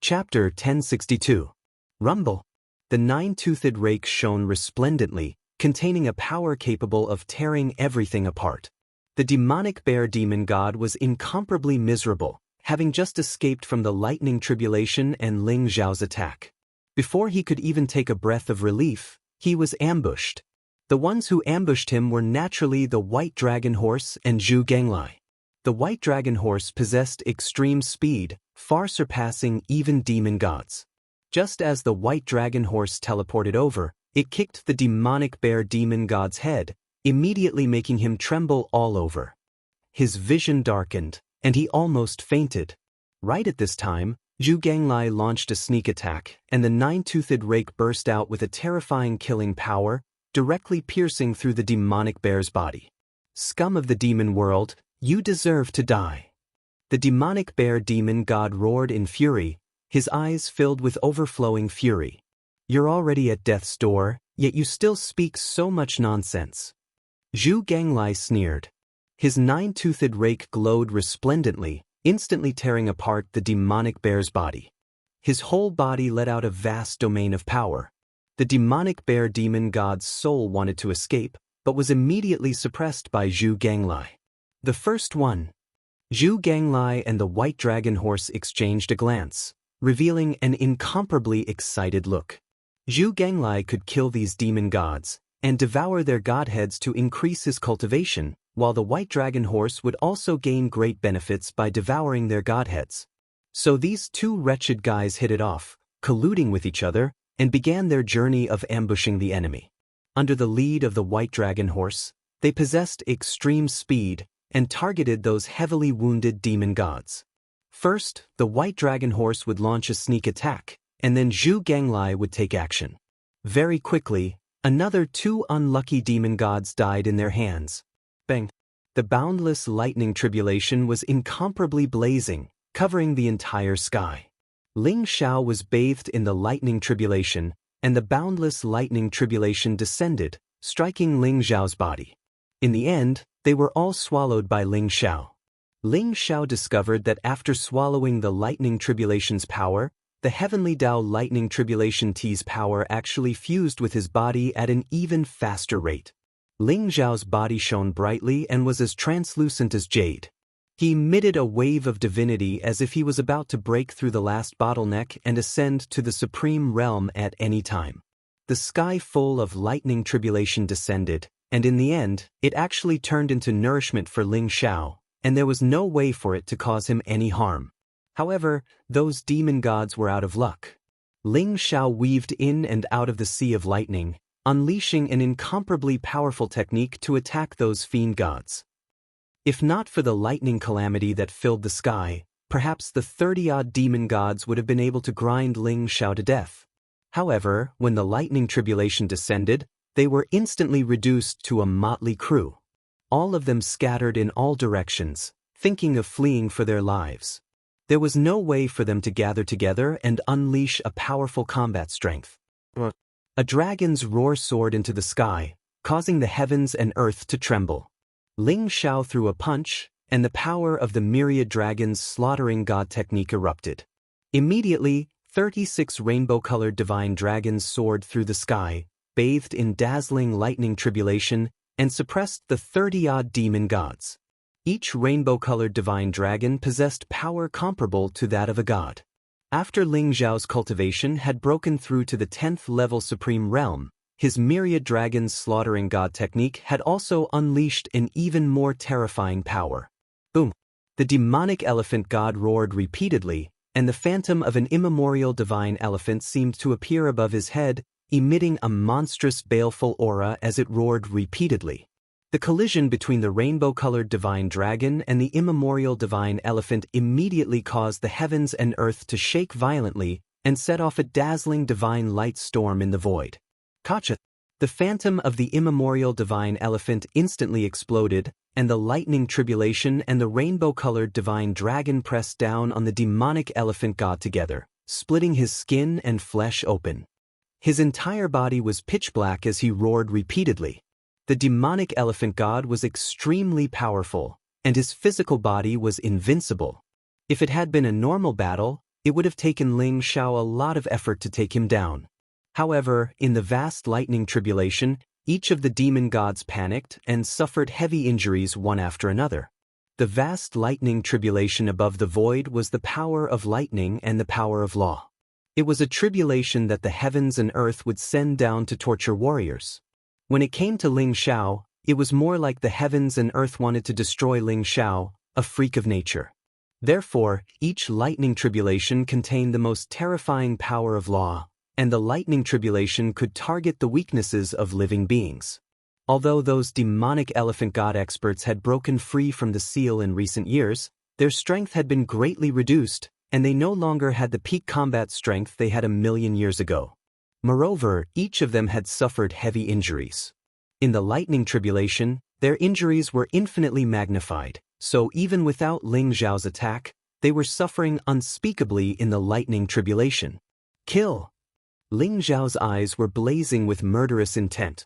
Chapter 1062. Rumble. The nine-toothed rake shone resplendently, containing a power capable of tearing everything apart. The demonic bear demon god was incomparably miserable, having just escaped from the lightning tribulation and Ling Xiao's attack. Before he could even take a breath of relief, he was ambushed. The ones who ambushed him were naturally the white dragon horse and Zhu Ganglai. The white dragon horse possessed extreme speed, far surpassing even demon gods. Just as the white dragon horse teleported over, it kicked the demonic bear demon god's head, immediately making him tremble all over. His vision darkened, and he almost fainted. Right at this time, Zhu Ganglai launched a sneak attack, and the nine-toothed rake burst out with a terrifying killing power, directly piercing through the demonic bear's body. Scum of the demon world, you deserve to die. The demonic bear demon god roared in fury, his eyes filled with overflowing fury. You're already at death's door, yet you still speak so much nonsense. Zhu Ganglai sneered. His nine-toothed rake glowed resplendently, instantly tearing apart the demonic bear's body. His whole body let out a vast domain of power. The demonic bear demon god's soul wanted to escape, but was immediately suppressed by Zhu Ganglai. The first one. Zhu Ganglai and the white dragon horse exchanged a glance, revealing an incomparably excited look. Zhu Ganglai could kill these demon gods and devour their godheads to increase his cultivation, while the white dragon horse would also gain great benefits by devouring their godheads. So these two wretched guys hit it off, colluding with each other, and began their journey of ambushing the enemy. Under the lead of the white dragon horse, they possessed extreme speed and targeted those heavily wounded demon gods. First, the white dragon horse would launch a sneak attack, and then Zhu Ganglai would take action. Very quickly, another two unlucky demon gods died in their hands. Bang! The boundless lightning tribulation was incomparably blazing, covering the entire sky. Ling Xiao was bathed in the lightning tribulation, and the boundless lightning tribulation descended, striking Ling Xiao's body. In the end, they were all swallowed by Ling Xiao. Ling Xiao discovered that after swallowing the lightning tribulation's power, the heavenly Dao lightning tribulation T's power actually fused with his body at an even faster rate. Ling Xiao's body shone brightly and was as translucent as jade. He emitted a wave of divinity as if he was about to break through the last bottleneck and ascend to the supreme realm at any time. The sky full of lightning tribulation descended, and in the end, it actually turned into nourishment for Ling Xiao, and there was no way for it to cause him any harm. However, those demon gods were out of luck. Ling Xiao weaved in and out of the sea of lightning, unleashing an incomparably powerful technique to attack those fiend gods. If not for the lightning calamity that filled the sky, perhaps the 30-odd demon gods would have been able to grind Ling Xiao to death. However, when the lightning tribulation descended, they were instantly reduced to a motley crew. All of them scattered in all directions, thinking of fleeing for their lives. There was no way for them to gather together and unleash a powerful combat strength. A dragon's roar soared into the sky, causing the heavens and earth to tremble. Ling Xiao threw a punch, and the power of the myriad dragons' slaughtering god technique erupted. Immediately, 36 rainbow-colored divine dragons soared through the sky, bathed in dazzling lightning tribulation, and suppressed the 30-odd demon gods. Each rainbow-colored divine dragon possessed power comparable to that of a god. After Ling Xiao's cultivation had broken through to the 10th level supreme realm, his myriad dragons slaughtering god technique had also unleashed an even more terrifying power. Boom! The demonic elephant god roared repeatedly, and the phantom of an immemorial divine elephant seemed to appear above his head, emitting a monstrous baleful aura as it roared repeatedly. The collision between the rainbow-colored divine dragon and the immemorial divine elephant immediately caused the heavens and earth to shake violently and set off a dazzling divine light storm in the void. Kacha! The phantom of the immemorial divine elephant instantly exploded, and the lightning tribulation and the rainbow-colored divine dragon pressed down on the demonic elephant god together, splitting his skin and flesh open. His entire body was pitch black as he roared repeatedly. The demonic elephant god was extremely powerful, and his physical body was invincible. If it had been a normal battle, It would have taken Ling Xiao a lot of effort to take him down. However, in the vast lightning tribulation, each of the demon gods panicked and suffered heavy injuries one after another. The vast lightning tribulation above the void was the power of lightning and the power of law. It was a tribulation that the heavens and earth would send down to torture warriors. When it came to Ling Xiao, it was more like the heavens and earth wanted to destroy Ling Xiao, a freak of nature. Therefore, each lightning tribulation contained the most terrifying power of law, and the lightning tribulation could target the weaknesses of living beings. Although those demonic elephant god experts had broken free from the seal in recent years, their strength had been greatly reduced, and they no longer had the peak combat strength they had 1,000,000 years ago. Moreover, each of them had suffered heavy injuries. In the lightning tribulation, their injuries were infinitely magnified, so even without Ling Xiao's attack, they were suffering unspeakably in the lightning tribulation. Kill! Ling Xiao's eyes were blazing with murderous intent.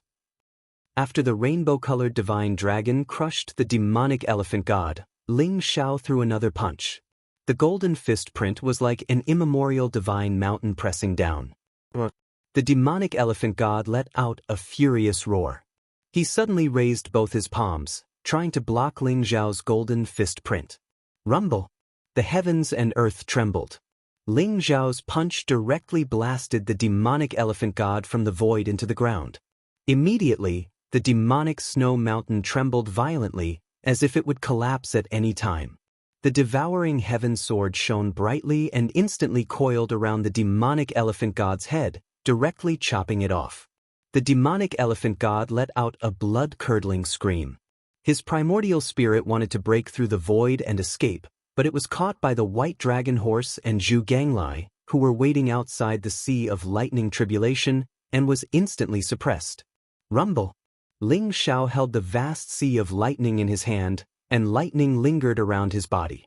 After the rainbow-colored divine dragon crushed the demonic elephant god, Ling Xiao threw another punch. The golden fist print was like an immemorial divine mountain pressing down. The demonic elephant god let out a furious roar. He suddenly raised both his palms, trying to block Ling Xiao's golden fist print. Rumble! The heavens and earth trembled. Ling Xiao's punch directly blasted the demonic elephant god from the void into the ground. Immediately, the demonic snow mountain trembled violently, as if it would collapse at any time. The devouring heaven sword shone brightly and instantly coiled around the demonic elephant god's head, directly chopping it off. The demonic elephant god let out a blood-curdling scream. His primordial spirit wanted to break through the void and escape, but it was caught by the white dragon horse and Zhu Ganglai, who were waiting outside the sea of lightning tribulation, and was instantly suppressed. Rumble! Ling Xiao held the vast sea of lightning in his hand, and lightning lingered around his body.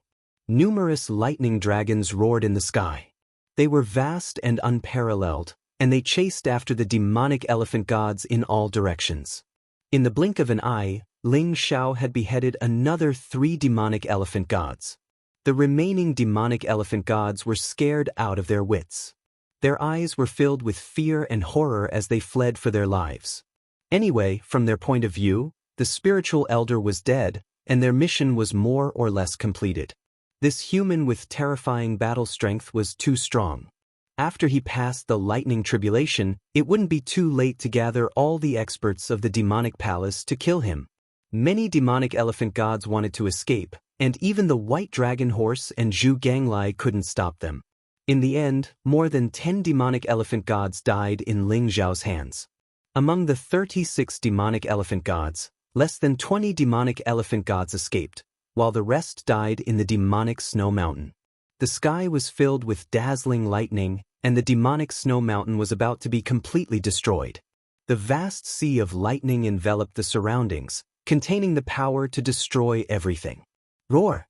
Numerous lightning dragons roared in the sky. They were vast and unparalleled, and they chased after the demonic elephant gods in all directions. In the blink of an eye, Ling Xiao had beheaded another 3 demonic elephant gods. The remaining demonic elephant gods were scared out of their wits. Their eyes were filled with fear and horror as they fled for their lives. Anyway, from their point of view, the spiritual elder was dead, and their mission was more or less completed. This human with terrifying battle strength was too strong. After he passed the lightning tribulation, it wouldn't be too late to gather all the experts of the demonic palace to kill him. Many demonic elephant gods wanted to escape, and even the white dragon horse and Zhu Ganglai couldn't stop them. In the end, more than 10 demonic elephant gods died in Ling Xiao's hands. Among the 36 demonic elephant gods, less than 20 demonic elephant gods escaped, while the rest died in the demonic snow mountain. The sky was filled with dazzling lightning, and the demonic snow mountain was about to be completely destroyed. The vast sea of lightning enveloped the surroundings, containing the power to destroy everything. Roar!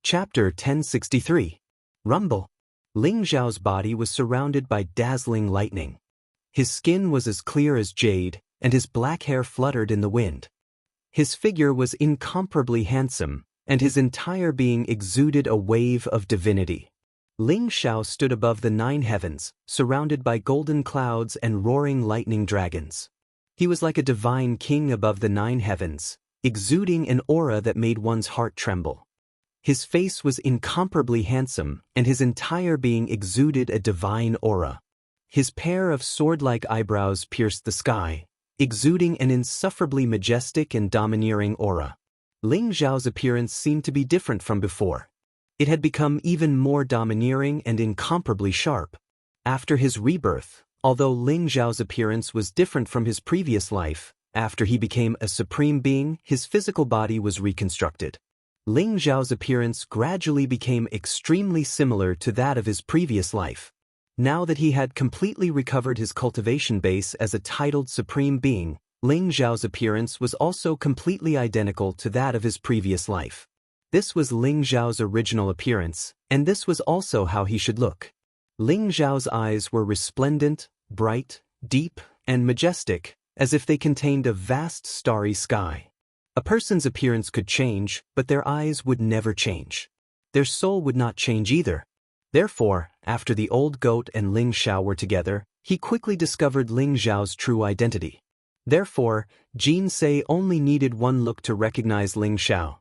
Chapter 1063. Rumble! Ling Xiao's body was surrounded by dazzling lightning. His skin was as clear as jade, and his black hair fluttered in the wind. His figure was incomparably handsome, and his entire being exuded a wave of divinity. Ling Xiao stood above the 9 heavens, surrounded by golden clouds and roaring lightning dragons. He was like a divine king above the 9 heavens, exuding an aura that made one's heart tremble. His face was incomparably handsome, and his entire being exuded a divine aura. His pair of sword-like eyebrows pierced the sky, exuding an insufferably majestic and domineering aura. Ling Xiao's appearance seemed to be different from before. It had become even more domineering and incomparably sharp. After his rebirth, although Ling Xiao's appearance was different from his previous life, after he became a supreme being, his physical body was reconstructed. Ling Xiao's appearance gradually became extremely similar to that of his previous life. Now that he had completely recovered his cultivation base as a titled supreme being, Ling Xiao's appearance was also completely identical to that of his previous life. This was Ling Xiao's original appearance, and this was also how he should look. Ling Xiao's eyes were resplendent, bright, deep, and majestic, as if they contained a vast starry sky. A person's appearance could change, but their eyes would never change. their soul would not change either. Therefore, after the old goat and Ling Xiao were together, he quickly discovered Ling Xiao's true identity. Therefore, Jin Sei only needed one look to recognize Ling Xiao.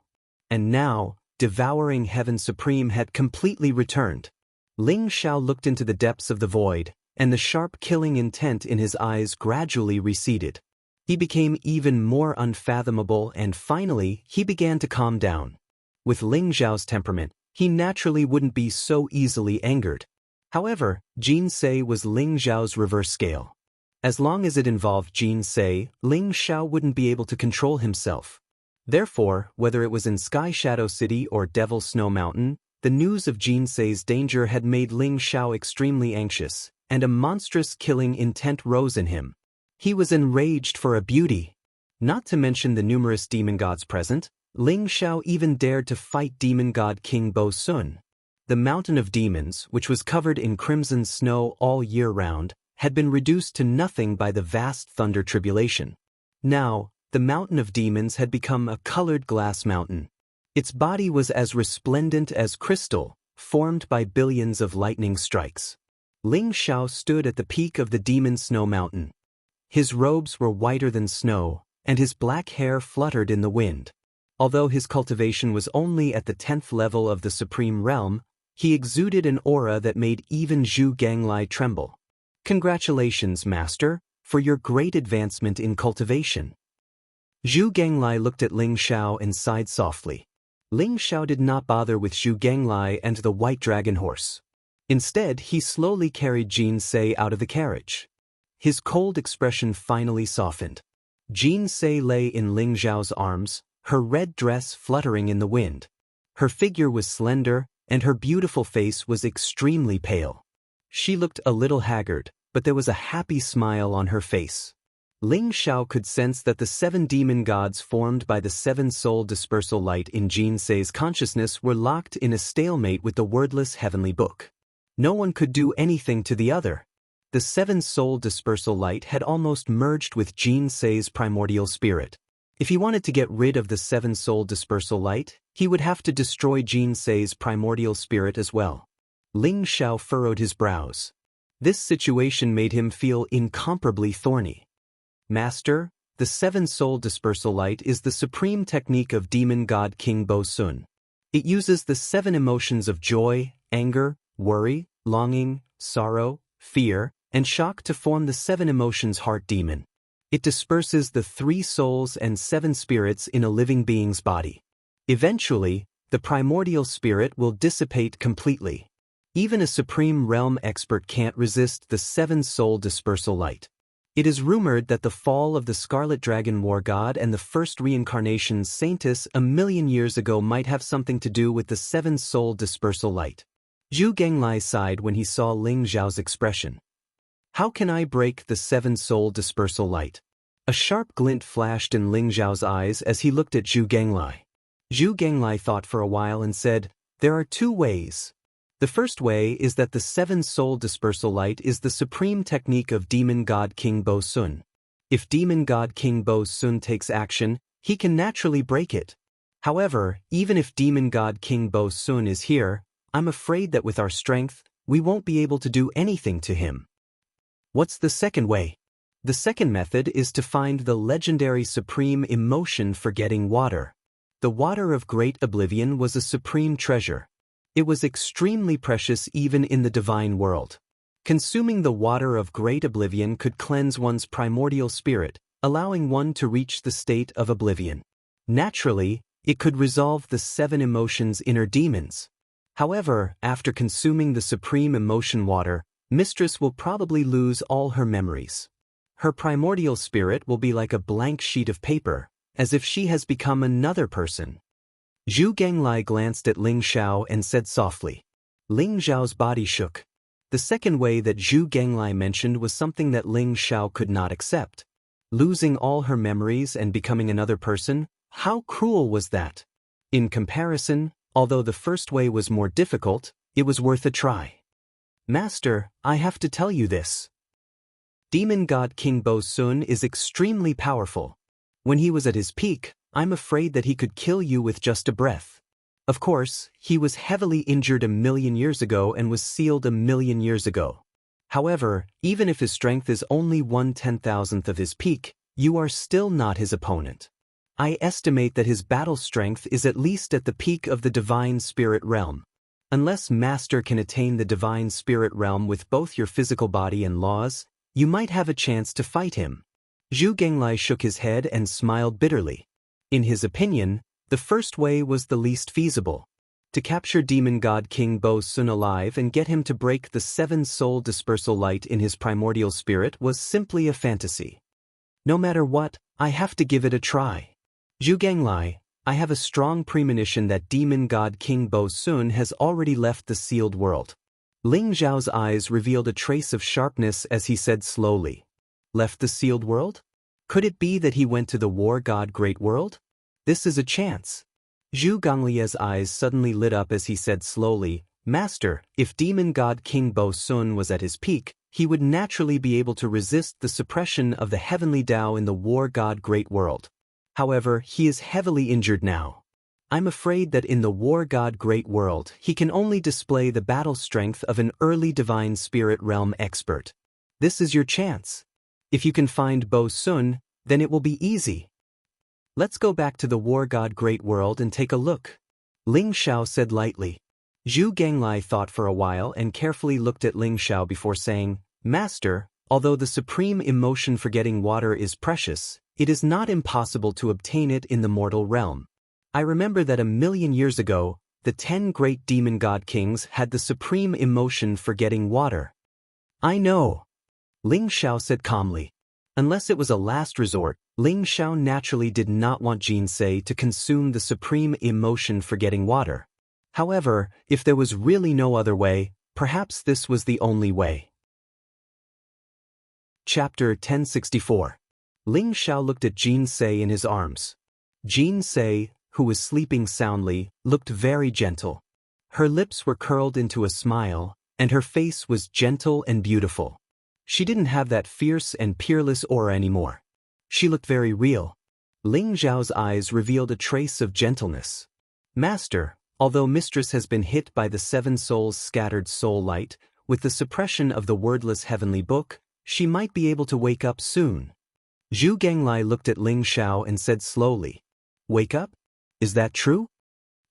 And now, devouring Heaven Supreme had completely returned. Ling Xiao looked into the depths of the void, and the sharp killing intent in his eyes gradually receded. He became even more unfathomable, and finally, he began to calm down. With Ling Xiao's temperament, he naturally wouldn't be so easily angered. However, Jin Sei was Ling Xiao's reverse scale. As long as it involved Jin Sei, Ling Xiao wouldn't be able to control himself. Therefore, whether it was in Sky Shadow City or Devil Snow Mountain, the news of Jin Sei's danger had made Ling Xiao extremely anxious, and a monstrous killing intent rose in him. He was enraged for a beauty. Not to mention the numerous demon gods present, Ling Xiao even dared to fight demon god King Bo Sun. The mountain of demons, which was covered in crimson snow all year round, had been reduced to nothing by the vast thunder tribulation. Now, the mountain of demons had become a colored glass mountain. Its body was as resplendent as crystal, formed by billions of lightning strikes. Ling Xiao stood at the peak of the demon snow mountain. His robes were whiter than snow, and his black hair fluttered in the wind. Although his cultivation was only at the 10th level of the Supreme Realm, he exuded an aura that made even Zhu Ganglai tremble. Congratulations, Master, for your great advancement in cultivation. Zhu Ganglai looked at Ling Xiao and sighed softly. Ling Xiao did not bother with Zhu Ganglai and the white dragon horse. Instead, he slowly carried Jin Sei out of the carriage. His cold expression finally softened. Jin Sei lay in Ling Xiao's arms, her red dress fluttering in the wind. Her figure was slender, and her beautiful face was extremely pale. She looked a little haggard, but there was a happy smile on her face. Ling Xiao could sense that the 7 demon gods formed by the 7 soul dispersal light in Jin Sei's consciousness were locked in a stalemate with the wordless heavenly book. No one could do anything to the other. The 7 soul dispersal light had almost merged with Jin Sei's primordial spirit. If he wanted to get rid of the 7 soul dispersal light, he would have to destroy Jin Sei's primordial spirit as well. Ling Xiao furrowed his brows. This situation made him feel incomparably thorny. Master, the 7 soul dispersal light is the supreme technique of demon god King Bo Sun. It uses the 7 emotions of joy, anger, worry, longing, sorrow, fear, and shock to form the 7 emotions heart demon. It disperses the 3 souls and 7 spirits in a living being's body. Eventually, the primordial spirit will dissipate completely. Even a Supreme Realm expert can't resist the 7 soul dispersal light. It is rumored that the fall of the Scarlet Dragon War God and the first reincarnation Saintess a million years ago might have something to do with the 7 soul dispersal light. Zhu Ganglai sighed when he saw Ling Xiao's expression. How can I break the 7 soul dispersal light? A sharp glint flashed in Ling Xiao's eyes as he looked at Zhu Ganglai. Zhu Ganglai thought for a while and said, there are 2 ways. The first way is that the 7 soul dispersal light is the supreme technique of demon god King Bo Sun. If demon god King Bo Sun takes action, he can naturally break it. However, even if demon god King Bo Sun is here, I'm afraid that with our strength, we won't be able to do anything to him. What's the second way? The second method is to find the legendary supreme emotion forgetting water. The water of great oblivion was a supreme treasure. It was extremely precious even in the divine world. Consuming the water of great oblivion could cleanse one's primordial spirit, allowing one to reach the state of oblivion. Naturally, it could resolve the 7 emotions' inner demons. However, after consuming the supreme emotion water, Mistress will probably lose all her memories. Her primordial spirit will be like a blank sheet of paper, as if she has become another person. Zhu Ganglai glanced at Ling Xiao and said softly. Ling Xiao's body shook. The second way that Zhu Ganglai mentioned was something that Ling Xiao could not accept. Losing all her memories and becoming another person, how cruel was that? In comparison, although the first way was more difficult, it was worth a try. Master, I have to tell you this. Demon god King Bo Sun is extremely powerful. When he was at his peak, I'm afraid that he could kill you with just a breath. Of course, he was heavily injured 1,000,000 years ago and was sealed 1,000,000 years ago. However, even if his strength is only 1/10,000th of his peak, you are still not his opponent. I estimate that his battle strength is at least at the peak of the Divine Spirit realm. Unless Master can attain the Divine Spirit realm with both your physical body and laws, you might have a chance to fight him. Zhu Genglai shook his head and smiled bitterly. In his opinion, the first way was the least feasible. To capture Demon God King Bo Sun alive and get him to break the 7-soul dispersal light in his primordial spirit was simply a fantasy. No matter what, I have to give it a try. Zhu Genglai, I have a strong premonition that Demon God King Bo Sun has already left the sealed world. Ling Zhao's eyes revealed a trace of sharpness as he said slowly. Left the sealed world? Could it be that he went to the war god Great World? This is a chance. Zhu Genglai's eyes suddenly lit up as he said slowly, Master, if Demon God King Bo Sun was at his peak, he would naturally be able to resist the suppression of the heavenly Tao in the war god Great World. However, he is heavily injured now. I'm afraid that in the war god Great World, he can only display the battle strength of an early Divine Spirit realm expert. This is your chance. If you can find Bo Sun, then it will be easy. Let's go back to the war god Great World and take a look. Ling Xiao said lightly. Zhu Genglai thought for a while and carefully looked at Ling Xiao before saying, Master, although the supreme emotion for getting water is precious, it is not impossible to obtain it in the mortal realm. I remember that 1,000,000 years ago, the 10 great demon god kings had the supreme emotion for getting water. I know. Ling Xiao said calmly. Unless it was a last resort, Ling Xiao naturally did not want Jinsei to consume the supreme emotion for getting water. However, if there was really no other way, perhaps this was the only way. Chapter 1064. Ling Xiao looked at Jinsei in his arms. Jinsei, who was sleeping soundly, looked very gentle. Her lips were curled into a smile, and her face was gentle and beautiful. She didn't have that fierce and peerless aura anymore. She looked very real. Ling Zhao's eyes revealed a trace of gentleness. Master, although Mistress has been hit by the 7 souls scattered soul light, with the suppression of the wordless heavenly book, she might be able to wake up soon. Zhu Genglai looked at Ling Xiao and said slowly, Wake up? Is that true?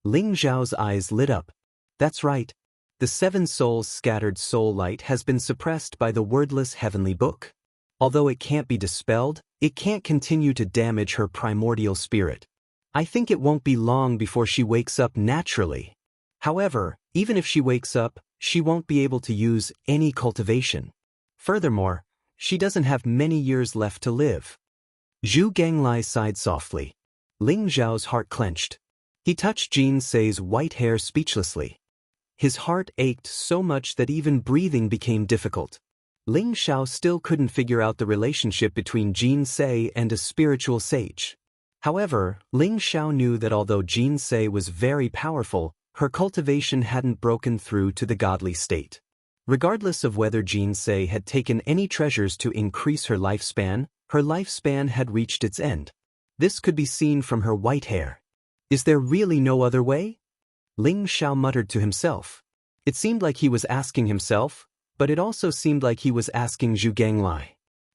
Ling Zhao's eyes lit up. That's right. The 7 souls scattered soul light has been suppressed by the wordless heavenly book. Although it can't be dispelled, it can't continue to damage her primordial spirit. I think it won't be long before she wakes up naturally. However, even if she wakes up, she won't be able to use any cultivation. Furthermore, she doesn't have many years left to live. Zhu Genglai sighed softly. Ling Zhao's heart clenched. He touched Jinsei's white hair speechlessly. His heart ached so much that even breathing became difficult. Ling Xiao still couldn't figure out the relationship between Jinsei and a spiritual sage. However, Ling Xiao knew that although Jinsei was very powerful, her cultivation hadn't broken through to the godly state. Regardless of whether Jinsei had taken any treasures to increase her lifespan had reached its end. This could be seen from her white hair. Is there really no other way? Ling Xiao muttered to himself. It seemed like he was asking himself, but it also seemed like he was asking Zhu Genglai.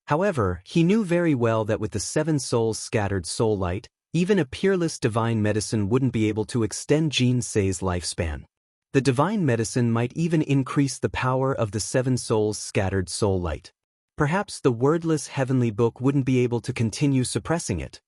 However, he knew very well that with the 7 souls scattered soul light, even a peerless divine medicine wouldn't be able to extend Jinsei's lifespan. The divine medicine might even increase the power of the 7 souls scattered soul light. Perhaps the wordless heavenly book wouldn't be able to continue suppressing it.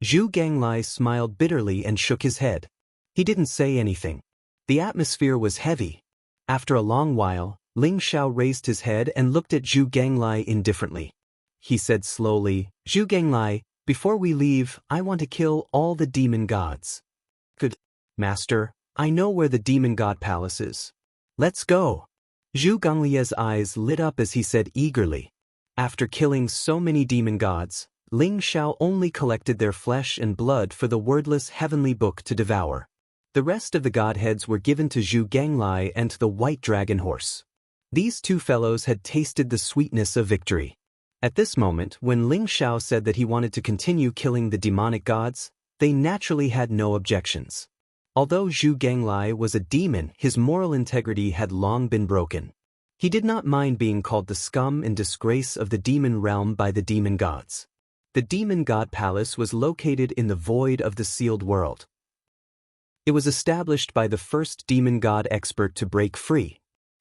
Zhu Genglai smiled bitterly and shook his head. He didn't say anything. The atmosphere was heavy. After a long while, Ling Xiao raised his head and looked at Zhu Genglai indifferently. He said slowly, Zhu Genglai, before we leave, I want to kill all the demon gods. Good, Master, I know where the demon god palace is. Let's go. Zhu Genglai's eyes lit up as he said eagerly. After killing so many demon gods, Ling Xiao only collected their flesh and blood for the wordless heavenly book to devour. The rest of the godheads were given to Zhu Genglai and to the white dragon horse. These two fellows had tasted the sweetness of victory. At this moment, when Ling Xiao said that he wanted to continue killing the demonic gods, they naturally had no objections. Although Zhu Ganglai was a demon, his moral integrity had long been broken. He did not mind being called the scum and disgrace of the demon realm by the demon gods. The demon god palace was located in the void of the sealed world. It was established by the first demon god expert to break free.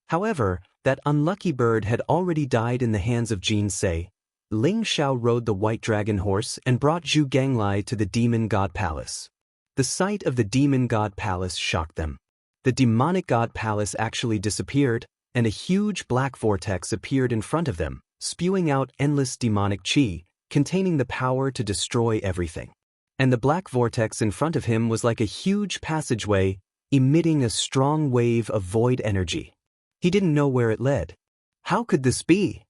However, that unlucky bird had already died in the hands of Jin Se. Ling Xiao rode the white dragon horse and brought Zhu Ganglai to the demon god palace. The sight of the demon god palace shocked them. The demonic god palace actually disappeared, and a huge black vortex appeared in front of them, spewing out endless demonic qi, containing the power to destroy everything. And the black vortex in front of him was like a huge passageway, emitting a strong wave of void energy. He didn't know where it led. How could this be?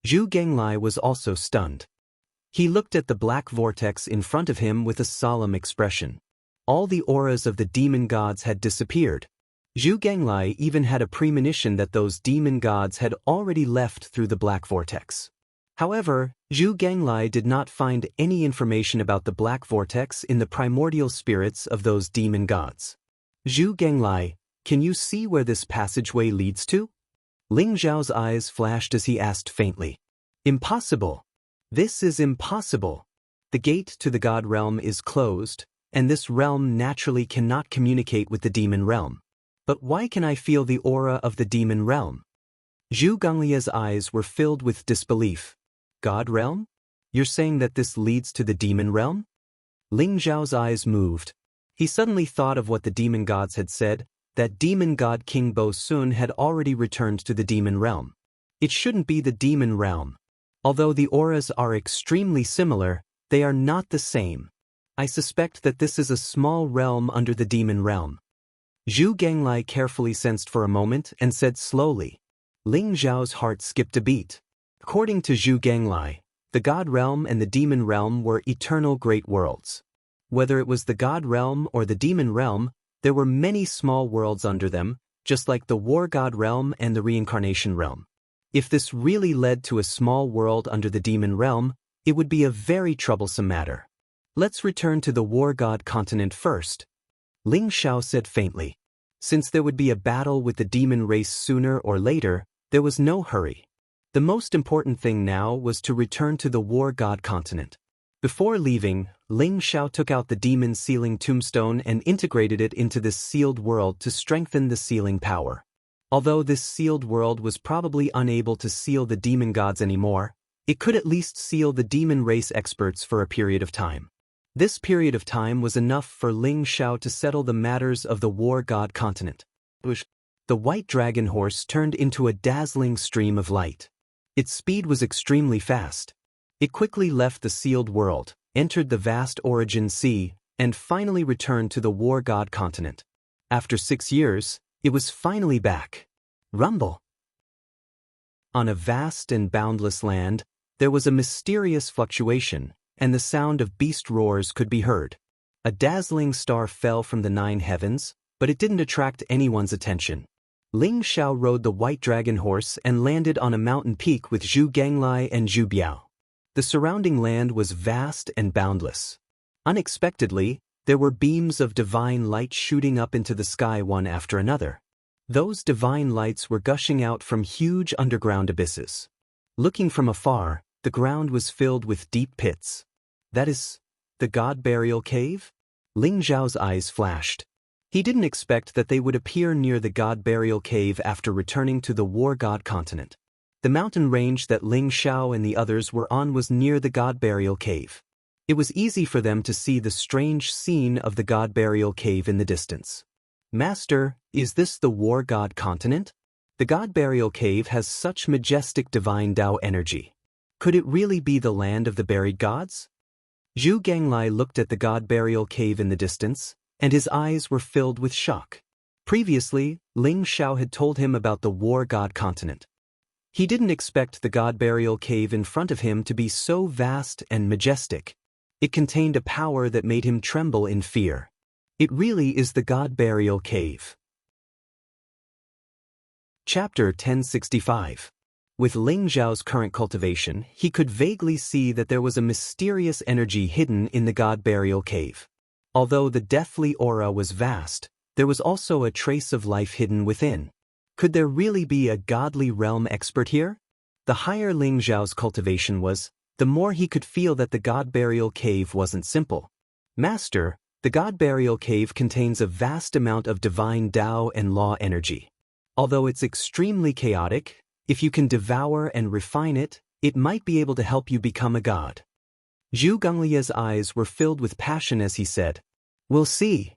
Zhu Ganglai was also stunned. He looked at the black vortex in front of him with a solemn expression. All the auras of the demon gods had disappeared. Zhu Ganglai even had a premonition that those demon gods had already left through the black vortex. However, Zhu Ganglai did not find any information about the black vortex in the primordial spirits of those demon gods. Zhu Ganglai, can you see where this passageway leads to? Ling Zhao's eyes flashed as he asked faintly. Impossible. This is impossible. The gate to the god realm is closed, and this realm naturally cannot communicate with the demon realm. But why can I feel the aura of the demon realm? Zhu Ganglia's eyes were filled with disbelief. God realm? You're saying that this leads to the demon realm? Ling Zhao's eyes moved. He suddenly thought of what the demon gods had said, that demon god King Bo Sun had already returned to the demon realm. It shouldn't be the demon realm. Although the auras are extremely similar, they are not the same. I suspect that this is a small realm under the demon realm. Zhu Ganglai carefully sensed for a moment and said slowly. Ling Zhao's heart skipped a beat. According to Zhu Ganglai, the god realm and the demon realm were eternal great worlds. Whether it was the god realm or the demon realm, there were many small worlds under them, just like the war god realm and the reincarnation realm. If this really led to a small world under the demon realm, it would be a very troublesome matter. Let's return to the war god continent first. Ling Xiao said faintly. Since there would be a battle with the demon race sooner or later, there was no hurry. The most important thing now was to return to the war god continent. Before leaving, Ling Xiao took out the demon sealing tombstone and integrated it into this sealed world to strengthen the sealing power. Although this sealed world was probably unable to seal the demon gods anymore, it could at least seal the demon race experts for a period of time. This period of time was enough for Ling Xiao to settle the matters of the war god continent. The white dragon horse turned into a dazzling stream of light. Its speed was extremely fast. It quickly left the sealed world, entered the vast origin sea, and finally returned to the war god continent. After 6 years, it was finally back. Rumble. On a vast and boundless land, there was a mysterious fluctuation, and the sound of beast roars could be heard. A dazzling star fell from the 9 heavens, but it didn't attract anyone's attention. Ling Xiao rode the white dragon horse and landed on a mountain peak with Zhu Ganglai and Zhu Biao. The surrounding land was vast and boundless. Unexpectedly, there were beams of divine light shooting up into the sky one after another. Those divine lights were gushing out from huge underground abysses. Looking from afar, the ground was filled with deep pits. That is, the God Burial Cave? Ling Zhao's eyes flashed. He didn't expect that they would appear near the God Burial Cave after returning to the War God continent. The mountain range that Ling Xiao and the others were on was near the God Burial Cave. It was easy for them to see the strange scene of the God Burial Cave in the distance. Master, is this the War God continent? The God Burial Cave has such majestic divine Tao energy. Could it really be the land of the buried gods? Zhu Ganglai looked at the God Burial Cave in the distance, and his eyes were filled with shock. Previously, Ling Xiao had told him about the War God continent. He didn't expect the God Burial Cave in front of him to be so vast and majestic. It contained a power that made him tremble in fear. It really is the God Burial Cave. Chapter 1065. With Ling Zhao's current cultivation, he could vaguely see that there was a mysterious energy hidden in the God Burial Cave. Although the deathly aura was vast, there was also a trace of life hidden within. Could there really be a godly realm expert here? The higher Ling Zhao's cultivation was, the more he could feel that the God Burial Cave wasn't simple. Master, the God Burial Cave contains a vast amount of divine Tao and law energy. Although it's extremely chaotic, if you can devour and refine it, it might be able to help you become a god. Zhu Gonglia's eyes were filled with passion as he said, "We'll see."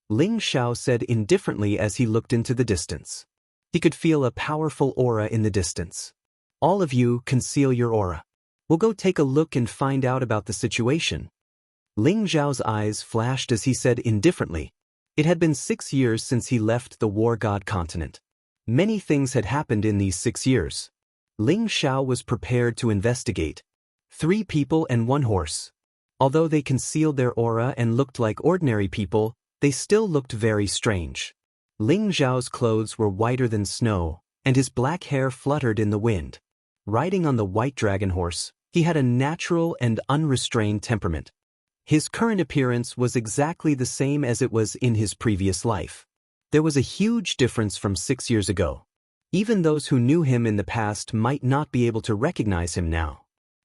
Ling Xiao said indifferently as he looked into the distance. He could feel a powerful aura in the distance. "All of you, conceal your aura. We'll go take a look and find out about the situation." Ling Zhao's eyes flashed as he said indifferently. It had been 6 years since he left the war god continent. Many things had happened in these 6 years. Ling Xiao was prepared to investigate. 3 people and 1 horse. Although they concealed their aura and looked like ordinary people, they still looked very strange. Ling Zhao's clothes were whiter than snow, and his black hair fluttered in the wind. Riding on the white dragon horse, he had a natural and unrestrained temperament. His current appearance was exactly the same as it was in his previous life. There was a huge difference from 6 years ago. Even those who knew him in the past might not be able to recognize him now.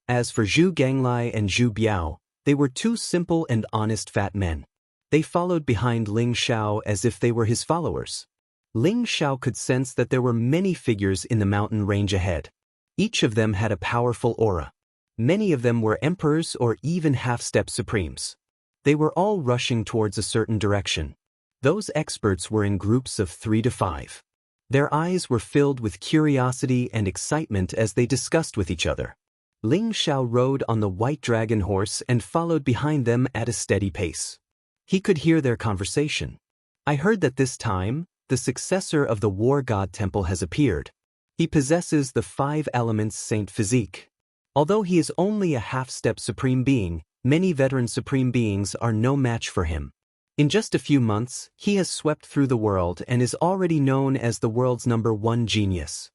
As for Zhu Ganglai and Zhu Biao, they were 2 simple and honest fat men. They followed behind Ling Xiao as if they were his followers. Ling Xiao could sense that there were many figures in the mountain range ahead. Each of them had a powerful aura. Many of them were emperors or even half-step supremes. They were all rushing towards a certain direction. Those experts were in groups of 3 to 5. Their eyes were filled with curiosity and excitement as they discussed with each other. Ling Xiao rode on the white dragon horse and followed behind them at a steady pace. He could hear their conversation. "I heard that this time, the successor of the war god temple has appeared. He possesses the 5 elements saint physique. Although he is only a half-step supreme being, many veteran supreme beings are no match for him. In just a few months, he has swept through the world and is already known as the world's #1 genius."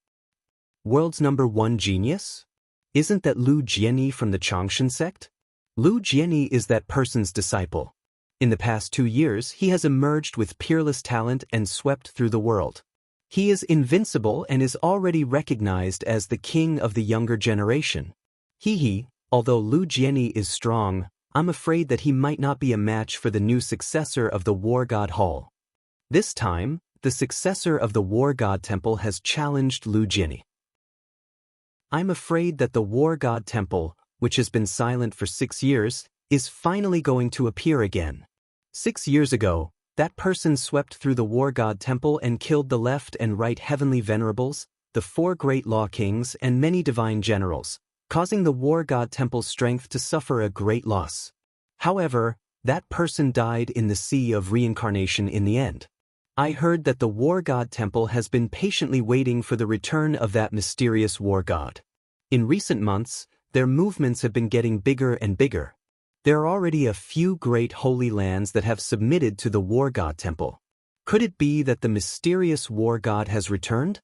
World's #1 genius? Isn't that Lu Jianyi from the Changshan sect? Lu Jianyi is that person's disciple. In the past 2 years, he has emerged with peerless talent and swept through the world. He is invincible and is already recognized as the king of the younger generation. Although Lu Jianyi is strong, I'm afraid that he might not be a match for the new successor of the War God Hall. This time, the successor of the War God Temple has challenged Lu Jianyi. I'm afraid that the War God Temple, which has been silent for 6 years, is finally going to appear again. 6 years ago, that person swept through the War God Temple and killed the left and right heavenly venerables, the 4 great law kings and many divine generals, causing the War God Temple's strength to suffer a great loss. However, that person died in the sea of reincarnation in the end. I heard that the War God Temple has been patiently waiting for the return of that mysterious war god. In recent months, their movements have been getting bigger and bigger. There are already a few great holy lands that have submitted to the War God Temple. Could it be that the mysterious war god has returned?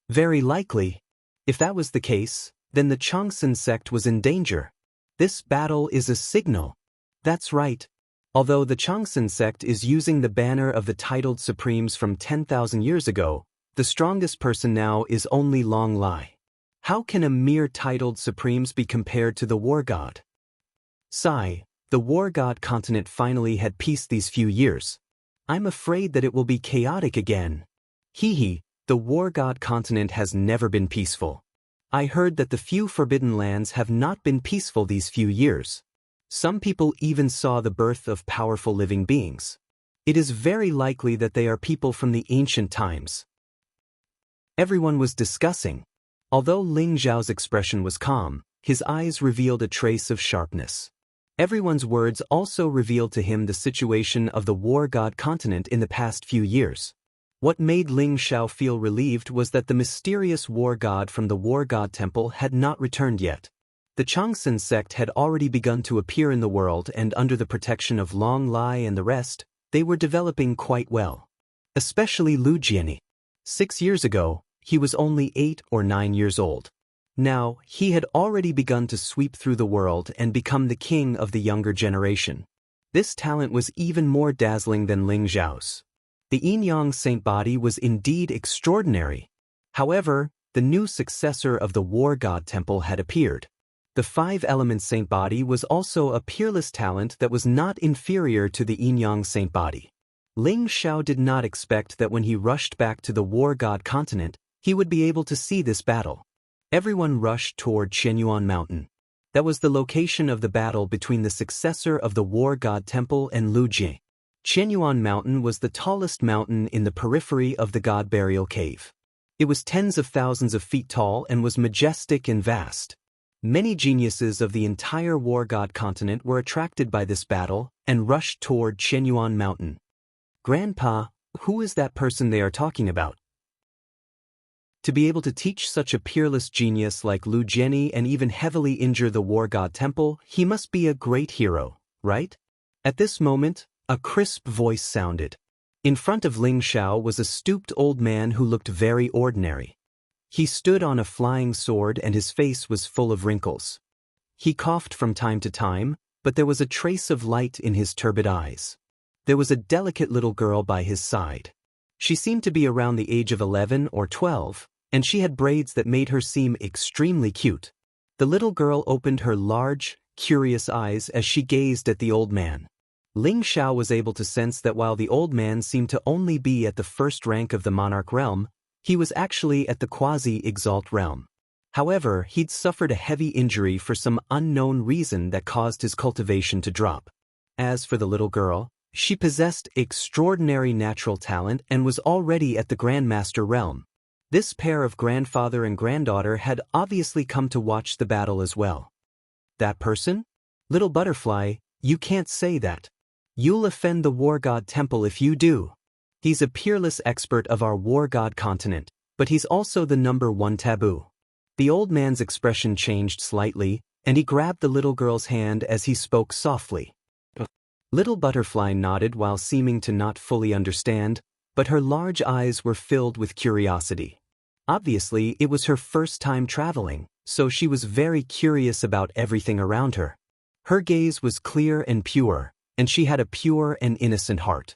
Very likely. If that was the case, then the Changshan sect was in danger. This battle is a signal. That's right. Although the Changshan sect is using the banner of the titled supremes from 10,000 years ago, the strongest person now is only Long Lai. How can a mere titled supremes be compared to the war god? Sigh, the war god continent finally had peace these few years. I'm afraid that it will be chaotic again. The war god continent has never been peaceful. I heard that the few forbidden lands have not been peaceful these few years. Some people even saw the birth of powerful living beings. It is very likely that they are people from the ancient times. Everyone was discussing. Although Ling Zhao's expression was calm, his eyes revealed a trace of sharpness. Everyone's words also revealed to him the situation of the war god continent in the past few years. What made Ling Xiao feel relieved was that the mysterious war god from the War God Temple had not returned yet. The Changshan sect had already begun to appear in the world, and under the protection of Long Lai and the rest, they were developing quite well. Especially Lu Jianyi. 6 years ago, he was only 8 or 9 years old. Now, he had already begun to sweep through the world and become the king of the younger generation. This talent was even more dazzling than Ling Zhao's. The Yin-Yang Saint body was indeed extraordinary. However, the new successor of the War God Temple had appeared. The five-element saint body was also a peerless talent that was not inferior to the Yin-Yang Saint body. Ling Zhao did not expect that when he rushed back to the War God continent, he would be able to see this battle. Everyone rushed toward Qianyuan Mountain. That was the location of the battle between the successor of the War God Temple and Lu Jie. Qianyuan Mountain was the tallest mountain in the periphery of the God Burial Cave. It was tens of thousands of feet tall and was majestic and vast. Many geniuses of the entire War God continent were attracted by this battle and rushed toward Qianyuan Mountain. Grandpa, who is that person they are talking about? To be able to teach such a peerless genius like Lu Jieni and even heavily injure the War God Temple, he must be a great hero, right? At this moment, a crisp voice sounded. In front of Ling Zhao was a stooped old man who looked very ordinary. He stood on a flying sword and his face was full of wrinkles. He coughed from time to time, but there was a trace of light in his turbid eyes. There was a delicate little girl by his side. She seemed to be around the age of 11 or 12, and she had braids that made her seem extremely cute. The little girl opened her large, curious eyes as she gazed at the old man. Ling Zhao was able to sense that while the old man seemed to only be at the first rank of the monarch realm, he was actually at the quasi-exalt realm. However, he'd suffered a heavy injury for some unknown reason that caused his cultivation to drop. As for the little girl, she possessed extraordinary natural talent and was already at the Grandmaster realm. This pair of grandfather and granddaughter had obviously come to watch the battle as well. That person? Little butterfly, you can't say that. You'll offend the War God Temple if you do. He's a peerless expert of our War God continent, but he's also the #1 taboo. The old man's expression changed slightly, and he grabbed the little girl's hand as he spoke softly. Little butterfly nodded while seeming to not fully understand, but her large eyes were filled with curiosity. Obviously, it was her first time traveling, so she was very curious about everything around her. Her gaze was clear and pure, and she had a pure and innocent heart.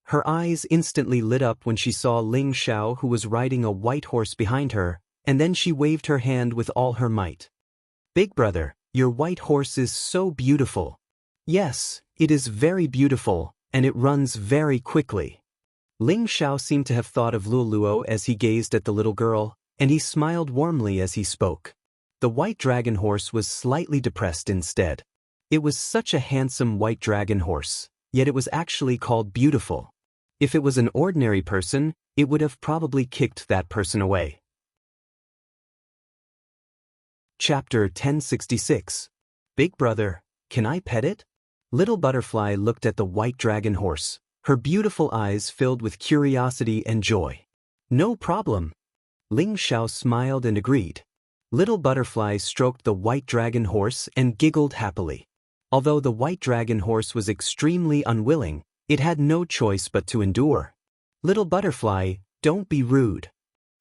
Her eyes instantly lit up when she saw Ling Zhao, who was riding a white horse behind her, and then she waved her hand with all her might. Big brother, your white horse is so beautiful. Yes, it is very beautiful, and it runs very quickly. Ling Zhao seemed to have thought of Luoluo as he gazed at the little girl, and he smiled warmly as he spoke. The white dragon horse was slightly depressed instead. It was such a handsome white dragon horse, yet it was actually called beautiful. If it was an ordinary person, it would have probably kicked that person away. Chapter 1066. Big brother, can I pet it? Little butterfly looked at the white dragon horse, her beautiful eyes filled with curiosity and joy. No problem. Ling Zhao smiled and agreed. Little butterfly stroked the white dragon horse and giggled happily. Although the white dragon horse was extremely unwilling, it had no choice but to endure. Little butterfly, don't be rude.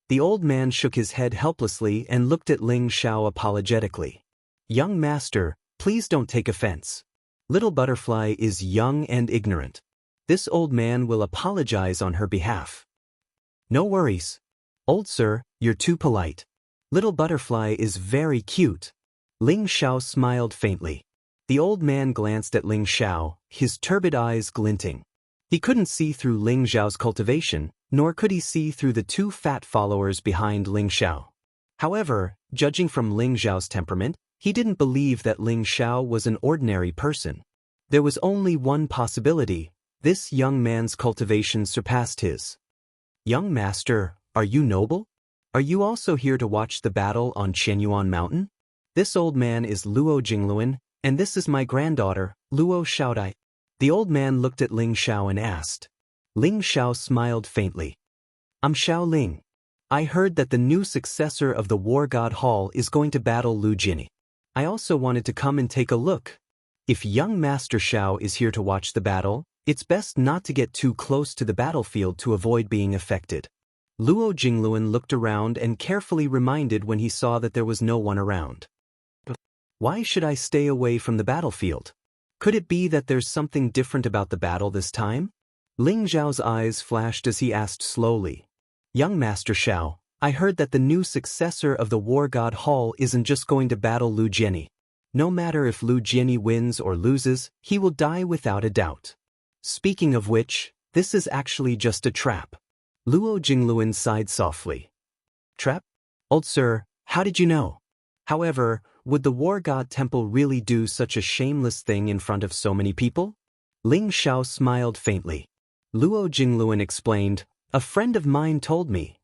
The old man shook his head helplessly and looked at Ling Zhao apologetically. Young master, please don't take offense. Little butterfly is young and ignorant. This old man will apologize on her behalf. No worries. Old sir, you're too polite. Little butterfly is very cute. Ling Zhao smiled faintly. The old man glanced at Ling Zhao, his turbid eyes glinting. He couldn't see through Ling Zhao's cultivation, nor could he see through the two fat followers behind Ling Zhao. However, judging from Ling Zhao's temperament, he didn't believe that Ling Zhao was an ordinary person. There was only one possibility: this young man's cultivation surpassed his. Young master, are you noble? Are you also here to watch the battle on Qianyuan Mountain? This old man is Luo Jingluan, and this is my granddaughter, Luo Xiaodai. The old man looked at Ling Zhao and asked. Ling Zhao smiled faintly. I'm Xiao Ling. I heard that the new successor of the War God Hall is going to battle Lu Jieni. I also wanted to come and take a look. If young Master Xiao is here to watch the battle, it's best not to get too close to the battlefield to avoid being affected. Luo Jingluan looked around and carefully reminded when he saw that there was no one around. Why should I stay away from the battlefield? Could it be that there's something different about the battle this time? Ling Xiao's eyes flashed as he asked slowly. Young Master Xiao, I heard that the new successor of the War God Hall isn't just going to battle Lu Jiani. No matter if Lu Jiani wins or loses, he will die without a doubt. Speaking of which, this is actually just a trap. Luo Jingluan sighed softly. Trap? Old sir, how did you know? However, would the War God Temple really do such a shameless thing in front of so many people? Ling Xiao smiled faintly. Luo Jingluan explained, a friend of mine told me.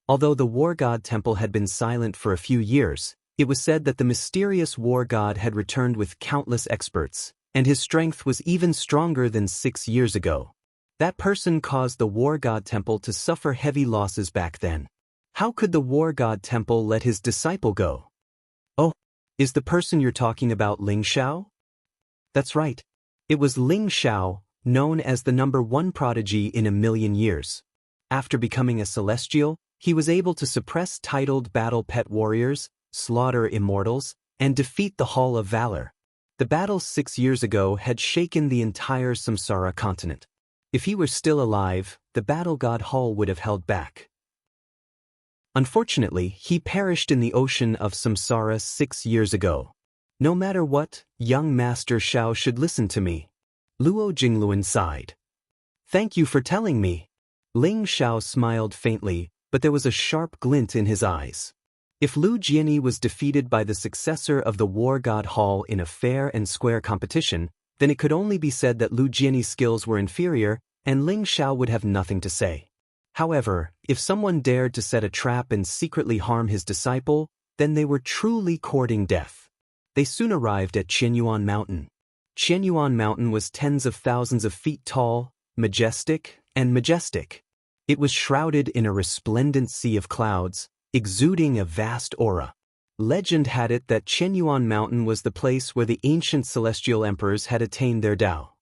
Although the War God Temple had been silent for a few years, it was said that the mysterious War God had returned with countless experts, and his strength was even stronger than 6 years ago. That person caused the War God Temple to suffer heavy losses back then. How could the War God Temple let his disciple go? Oh, is the person you're talking about Ling Xiao? That's right. It was Ling Xiao, known as the #1 prodigy in a million years. After becoming a celestial, he was able to suppress titled battle pet warriors, slaughter immortals, and defeat the Hall of Valor. The battle 6 years ago had shaken the entire Samsara continent. If he were still alive, the Battle God Hall would have held back. Unfortunately, he perished in the ocean of Samsara 6 years ago. No matter what, young Master Xiao should listen to me. Luo Jingluan sighed. Thank you for telling me. Ling Xiao smiled faintly, but there was a sharp glint in his eyes. If Lu Jiani was defeated by the successor of the War God Hall in a fair and square competition, then it could only be said that Lu Jiani's skills were inferior, and Ling Xiao would have nothing to say. However, if someone dared to set a trap and secretly harm his disciple, then they were truly courting death. They soon arrived at Qianyuan Mountain. Qianyuan Mountain was tens of thousands of feet tall, majestic. It was shrouded in a resplendent sea of clouds, exuding a vast aura. Legend had it that Qianyuan Mountain was the place where the ancient celestial emperors had attained their Tao.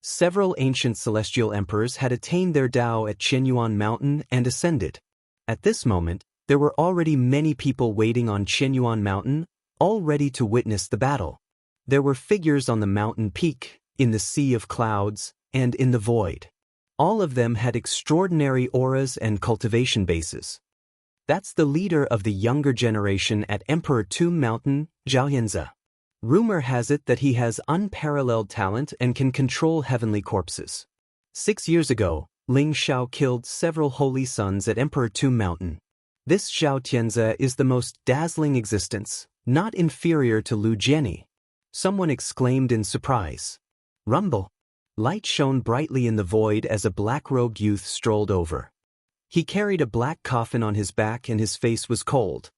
Several ancient celestial emperors had attained their Tao at Qianyuan Mountain and ascended. At this moment, there were already many people waiting on Qianyuan Mountain, all ready to witness the battle. There were figures on the mountain peak, in the sea of clouds, and in the void. All of them had extraordinary auras and cultivation bases. That's the leader of the younger generation at Emperor Tomb Mountain, Zhao Yanzi. Rumor has it that he has unparalleled talent and can control heavenly corpses. 6 years ago, Ling Xiao killed several holy sons at Emperor Tomb Mountain. This Zhao Tianzi is the most dazzling existence, not inferior to Lu Jiani. Someone exclaimed in surprise. Rumble. Light shone brightly in the void as a black-robed youth strolled over. He carried a black coffin on his back and his face was cold.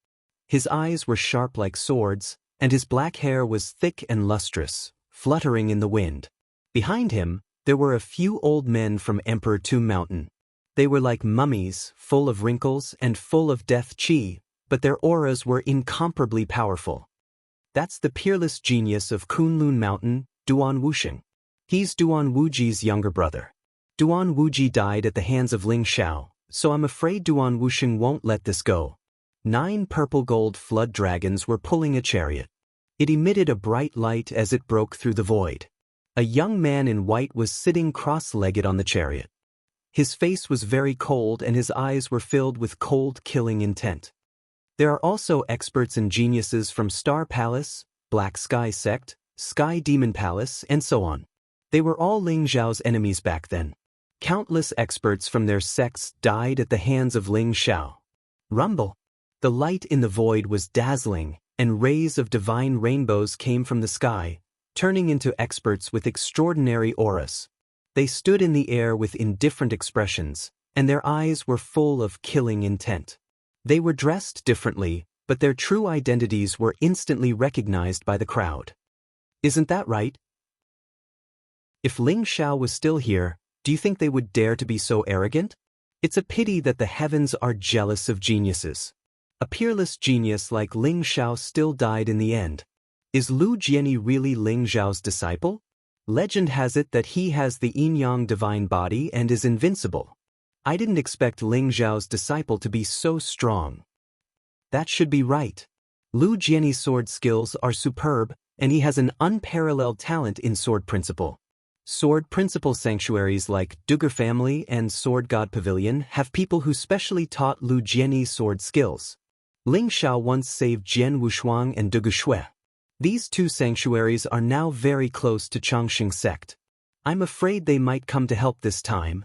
His eyes were sharp like swords, and his black hair was thick and lustrous, fluttering in the wind. Behind him, there were a few old men from Emperor Tomb Mountain. They were like mummies, full of wrinkles and full of death qi, but their auras were incomparably powerful. That's the peerless genius of Kunlun Mountain, Duan Wuxing. He's Duan Wuji's younger brother. Duan Wuji died at the hands of Ling Xiao, so I'm afraid Duan Wuxing won't let this go. 9 purple-gold flood dragons were pulling a chariot. It emitted a bright light as it broke through the void. A young man in white was sitting cross-legged on the chariot. His face was very cold and his eyes were filled with cold, killing intent. There are also experts and geniuses from Star Palace, Black Sky Sect, Sky Demon Palace, and so on. They were all Ling Xiao's enemies back then. Countless experts from their sects died at the hands of Ling Xiao. Rumble. The light in the void was dazzling, and rays of divine rainbows came from the sky, turning into experts with extraordinary auras. They stood in the air with indifferent expressions, and their eyes were full of killing intent. They were dressed differently, but their true identities were instantly recognized by the crowd. Isn't that right? If Ling Xiao was still here, do you think they would dare to be so arrogant? It's a pity that the heavens are jealous of geniuses. A peerless genius like Ling Xiao still died in the end. Is Lu Jiani really Ling Xiao's disciple? Legend has it that he has the yin-yang divine body and is invincible. I didn't expect Ling Xiao's disciple to be so strong. That should be right. Lu Jiani's sword skills are superb, and he has an unparalleled talent in sword principle. Sword principle sanctuaries like Dugger Family and Sword God Pavilion have people who specially taught Lu Jianyi sword skills. Ling Xiao once saved Jian Wushuang and Dugger Shui. These two sanctuaries are now very close to Changxing sect. I'm afraid they might come to help this time.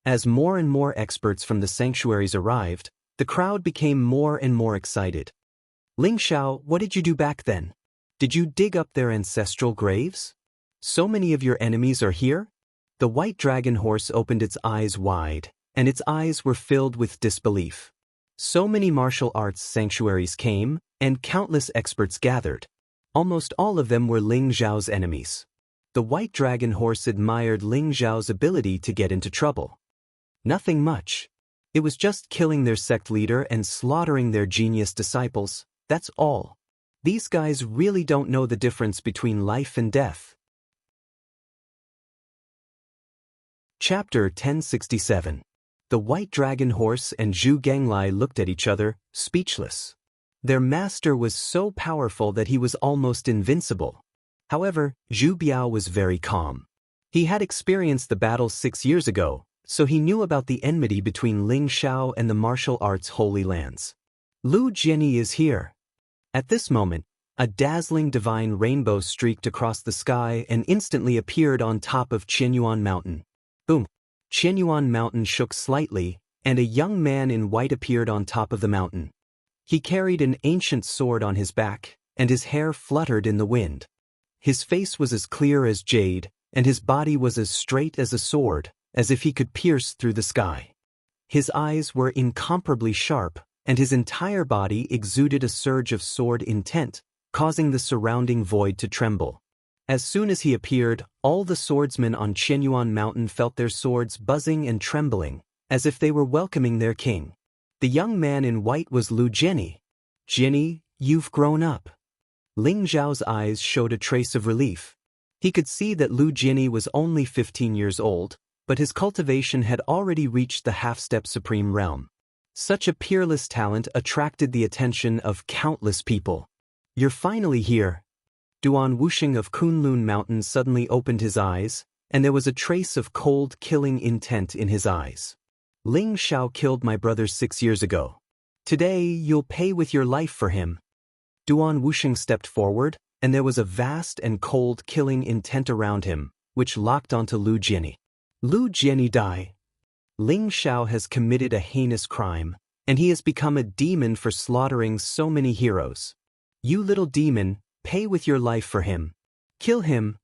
As more and more experts from the sanctuaries arrived, the crowd became more and more excited. Ling Xiao, what did you do back then? Did you dig up their ancestral graves? So many of your enemies are here? The white dragon horse opened its eyes wide, and its eyes were filled with disbelief. So many martial arts sanctuaries came, and countless experts gathered. Almost all of them were Ling Xiao's enemies. The white dragon horse admired Ling Xiao's ability to get into trouble. Nothing much. It was just killing their sect leader and slaughtering their genius disciples, that's all. These guys really don't know the difference between life and death. Chapter 1067. The white dragon horse and Zhu Ganglai looked at each other, speechless. Their master was so powerful that he was almost invincible. However, Zhu Biao was very calm. He had experienced the battle 6 years ago, so he knew about the enmity between Ling Xiao and the martial arts Holy Lands. Lu Jianyi is here. At this moment, a dazzling divine rainbow streaked across the sky and instantly appeared on top of Qianyuan Mountain. Boom! Qianyuan Mountain shook slightly, and a young man in white appeared on top of the mountain. He carried an ancient sword on his back, and his hair fluttered in the wind. His face was as clear as jade, and his body was as straight as a sword, as if he could pierce through the sky. His eyes were incomparably sharp, and his entire body exuded a surge of sword intent, causing the surrounding void to tremble. As soon as he appeared, all the swordsmen on Qianyuan Mountain felt their swords buzzing and trembling, as if they were welcoming their king. The young man in white was Lu Jianyi. Jianyi, you've grown up. Ling Xiao's eyes showed a trace of relief. He could see that Lu Jianyi was only 15 years old, but his cultivation had already reached the half-step supreme realm. Such a peerless talent attracted the attention of countless people. You're finally here. Duan Wuxing of Kunlun Mountain suddenly opened his eyes, and there was a trace of cold, killing intent in his eyes. Ling Xiao killed my brother 6 years ago. Today, you'll pay with your life for him. Duan Wuxing stepped forward, and there was a vast and cold, killing intent around him, which locked onto Lu Jianyi. Lu Jianyi die. Ling Xiao has committed a heinous crime, and he has become a demon for slaughtering so many heroes. You little demon, pay with your life for him. Kill him.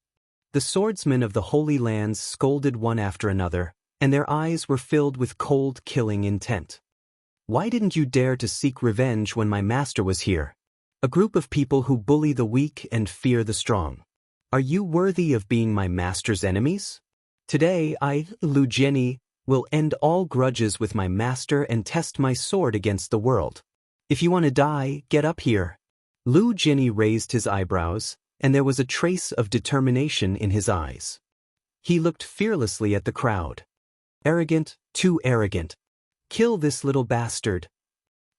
The swordsmen of the Holy Lands scolded one after another, and their eyes were filled with cold, killing intent. Why didn't you dare to seek revenge when my master was here? A group of people who bully the weak and fear the strong. Are you worthy of being my master's enemies? Today I, Lu Jianyi, will end all grudges with my master and test my sword against the world. If you want to die, get up here. Lu Jianyi raised his eyebrows, and there was a trace of determination in his eyes. He looked fearlessly at the crowd. Arrogant, too arrogant. Kill this little bastard.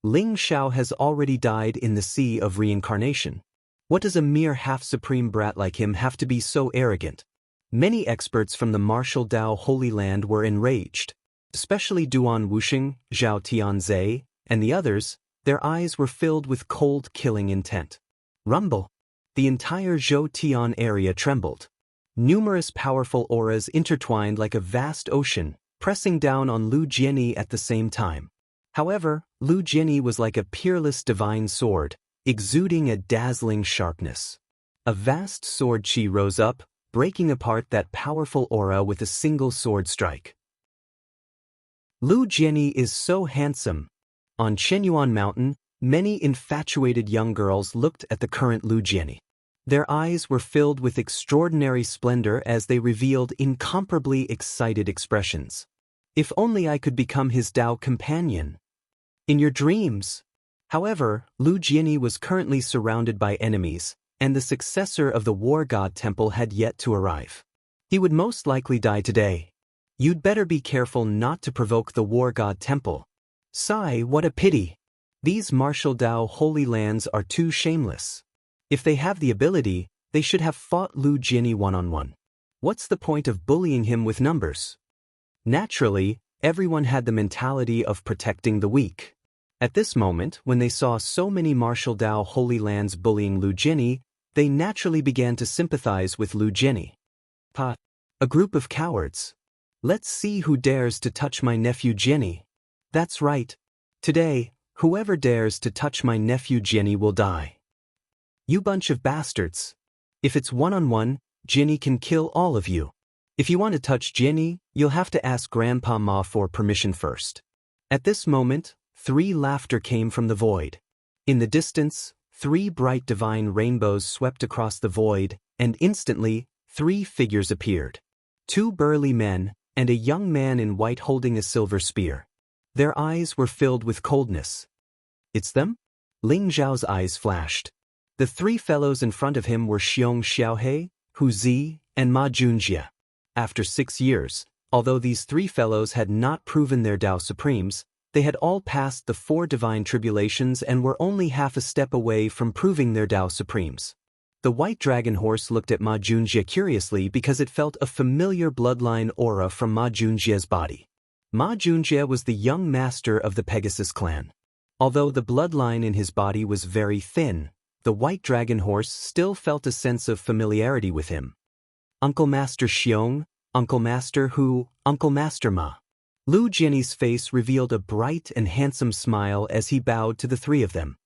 Ling Xiao has already died in the sea of reincarnation. What does a mere half-supreme brat like him have to be so arrogant? Many experts from the martial Dao Holy Land were enraged, especially Duan Wuxing, Zhao Tianzhe, and the others. Their eyes were filled with cold, killing intent. Rumble. The entire Zhou Tian area trembled. Numerous powerful auras intertwined like a vast ocean, pressing down on Lu Jianyi at the same time. However, Lu Jianyi was like a peerless divine sword, exuding a dazzling sharpness. A vast sword chi rose up, breaking apart that powerful aura with a single sword strike. Lu Jianyi is so handsome. On Qianyuan Mountain, many infatuated young girls looked at the current Lu Jianyi. Their eyes were filled with extraordinary splendor as they revealed incomparably excited expressions. If only I could become his Dao companion. In your dreams. However, Lu Jianyi was currently surrounded by enemies, and the successor of the War God Temple had yet to arrive. He would most likely die today. You'd better be careful not to provoke the War God Temple. Sigh, what a pity. These martial Dao Holy Lands are too shameless. If they have the ability, They should have fought Lu Jiani one-on-one. What's the point of bullying him with numbers? Naturally, everyone had the mentality of protecting the weak. At this moment, when they saw so many martial Dao Holy Lands bullying Lu Jiani, they naturally began to sympathize with Lu Jiani. A group of cowards. Let's see who dares to touch my nephew Jiani. That's right. Today, whoever dares to touch my nephew Jiani will die. You bunch of bastards. If it's one-on-one, Jiani can kill all of you. If you want to touch Jiani, you'll have to ask Grandpa Ma for permission first. At this moment, 3 laughter came from the void. In the distance, 3 bright divine rainbows swept across the void, and instantly, 3 figures appeared. 2 burly men, and a young man in white holding a silver spear. Their eyes were filled with coldness. It's them? Ling Zhao's eyes flashed. The 3 fellows in front of him were Xiong Xiaohe, Hu Zi, and Ma Junjie. After 6 years, although these 3 fellows had not proven their Tao Supremes, they had all passed the 4 divine tribulations and were only half a step away from proving their Tao Supremes. The white dragon horse looked at Ma Junjie curiously because it felt a familiar bloodline aura from Ma Junjie's body. Ma Junjie was the young master of the Pegasus clan. Although the bloodline in his body was very thin, the white dragon horse still felt a sense of familiarity with him. Uncle Master Xiong, Uncle Master Hu, Uncle Master Ma. Lu Jiani's face revealed a bright and handsome smile as he bowed to the 3 of them.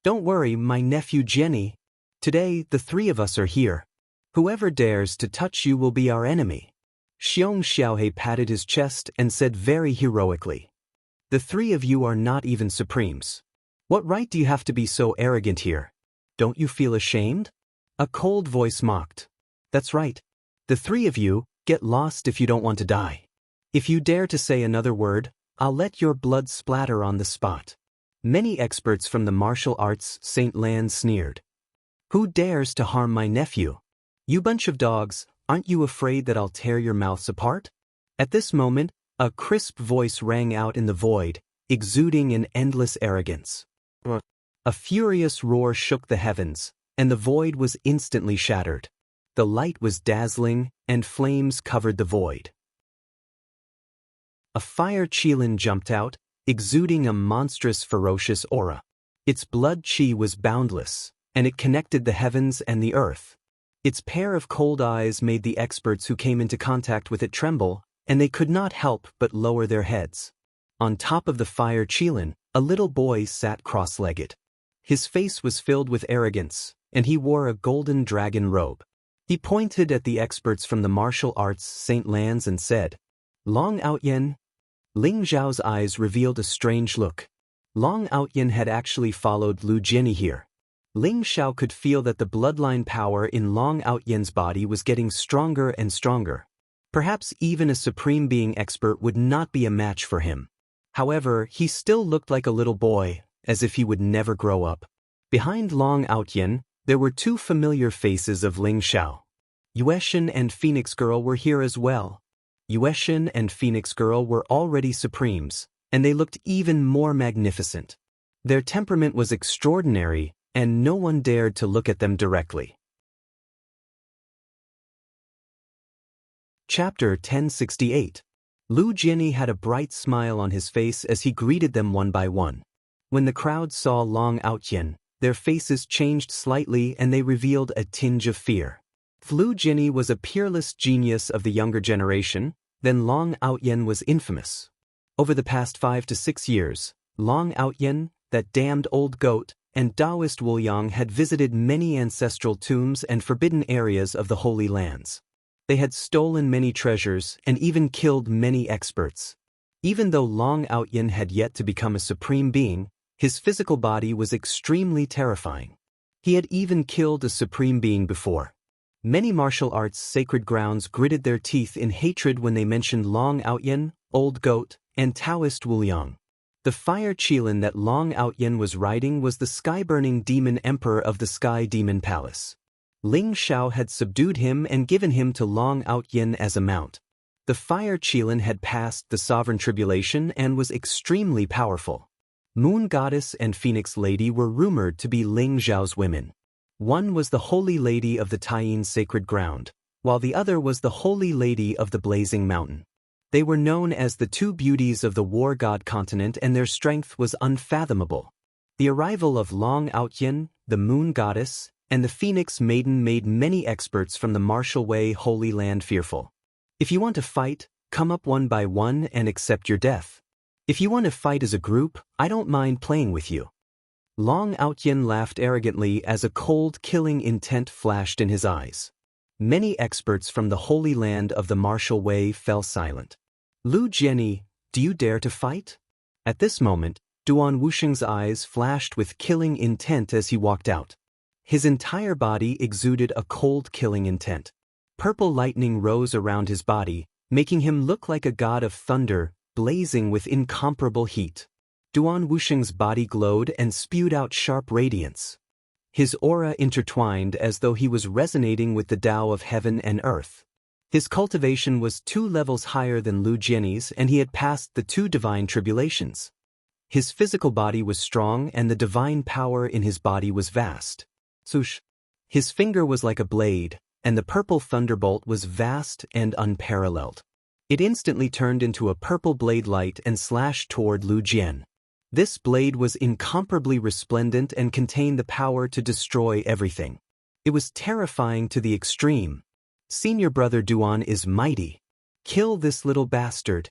Don't worry, my nephew Jiani. Today, the 3 of us are here. Whoever dares to touch you will be our enemy. Xiong Xiaohe patted his chest and said very heroically. The 3 of you are not even Supremes. What right do you have to be so arrogant here? Don't you feel ashamed? A cold voice mocked. That's right. The 3 of you, get lost if you don't want to die. If you dare to say another word, I'll let your blood splatter on the spot. Many experts from the martial arts St. Lan sneered. Who dares to harm my nephew? You bunch of dogs, aren't you afraid that I'll tear your mouths apart? At this moment, a crisp voice rang out in the void, exuding an endless arrogance. A furious roar shook the heavens, and the void was instantly shattered. The light was dazzling, and flames covered the void. A fire qilin jumped out, exuding a monstrous ferocious aura. Its blood qi was boundless, and it connected the heavens and the earth. Its pair of cold eyes made the experts who came into contact with it tremble, and they could not help but lower their heads. On top of the fire qilin, a little boy sat cross-legged. His face was filled with arrogance, and he wore a golden dragon robe. He pointed at the experts from the martial arts St. Lands and said, Long Outyen. Ling Zhao's eyes revealed a strange look. Long Outyen had actually followed Lu Jiani here. Ling Zhao could feel that the bloodline power in Long Outyen's body was getting stronger and stronger. Perhaps even a supreme being expert would not be a match for him. However, he still looked like a little boy, as if he would never grow up. Behind Long Outyen, there were 2 familiar faces of Ling Zhao. Yueshin and Phoenix Girl were here as well. Yueshin and Phoenix Girl were already supremes, and they looked even more magnificent. Their temperament was extraordinary, and no one dared to look at them directly. Chapter 1068. Lu Jiani had a bright smile on his face as he greeted them one by one. When the crowd saw Long Outyen, their faces changed slightly and they revealed a tinge of fear. If Lu Jiani was a peerless genius of the younger generation, then Long Outyen was infamous. Over the past 5 to 6 years, Long Outyen, that damned old goat, and Taoist Wuliang had visited many ancestral tombs and forbidden areas of the Holy Lands. They had stolen many treasures and even killed many experts. Even though Long Outyen had yet to become a supreme being, his physical body was extremely terrifying. He had even killed a supreme being before. Many martial arts sacred grounds gritted their teeth in hatred when they mentioned Long Outyen, Old Goat, and Taoist Wuliang. The fire qilin that Long Outyen was riding was the sky-burning demon emperor of the Sky Demon Palace. Ling Zhao had subdued him and given him to Long Outyen as a mount. The fire qilin had passed the sovereign tribulation and was extremely powerful. Moon Goddess and Phoenix Lady were rumored to be Ling Zhao's women. One was the Holy Lady of the Taiyin sacred ground, while the other was the Holy Lady of the blazing mountain. They were known as the two beauties of the war god continent, and their strength was unfathomable. The arrival of Long Outyin, the moon goddess, and the phoenix maiden made many experts from the martial way Holy Land fearful. If you want to fight, come up one by one and accept your death. If you want to fight as a group, I don't mind playing with you. Long Outyin laughed arrogantly as a cold, killing intent flashed in his eyes. Many experts from the Holy Land of the martial way fell silent. Lu Jianyi, do you dare to fight? At this moment, Duan Wusheng's eyes flashed with killing intent as he walked out. His entire body exuded a cold, killing intent. Purple lightning rose around his body, making him look like a god of thunder, blazing with incomparable heat. Duan Wusheng's body glowed and spewed out sharp radiance. His aura intertwined as though he was resonating with the Tao of heaven and earth. His cultivation was 2 levels higher than Lu Jianyi's, and he had passed the 2 divine tribulations. His physical body was strong and the divine power in his body was vast. Swoosh! His finger was like a blade, and the purple thunderbolt was vast and unparalleled. It instantly turned into a purple blade light and slashed toward Lu Jian. This blade was incomparably resplendent and contained the power to destroy everything. It was terrifying to the extreme. Senior brother Duan is mighty. Kill this little bastard.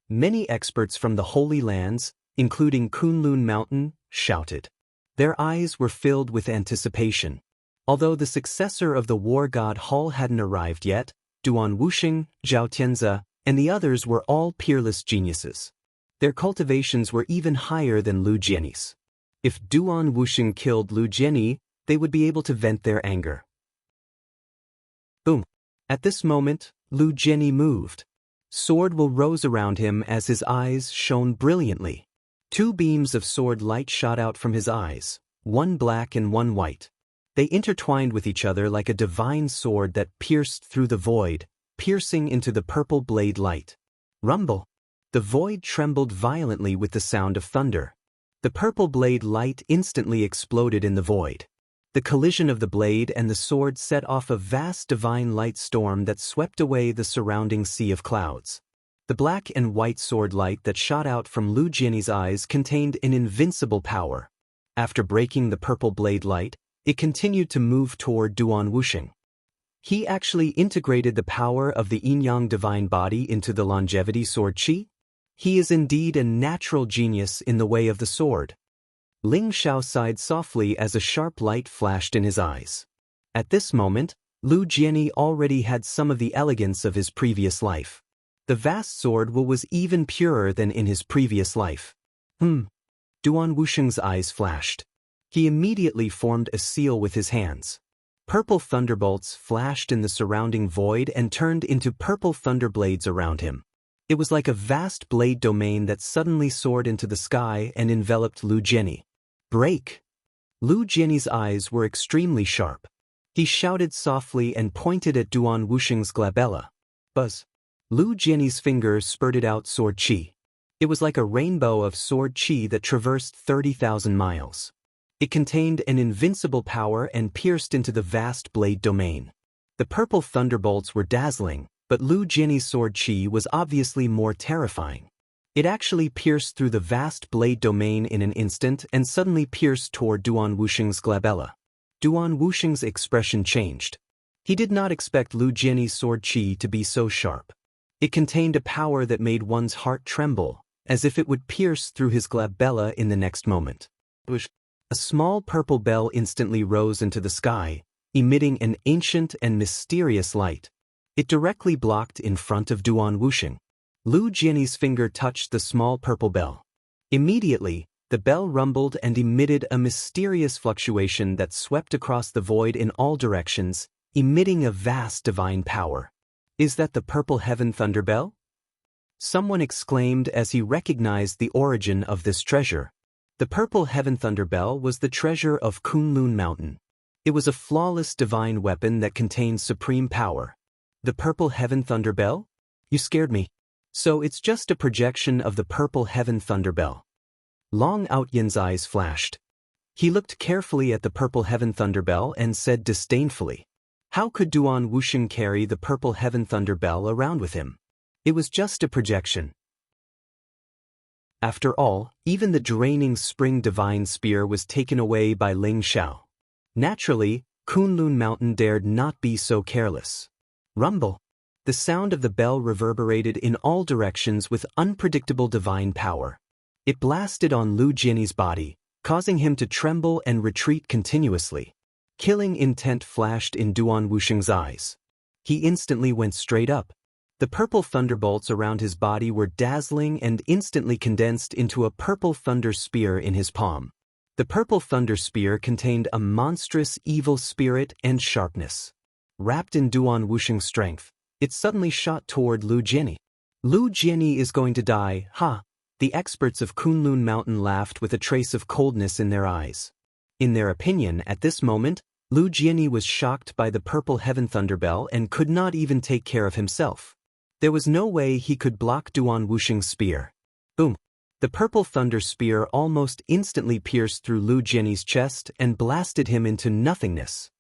Many experts from the Holy Lands, including Kunlun Mountain, shouted. Their eyes were filled with anticipation. Although the successor of the war god Hall hadn't arrived yet, Duan Wusheng, Zhao Tianze, and the others were all peerless geniuses. Their cultivations were even higher than Lu Jianyi's. If Duan Wusheng killed Lu Jianyi, they would be able to vent their anger. Boom! At this moment, Lu Jianyi moved. Sword will rose around him as his eyes shone brilliantly. 2 beams of sword light shot out from his eyes, one black and one white. They intertwined with each other like a divine sword that pierced through the void, piercing into the purple blade light. Rumble! The void trembled violently with the sound of thunder. The purple blade light instantly exploded in the void. The collision of the blade and the sword set off a vast divine light storm that swept away the surrounding sea of clouds. The black and white sword light that shot out from Lu Jianyi's eyes contained an invincible power. After breaking the purple blade light, it continued to move toward Duan Wusheng. He actually integrated the power of the yin-yang divine body into the longevity sword qi. He is indeed a natural genius in the way of the sword. Ling Xiao sighed softly as a sharp light flashed in his eyes. At this moment, Lu Jianyi already had some of the elegance of his previous life. The vast sword was even purer than in his previous life. Duan Wusheng's eyes flashed. He immediately formed a seal with his hands. Purple thunderbolts flashed in the surrounding void and turned into purple thunderblades around him. It was like a vast blade domain that suddenly soared into the sky and enveloped Lu Jianyi. Break! Lu Jianyi's eyes were extremely sharp. He shouted softly and pointed at Duan Wusheng's glabella. Buzz! Lu Jianyi's fingers spurted out sword qi. It was like a rainbow of sword qi that traversed 30,000 miles. It contained an invincible power and pierced into the vast blade domain. The purple thunderbolts were dazzling, but Lu Jianyi's sword qi was obviously more terrifying. It actually pierced through the vast blade domain in an instant and suddenly pierced toward Duan Wusheng's glabella. Duan Wusheng's expression changed. He did not expect Lu Jianyi's sword qi to be so sharp. It contained a power that made one's heart tremble, as if it would pierce through his glabella in the next moment. A small purple bell instantly rose into the sky, emitting an ancient and mysterious light. It directly blocked in front of Duan Wusheng. Lu Jianyi's finger touched the small purple bell. Immediately, the bell rumbled and emitted a mysterious fluctuation that swept across the void in all directions, emitting a vast divine power. Is that the purple heaven thunder bell? Someone exclaimed as he recognized the origin of this treasure. The purple heaven thunder bell was the treasure of Kunlun Mountain. It was a flawless divine weapon that contained supreme power. The purple heaven thunder bell? You scared me. So it's just a projection of the purple heaven thunder bell. Long Outyan's eyes flashed. He looked carefully at the purple heaven thunderbell and said disdainfully, "How could Duan Wusheng carry the purple heaven thunderbell around with him? It was just a projection." After all, even the draining spring divine spear was taken away by Ling Xiao. Naturally, Kunlun Mountain dared not be so careless. Rumble. The sound of the bell reverberated in all directions with unpredictable divine power. It blasted on Lu Jianyi's body, causing him to tremble and retreat continuously. Killing intent flashed in Duan Wusheng's eyes. He instantly went straight up. The purple thunderbolts around his body were dazzling and instantly condensed into a purple thunder spear in his palm. The purple thunder spear contained a monstrous evil spirit and sharpness. Wrapped in Duan Wusheng's strength, it suddenly shot toward Lu Jianyi. "Lu Jianyi is going to die, ha!" The experts of Kunlun Mountain laughed with a trace of coldness in their eyes. In their opinion, at this moment, Lu Jianyi was shocked by the purple heaven thunderbell and could not even take care of himself. There was no way he could block Duan Wusheng's spear. Boom! The purple thunder spear almost instantly pierced through Lu Jianyi's chest and blasted him into nothingness.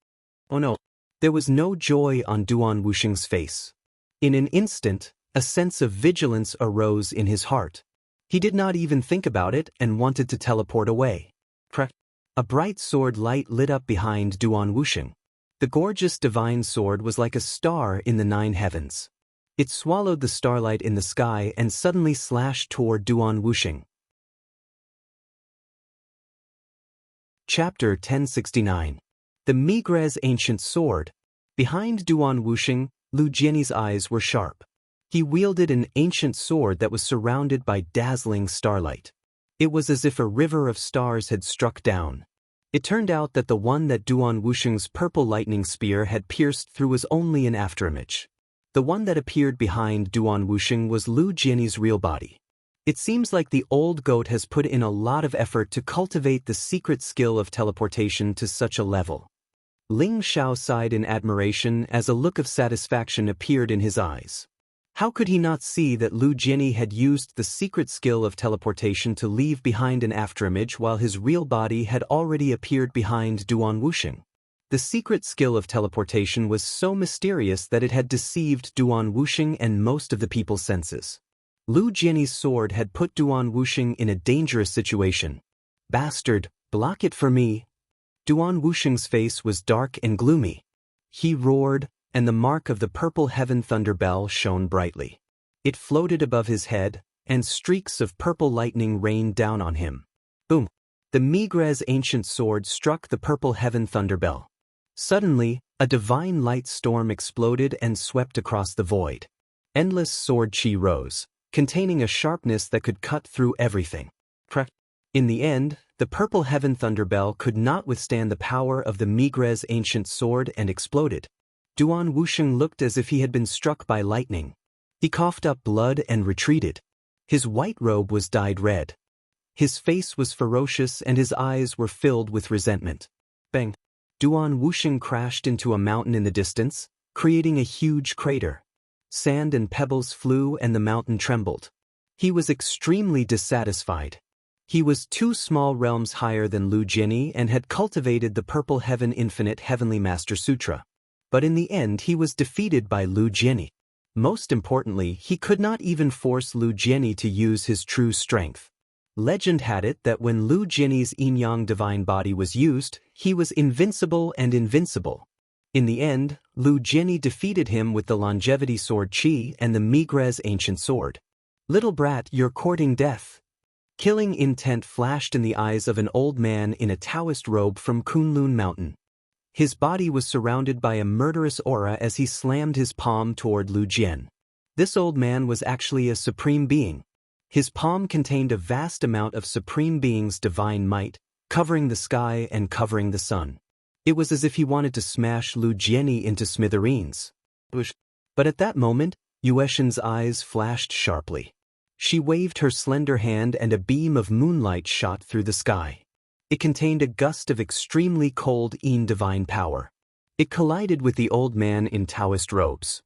Oh no! There was no joy on Duan Wusheng's face. In an instant, a sense of vigilance arose in his heart. He did not even think about it and wanted to teleport away. A bright sword light lit up behind Duan Wusheng. The gorgeous divine sword was like a star in the 9 heavens. It swallowed the starlight in the sky and suddenly slashed toward Duan Wusheng. Chapter 1069. The Migres Ancient Sword. Behind Duan Wusheng, Lu Jianyi's eyes were sharp. He wielded an ancient sword that was surrounded by dazzling starlight. It was as if a river of stars had struck down. It turned out that the one that Duan Wusheng's purple lightning spear had pierced through was only an afterimage. The one that appeared behind Duan Wusheng was Lu Jianyi's real body. It seems like the old goat has put in a lot of effort to cultivate the secret skill of teleportation to such a level. Ling Xiao sighed in admiration as a look of satisfaction appeared in his eyes. How could he not see that Lu Jianyi had used the secret skill of teleportation to leave behind an afterimage while his real body had already appeared behind Duan Wusheng? The secret skill of teleportation was so mysterious that it had deceived Duan Wusheng and most of the people's senses. Lu Jianyi's sword had put Duan Wusheng in a dangerous situation. "Bastard, block it for me!" Duan Wusheng's face was dark and gloomy. He roared, and the mark of the purple heaven thunderbell shone brightly. It floated above his head, and streaks of purple lightning rained down on him. Boom! The Migres ancient sword struck the purple heaven thunderbell. Suddenly, a divine light storm exploded and swept across the void. Endless sword chi rose, containing a sharpness that could cut through everything. In the end, the purple heaven thunderbell could not withstand the power of the Migres ancient sword and exploded. Duan Wusheng looked as if he had been struck by lightning. He coughed up blood and retreated. His white robe was dyed red. His face was ferocious and his eyes were filled with resentment. Bang! Duan Wusheng crashed into a mountain in the distance, creating a huge crater. Sand and pebbles flew and the mountain trembled. He was extremely dissatisfied. He was 2 small realms higher than Lu Jianyi and had cultivated the Purple Heaven Infinite Heavenly Master Sutra. But in the end he was defeated by Lu Jianyi. Most importantly, he could not even force Lu Jianyi to use his true strength. Legend had it that when Lu Jianyi's yin-yang divine body was used, he was invincible and invincible. In the end, Lu Jianyi defeated him with the longevity sword Qi and the Migres ancient sword. "Little brat, you're courting death." Killing intent flashed in the eyes of an old man in a Taoist robe from Kunlun Mountain. His body was surrounded by a murderous aura as he slammed his palm toward Lu Jian. This old man was actually a supreme being. His palm contained a vast amount of Supreme Being's divine might, covering the sky and covering the sun. It was as if he wanted to smash Lu Jianyi into smithereens. But at that moment, Yueshen's eyes flashed sharply. She waved her slender hand and a beam of moonlight shot through the sky. It contained a gust of extremely cold Yin divine power. It collided with the old man in Taoist robes.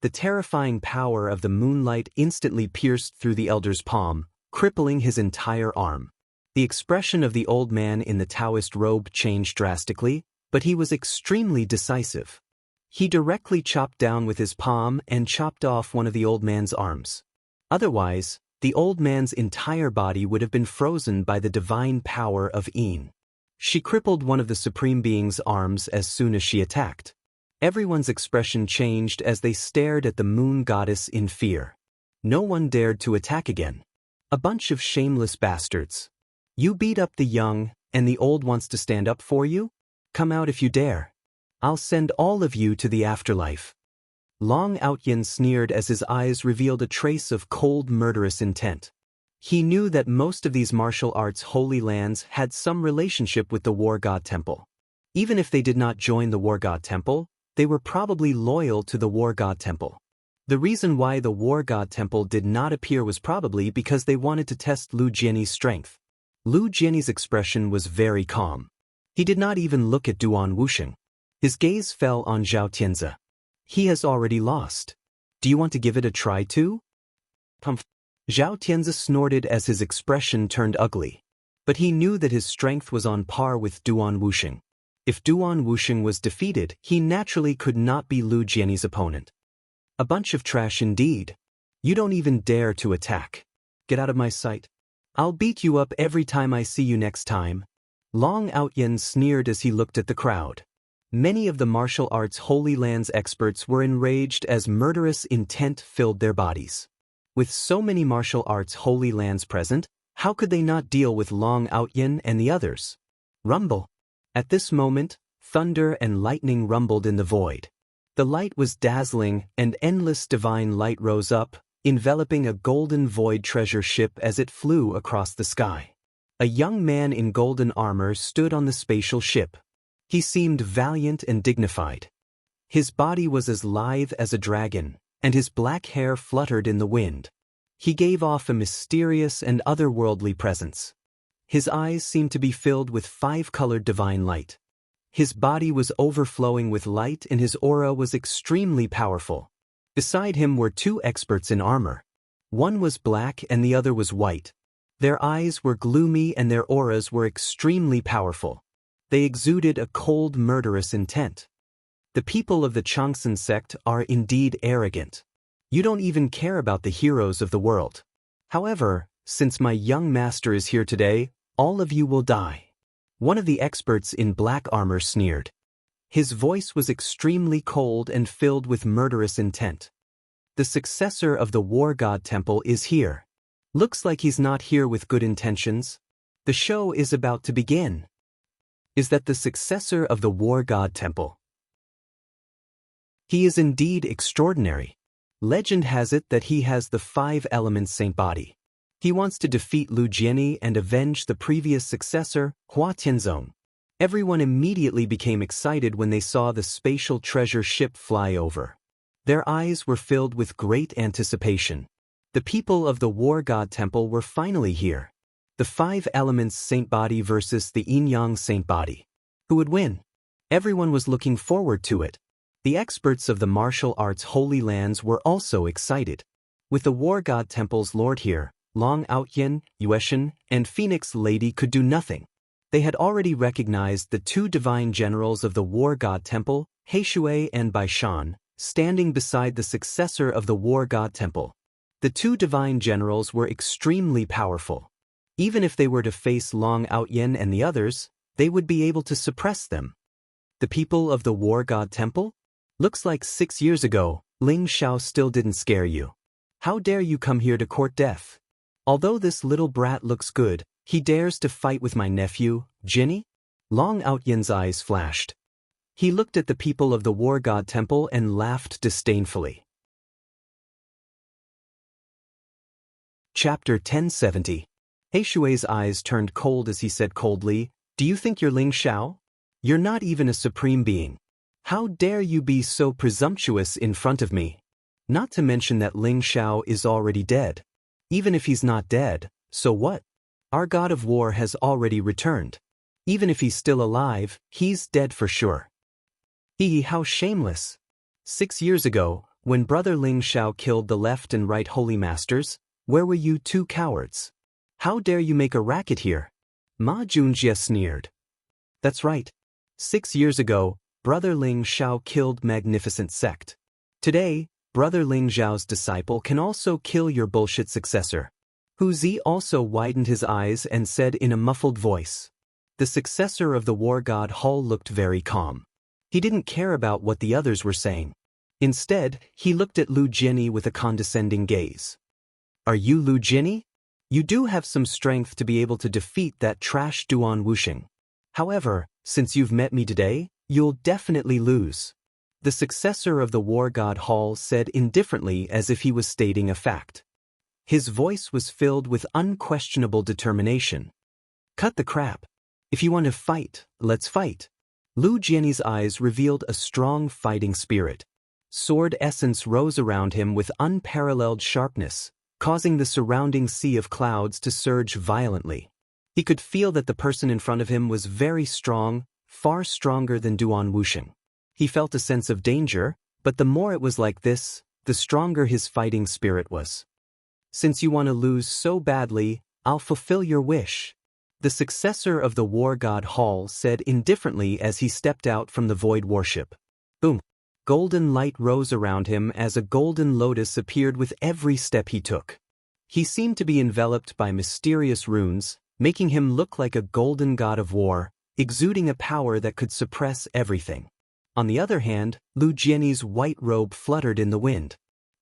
The terrifying power of the moonlight instantly pierced through the elder's palm, crippling his entire arm. The expression of the old man in the Taoist robe changed drastically, but he was extremely decisive. He directly chopped down with his palm and chopped off one of the old man's arms. Otherwise, the old man's entire body would have been frozen by the divine power of Yin. She crippled one of the Supreme Being's arms as soon as she attacked. Everyone's expression changed as they stared at the moon goddess in fear. No one dared to attack again. A bunch of shameless bastards. You beat up the young, and the old wants to stand up for you? Come out if you dare. I'll send all of you to the afterlife. Long Outyin sneered as his eyes revealed a trace of cold, murderous intent. He knew that most of these martial arts holy lands had some relationship with the War God Temple. Even if they did not join the War God Temple, they were probably loyal to the War God Temple. The reason why the War God Temple did not appear was probably because they wanted to test Lu Jianyi's strength. Lu Jianyi's expression was very calm. He did not even look at Duan Wusheng. His gaze fell on Zhao Tianzi. He has already lost. Do you want to give it a try too? Pumph. Zhao Tianzi snorted as his expression turned ugly. But he knew that his strength was on par with Duan Wusheng. If Duan Wusheng was defeated, he naturally could not be Lu Jianyi's opponent. A bunch of trash indeed. You don't even dare to attack. Get out of my sight. I'll beat you up every time I see you next time. Long Outyin sneered as he looked at the crowd. Many of the martial arts Holy Lands experts were enraged as murderous intent filled their bodies. With so many martial arts Holy Lands present, how could they not deal with Long Outyin and the others? Rumble. At this moment, thunder and lightning rumbled in the void. The light was dazzling, and endless divine light rose up, enveloping a golden void treasure ship as it flew across the sky. A young man in golden armor stood on the spatial ship. He seemed valiant and dignified. His body was as lithe as a dragon, and his black hair fluttered in the wind. He gave off a mysterious and otherworldly presence. His eyes seemed to be filled with five-colored divine light. His body was overflowing with light and his aura was extremely powerful. Beside him were two experts in armor. One was black and the other was white. Their eyes were gloomy and their auras were extremely powerful. They exuded a cold, murderous intent. The people of the Changsun sect are indeed arrogant. You don't even care about the heroes of the world. However, since my young master is here today, all of you will die. One of the experts in black armor sneered. His voice was extremely cold and filled with murderous intent. The successor of the War God Temple is here. Looks like he's not here with good intentions. The show is about to begin. Is that the successor of the War God Temple? He is indeed extraordinary. Legend has it that he has the 5 elements saint body. He wants to defeat Lu Jianyi and avenge the previous successor, Hua Tianzong. Everyone immediately became excited when they saw the spatial treasure ship fly over. Their eyes were filled with great anticipation. The people of the War God Temple were finally here. The 5 elements saint body versus the yin-yang saint body. Who would win? Everyone was looking forward to it. The experts of the martial arts Holy Lands were also excited. With the War God Temple's lord here, Long Outyin, Yueshan, and Phoenix Lady could do nothing. They had already recognized the 2 divine generals of the War God Temple, Heishui and Baishan, standing beside the successor of the War God Temple. The 2 divine generals were extremely powerful. Even if they were to face Long Outyin and the others, they would be able to suppress them. The people of the War God Temple? Looks like 6 years ago, Ling Xiao still didn't scare you. How dare you come here to court death? Although this little brat looks good, he dares to fight with my nephew, Jinny? Long Outyin's eyes flashed. He looked at the people of the War God Temple and laughed disdainfully. Chapter 1070. Heishui's eyes turned cold as he said coldly, "Do you think you're Ling Xiao? You're not even a supreme being. How dare you be so presumptuous in front of me? Not to mention that Ling Xiao is already dead. Even if he's not dead, so what? Our god of war has already returned. Even if he's still alive, he's dead for sure." How shameless. 6 years ago, when brother Ling Xiao killed the left and right holy masters, where were you 2 cowards? How dare you make a racket here? Ma Junjie sneered. That's right. 6 years ago, Brother Ling Xiao killed Magnificent Sect. Today, Brother Ling Xiao's disciple can also kill your bullshit successor. Hu Zi also widened his eyes and said in a muffled voice. The successor of the war god Hall looked very calm. He didn't care about what the others were saying. Instead, he looked at Lu Jianyi with a condescending gaze. Are you Lu Jianyi? You do have some strength to be able to defeat that trash Duan Wuxing. However, since you've met me today, you'll definitely lose. The successor of the war god Hall said indifferently as if he was stating a fact. His voice was filled with unquestionable determination. Cut the crap. If you want to fight, let's fight. Lu Jianyi's eyes revealed a strong fighting spirit. Sword essence rose around him with unparalleled sharpness, causing the surrounding sea of clouds to surge violently. He could feel that the person in front of him was very strong, far stronger than Duan Wuxing. He felt a sense of danger, but the more it was like this, the stronger his fighting spirit was. Since you want to lose so badly, I'll fulfill your wish. The successor of the war god Hall said indifferently as he stepped out from the void warship. Boom! Golden light rose around him as a golden lotus appeared with every step he took. He seemed to be enveloped by mysterious runes, making him look like a golden god of war, exuding a power that could suppress everything. On the other hand, Lu Jianyi's white robe fluttered in the wind.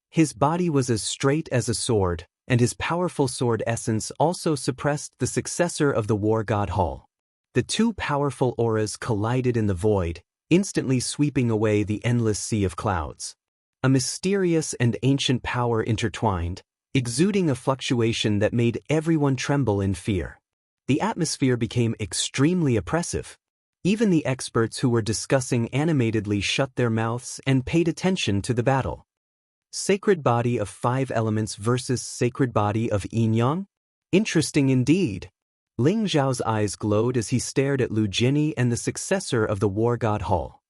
His body was as straight as a sword, and his powerful sword essence also suppressed the successor of the war god Hall. The two powerful auras collided in the void, instantly sweeping away the endless sea of clouds. A mysterious and ancient power intertwined, exuding a fluctuation that made everyone tremble in fear. The atmosphere became extremely oppressive. Even the experts who were discussing animatedly shut their mouths and paid attention to the battle. Sacred body of 5 elements versus sacred body of yin-yang? Interesting indeed. Ling Zhao's eyes glowed as he stared at Lu Jianyi and the successor of the war god Hall.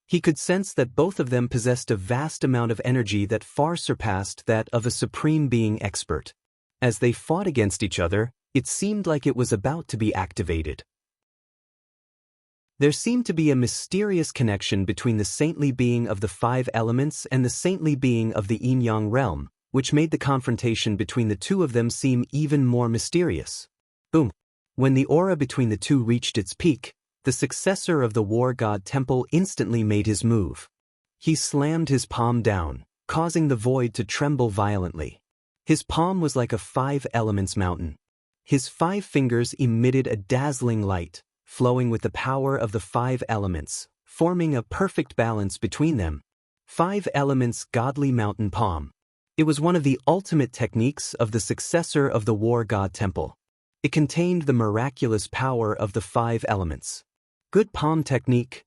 He could sense that both of them possessed a vast amount of energy that far surpassed that of a supreme being expert. As they fought against each other, it seemed like it was about to be activated. There seemed to be a mysterious connection between the saintly being of the 5 elements and the saintly being of the yin-yang realm, which made the confrontation between the two of them seem even more mysterious. Boom! When the aura between the two reached its peak, the successor of the war god temple instantly made his move. He slammed his palm down, causing the void to tremble violently. His palm was like a 5 elements mountain. His 5 fingers emitted a dazzling light, flowing with the power of the 5 elements, forming a perfect balance between them. 5 elements godly mountain palm. It was one of the ultimate techniques of the successor of the war god temple. It contained the miraculous power of the 5 elements. Good palm technique.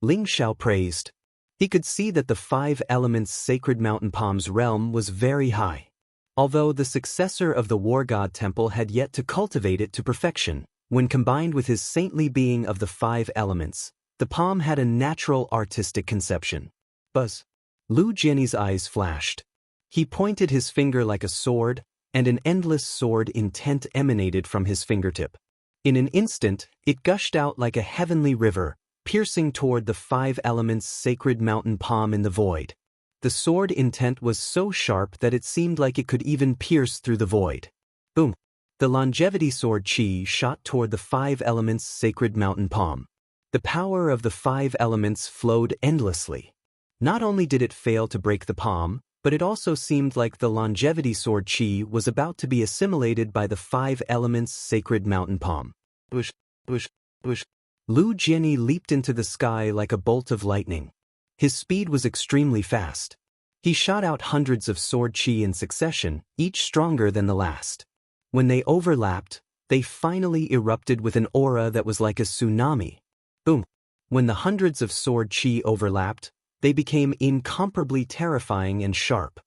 Ling Xiao praised. He could see that the 5 elements sacred mountain palm's realm was very high. Although the successor of the war god temple had yet to cultivate it to perfection, when combined with his saintly being of the 5 elements, the palm had a natural artistic conception. Buzz. Lu Jianyi's eyes flashed. He pointed his finger like a sword, and an endless sword intent emanated from his fingertip. In an instant, it gushed out like a heavenly river, piercing toward the 5 elements sacred mountain palm in the void. The sword intent was so sharp that it seemed like it could even pierce through the void. Boom! The longevity sword chi shot toward the 5 elements sacred mountain palm. The power of the 5 elements flowed endlessly. Not only did it fail to break the palm, but it also seemed like the longevity sword chi was about to be assimilated by the 5 elements sacred mountain palm. Bush, bush, bush. Lu Jianyi leaped into the sky like a bolt of lightning. His speed was extremely fast. He shot out hundreds of sword chi in succession, each stronger than the last. When they overlapped, they finally erupted with an aura that was like a tsunami. Boom! When the hundreds of sword chi overlapped, they became incomparably terrifying and sharp.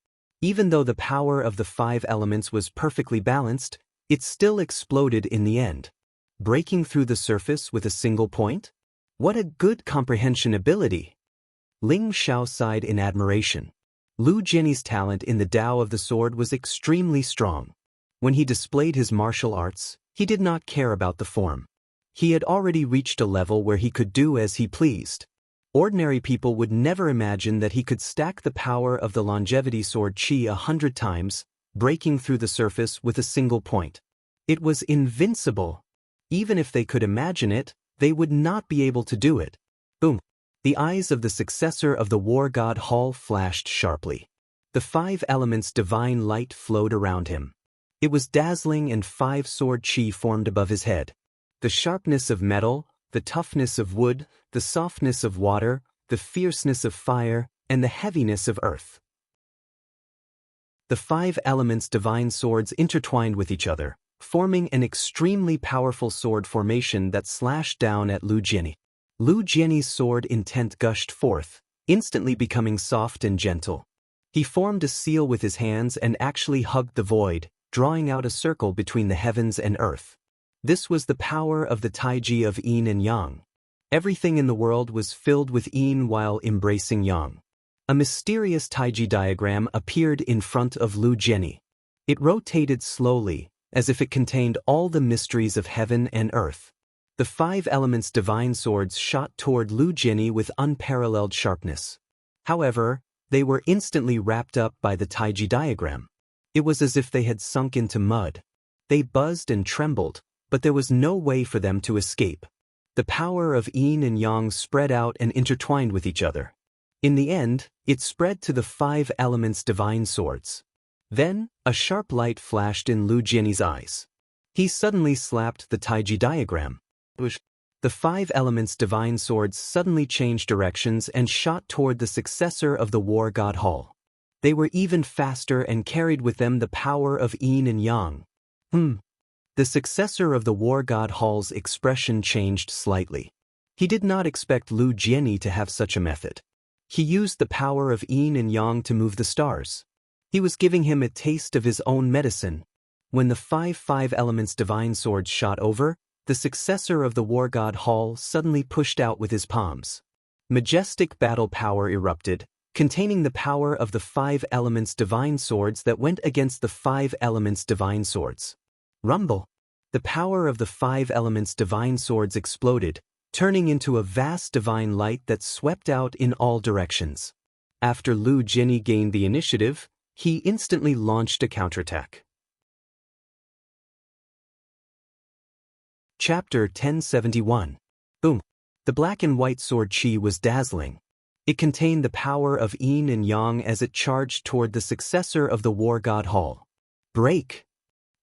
Even though the power of the 5 elements was perfectly balanced, it still exploded in the end. Breaking through the surface with a single point? What a good comprehension ability! Ling Xiao sighed in admiration. Lu Jianyi's talent in the Tao of the sword was extremely strong. When he displayed his martial arts, He did not care about the form. He had already reached a level where he could do as he pleased. Ordinary people would never imagine that he could stack the power of the longevity sword Qi 100 times, breaking through the surface with a single point. It was invincible. Even if they could imagine it, they would not be able to do it. Boom! The eyes of the successor of the war god Hall flashed sharply. The 5 elements divine light flowed around him. It was dazzling, and 5 sword Qi formed above his head. The sharpness of metal, the toughness of wood, the softness of water, the fierceness of fire, and the heaviness of earth. The 5 elements divine swords intertwined with each other, forming an extremely powerful sword formation that slashed down at Lu Jianyi. Lu Jianyi's sword intent gushed forth, instantly becoming soft and gentle. He formed a seal with his hands and actually hugged the void, drawing out a circle between the heavens and earth. This was the power of the Taiji of Yin and Yang. Everything in the world was filled with Yin while embracing Yang. A mysterious Taiji diagram appeared in front of Lu Jianyi. It rotated slowly, as if it contained all the mysteries of heaven and earth. The 5 elements divine swords shot toward Lu Jianyi with unparalleled sharpness. However, they were instantly wrapped up by the Taiji diagram. It was as if they had sunk into mud. They buzzed and trembled, but there was no way for them to escape. The power of Yin and Yang spread out and intertwined with each other. In the end, it spread to the 5 elements divine swords. Then, a sharp light flashed in Lu Jianyi's eyes. He suddenly slapped the Taiji diagram. The 5 elements divine swords suddenly changed directions and shot toward the successor of the war god Hall. They were even faster and carried with them the power of Yin and Yang. The successor of the war god Hall's expression changed slightly. He did not expect Lu Jianyi to have such a method. He used the power of Yin and Yang to move the stars. He was giving him a taste of his own medicine. When the 5 elements divine swords shot over, the successor of the war god Hall suddenly pushed out with his palms. Majestic battle power erupted, containing the power of the 5 elements divine swords that went against the 5 elements divine swords. Rumble! The power of the 5 elements divine swords exploded, turning into a vast divine light that swept out in all directions. After Lu Jianyi gained the initiative, he instantly launched a counterattack. Chapter 1071. Boom! The black and white sword Qi was dazzling. It contained the power of Yin and Yang as it charged toward the successor of the war god Hall. Break!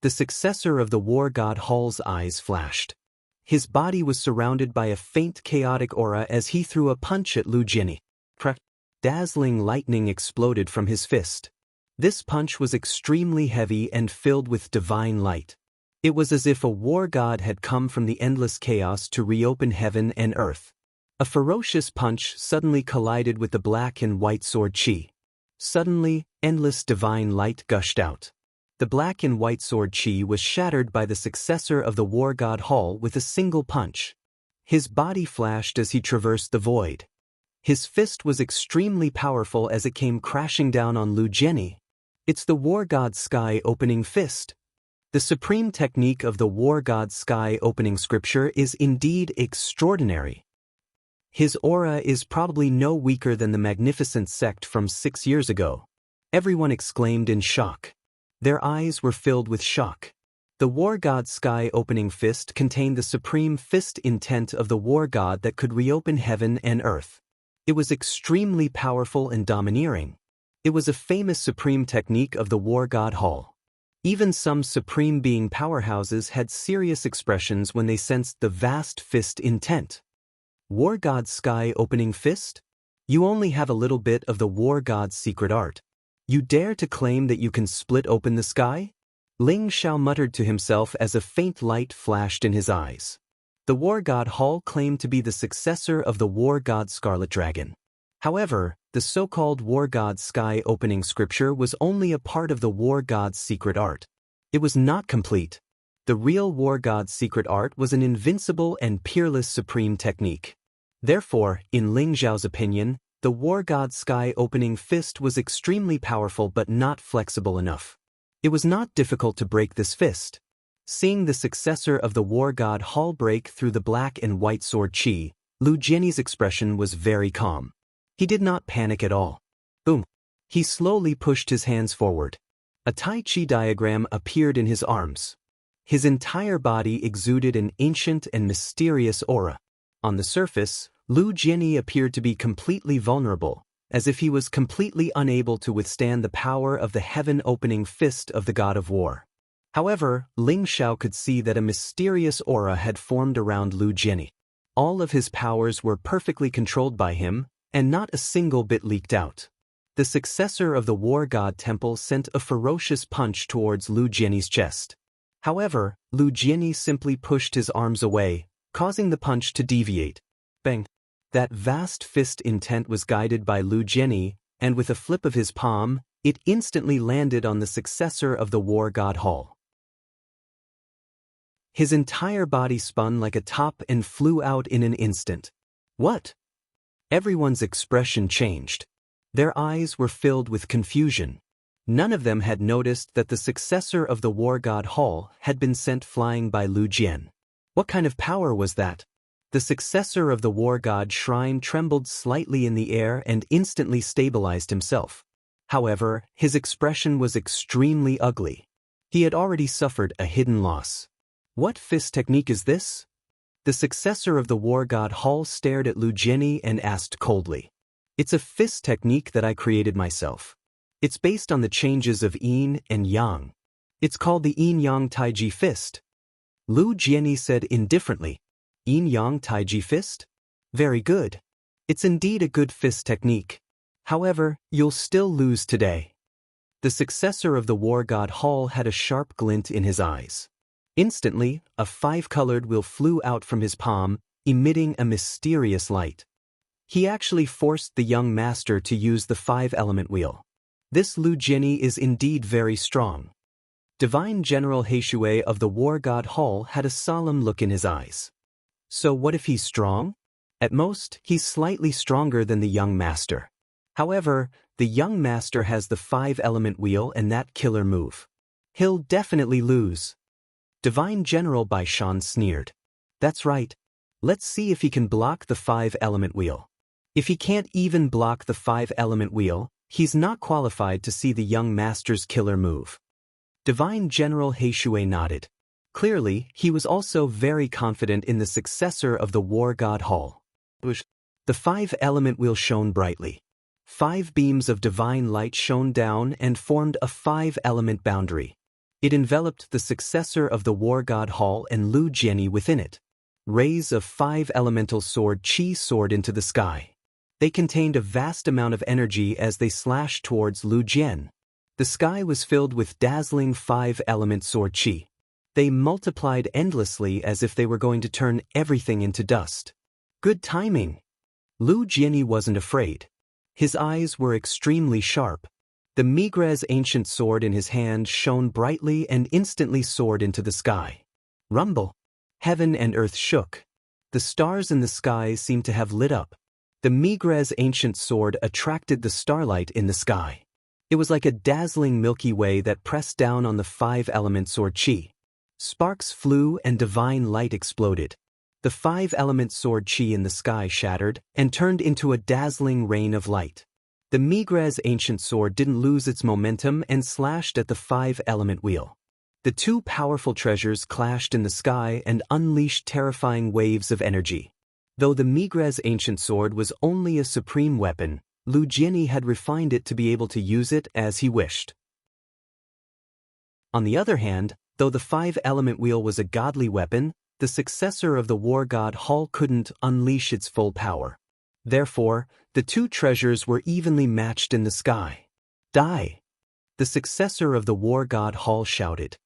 The successor of the war god Hall's eyes flashed. His body was surrounded by a faint chaotic aura as he threw a punch at Lu Jianyi. Dazzling lightning exploded from his fist. This punch was extremely heavy and filled with divine light. It was as if a war god had come from the endless chaos to reopen heaven and earth. A ferocious punch suddenly collided with the black and white sword Qi. Suddenly, endless divine light gushed out. The black and white sword Qi was shattered by the successor of the war god Hall with a single punch. His body flashed as he traversed the void. His fist was extremely powerful as it came crashing down on Lu Jianyi. It's the war god sky opening fist. The supreme technique of the war god sky opening scripture is indeed extraordinary. His aura is probably no weaker than the magnificent sect from 6 years ago. Everyone exclaimed in shock. Their eyes were filled with shock. The war god sky opening fist contained the supreme fist intent of the war god that could reopen heaven and earth. It was extremely powerful and domineering. It was a famous supreme technique of the war god Hall. Even some supreme being powerhouses had serious expressions when they sensed the vast fist intent. War god sky opening fist? You only have a little bit of the war god's secret art. You dare to claim that you can split open the sky? Ling Xiao muttered to himself as a faint light flashed in his eyes. The war god Hall claimed to be the successor of the war god Scarlet Dragon. However, the so-called war god sky opening scripture was only a part of the war god's secret art. It was not complete. The real war god's secret art was an invincible and peerless supreme technique. Therefore, in Ling Xiao's opinion, the war god's sky opening fist was extremely powerful but not flexible enough. It was not difficult to break this fist. Seeing the successor of the war god Hall break through the black and white sword chi, Lu Jianyi's expression was very calm. He did not panic at all. Boom. He slowly pushed his hands forward. A Tai Chi diagram appeared in his arms. His entire body exuded an ancient and mysterious aura. On the surface, Lu Jianyi appeared to be completely vulnerable, as if he was completely unable to withstand the power of the heaven-opening fist of the god of war. However, Ling Xiao could see that a mysterious aura had formed around Lu Jianyi. All of his powers were perfectly controlled by him, and not a single bit leaked out. The successor of the war god temple sent a ferocious punch towards Lu Jianyi's chest. However, Lu Jianyi simply pushed his arms away, causing the punch to deviate. Bang! That vast fist intent was guided by Lu Jianyi, and with a flip of his palm, it instantly landed on the successor of the war god Hall. His entire body spun like a top and flew out in an instant. What? Everyone's expression changed. Their eyes were filled with confusion. None of them had noticed that the successor of the war god Hall had been sent flying by Lu Jian. What kind of power was that? The successor of the war god shrine trembled slightly in the air and instantly stabilized himself. However, his expression was extremely ugly. He had already suffered a hidden loss. What fist technique is this? The successor of the war god Hall stared at Lu Jianyi and asked coldly. It's a fist technique that I created myself. It's based on the changes of yin and yang. It's called the yin-yang taiji fist. Lu Jianyi said indifferently. Yin-yang taiji fist? Very good. It's indeed a good fist technique. However, you'll still lose today. The successor of the war god Hall had a sharp glint in his eyes. Instantly, a five-colored wheel flew out from his palm, emitting a mysterious light. He actually forced the young master to use the five-element wheel. This Lu Jianyi is indeed very strong. Divine General Heishui of the war god Hall had a solemn look in his eyes. So what if he's strong? At most, he's slightly stronger than the young master. However, the young master has the five-element wheel and that killer move. He'll definitely lose. Divine General Bai Shan sneered. That's right. Let's see if he can block the five-element wheel. If he can't even block the five-element wheel, he's not qualified to see the young master's killer move. Divine General Heishui nodded. Clearly, he was also very confident in the successor of the war god Hall. The five-element wheel shone brightly. 5 beams of divine light shone down and formed a 5-element boundary. It enveloped the successor of the war god Hall and Lu Jianyi within it. Rays of 5-elemental sword chi soared into the sky. They contained a vast amount of energy as they slashed towards Lu Jian. The sky was filled with dazzling 5-element sword chi. They multiplied endlessly as if they were going to turn everything into dust. Good timing. Lu Jianyi wasn't afraid. His eyes were extremely sharp. The Migrez ancient sword in his hand shone brightly and instantly soared into the sky. Rumble. Heaven and earth shook. The stars in the sky seemed to have lit up. The Migrez ancient sword attracted the starlight in the sky. It was like a dazzling Milky Way that pressed down on the 5-element sword chi. Sparks flew and divine light exploded. The 5-element sword chi in the sky shattered and turned into a dazzling rain of light. The Migrez ancient sword didn't lose its momentum and slashed at the 5-element wheel. The two powerful treasures clashed in the sky and unleashed terrifying waves of energy. Though the Migrez ancient sword was only a supreme weapon, Lu Jianyi had refined it to be able to use it as he wished. On the other hand, though the 5-element wheel was a godly weapon, the successor of the war god Hall couldn't unleash its full power. Therefore, the two treasures were evenly matched in the sky. Die! The successor of the war god Hall shouted.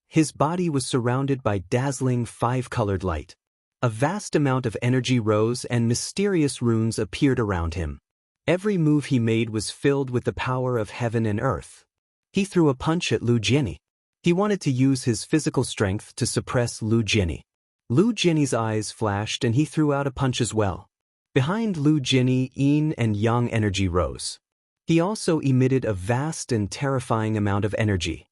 His body was surrounded by dazzling 5-colored light. A vast amount of energy rose and mysterious runes appeared around him. Every move he made was filled with the power of heaven and earth. He threw a punch at Lu Jianyi. He wanted to use his physical strength to suppress Lu Jianyi. Lu Jianyi's eyes flashed and he threw out a punch as well. Behind Lu Jianyi, yin and yang energy rose. He also emitted a vast and terrifying amount of energy.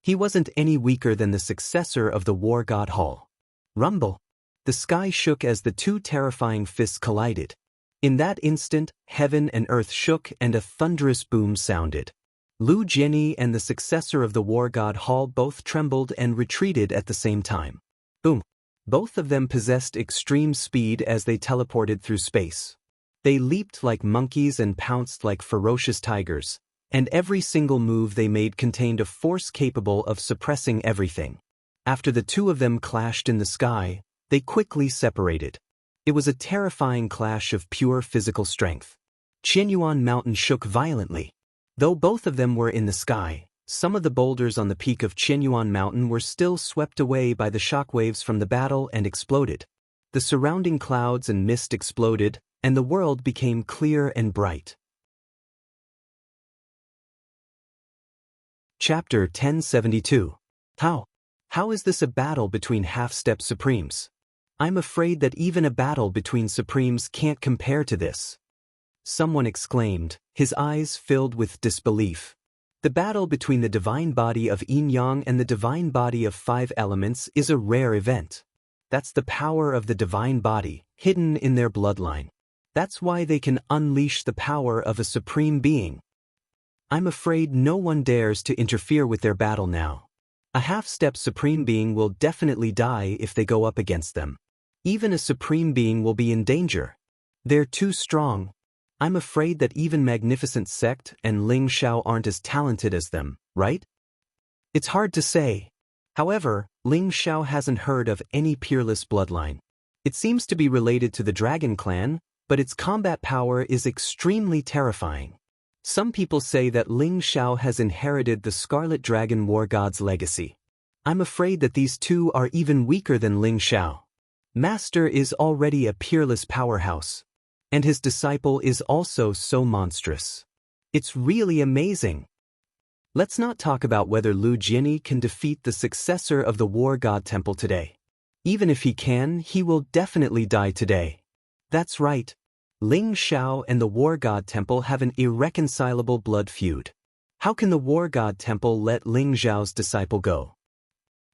He wasn't any weaker than the successor of the war god Hall. Rumble. The sky shook as the two terrifying fists collided. In that instant, heaven and earth shook and a thunderous boom sounded. Lu Jianyi and the successor of the war god Hall both trembled and retreated at the same time. Boom. Both of them possessed extreme speed as they teleported through space. They leaped like monkeys and pounced like ferocious tigers, and every single move they made contained a force capable of suppressing everything. After the two of them clashed in the sky, they quickly separated. It was a terrifying clash of pure physical strength. Qianyuan Mountain shook violently. Though both of them were in the sky, some of the boulders on the peak of Qianyuan Mountain were still swept away by the shockwaves from the battle and exploded. The surrounding clouds and mist exploded, and the world became clear and bright. Chapter 1072. How is this a battle between half-step supremes? I'm afraid that even a battle between supremes can't compare to this. Someone exclaimed, his eyes filled with disbelief. The battle between the divine body of yin-yang and the divine body of five elements is a rare event. That's the power of the divine body, hidden in their bloodline. That's why they can unleash the power of a supreme being. I'm afraid no one dares to interfere with their battle now. A half-step supreme being will definitely die if they go up against them. Even a supreme being will be in danger. They're too strong. I'm afraid that even Magnificent Sect and Ling Shao aren't as talented as them, right? It's hard to say. However, Ling Shao hasn't heard of any peerless bloodline. It seems to be related to the Dragon Clan, but its combat power is extremely terrifying. Some people say that Ling Shao has inherited the Scarlet Dragon War God's legacy. I'm afraid that these two are even weaker than Ling Shao. Master is already a peerless powerhouse, and his disciple is also so monstrous. It's really amazing. Let's not talk about whether Lu Jianyi can defeat the successor of the War God Temple today. Even if he can, he will definitely die today. That's right. Ling Shao and the War God Temple have an irreconcilable blood feud. How can the War God Temple let Ling Zhao's disciple go?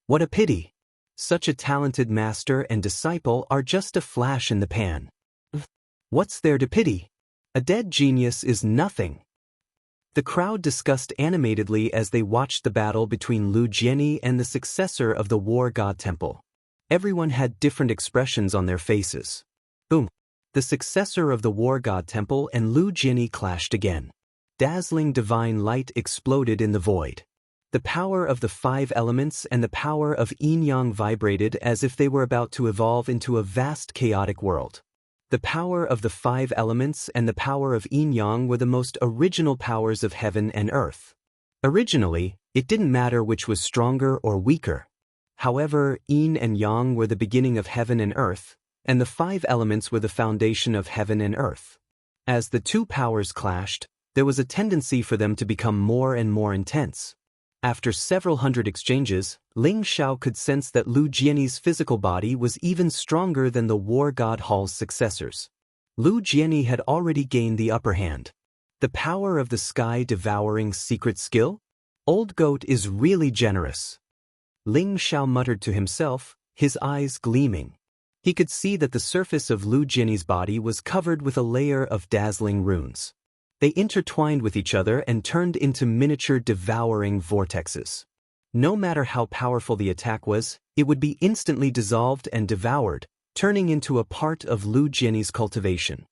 What a pity. Such a talented master and disciple are just a flash in the pan. What's there to pity? A dead genius is nothing. The crowd discussed animatedly as they watched the battle between Lu Jianyi and the successor of the War God Temple. Everyone had different expressions on their faces. Boom. The successor of the War God Temple and Lu Jianyi clashed again. Dazzling divine light exploded in the void. The power of the five elements and the power of yin-yang vibrated as if they were about to evolve into a vast chaotic world. The power of the five elements and the power of yin-yang were the most original powers of heaven and earth. Originally, it didn't matter which was stronger or weaker. However, yin and yang were the beginning of heaven and earth, and the five elements were the foundation of heaven and earth. As the two powers clashed, there was a tendency for them to become more and more intense. After several hundred exchanges, Ling Shao could sense that Lu Jianyi's physical body was even stronger than the War God Hall's successors. Lu Jianyi had already gained the upper hand. The power of the sky-devouring secret skill? Old Goat is really generous. Ling Shao muttered to himself, his eyes gleaming. He could see that the surface of Lu Jianyi's body was covered with a layer of dazzling runes. They intertwined with each other and turned into miniature devouring vortexes. No matter how powerful the attack was, it would be instantly dissolved and devoured, turning into a part of Lu Jianyi's cultivation.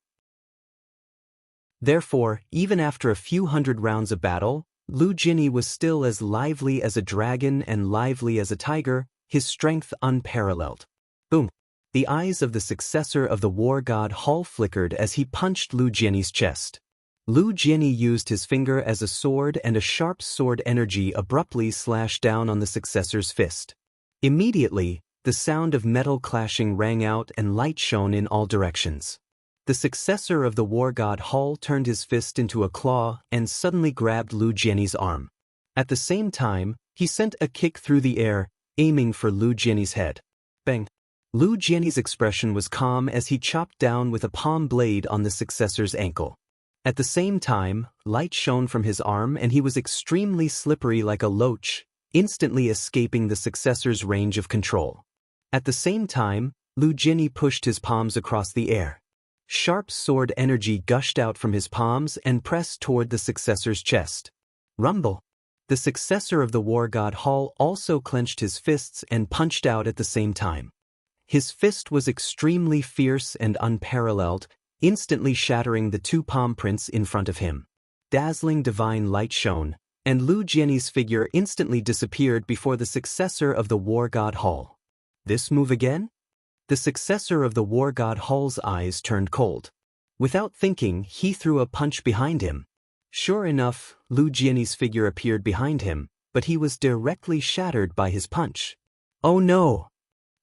Therefore, even after a few hundred rounds of battle, Lu Jianyi was still as lively as a dragon and lively as a tiger, his strength unparalleled. Boom! The eyes of the successor of the War God Hall flickered as he punched Lu Jianyi's chest. Lu Jianyi used his finger as a sword and a sharp sword energy abruptly slashed down on the successor's fist. Immediately, the sound of metal clashing rang out and light shone in all directions. The successor of the War God Hall turned his fist into a claw and suddenly grabbed Lu Jianyi's arm. At the same time, he sent a kick through the air, aiming for Lu Jianyi's head. Bang! Lu Jianyi's expression was calm as he chopped down with a palm blade on the successor's ankle. At the same time, light shone from his arm and he was extremely slippery like a loach, instantly escaping the successor's range of control. At the same time, Lu Jiani pushed his palms across the air. Sharp sword energy gushed out from his palms and pressed toward the successor's chest. Rumble. The successor of the war god Hall also clenched his fists and punched out at the same time. His fist was extremely fierce and unparalleled, instantly shattering the two palm prints in front of him. Dazzling divine light shone, and Lu Jiani's figure instantly disappeared before the successor of the war god Hall. This move again? The successor of the war god Hall's eyes turned cold. Without thinking, he threw a punch behind him. Sure enough, Lu Jiani's figure appeared behind him, but he was directly shattered by his punch. Oh no!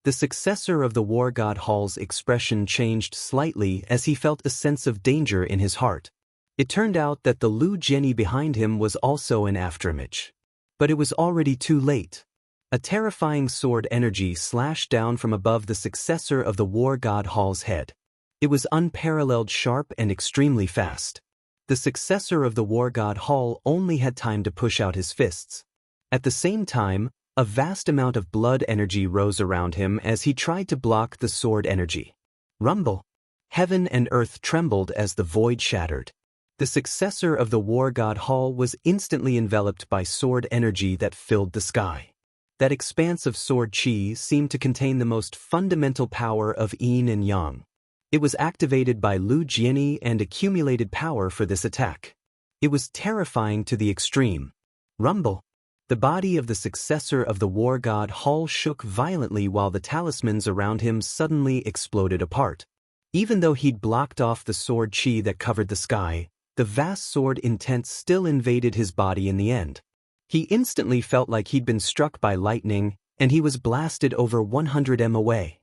The successor of the war god Hall's expression changed slightly as he felt a sense of danger in his heart. It turned out that the Lu Jiani behind him was also an afterimage. But it was already too late. A terrifying sword energy slashed down from above the successor of the war god Hall's head. It was unparalleled sharp and extremely fast. The successor of the war god Hall only had time to push out his fists. At the same time, a vast amount of blood energy rose around him as he tried to block the sword energy. Rumble. Heaven and earth trembled as the void shattered. The successor of the war god Hall was instantly enveloped by sword energy that filled the sky. That expanse of sword chi seemed to contain the most fundamental power of yin and yang. It was activated by Lu Jiani and accumulated power for this attack. It was terrifying to the extreme. Rumble. The body of the successor of the war god Hall shook violently while the talismans around him suddenly exploded apart. Even though he'd blocked off the sword chi that covered the sky, the vast sword intent still invaded his body in the end. He instantly felt like he'd been struck by lightning, and he was blasted over 100 m away.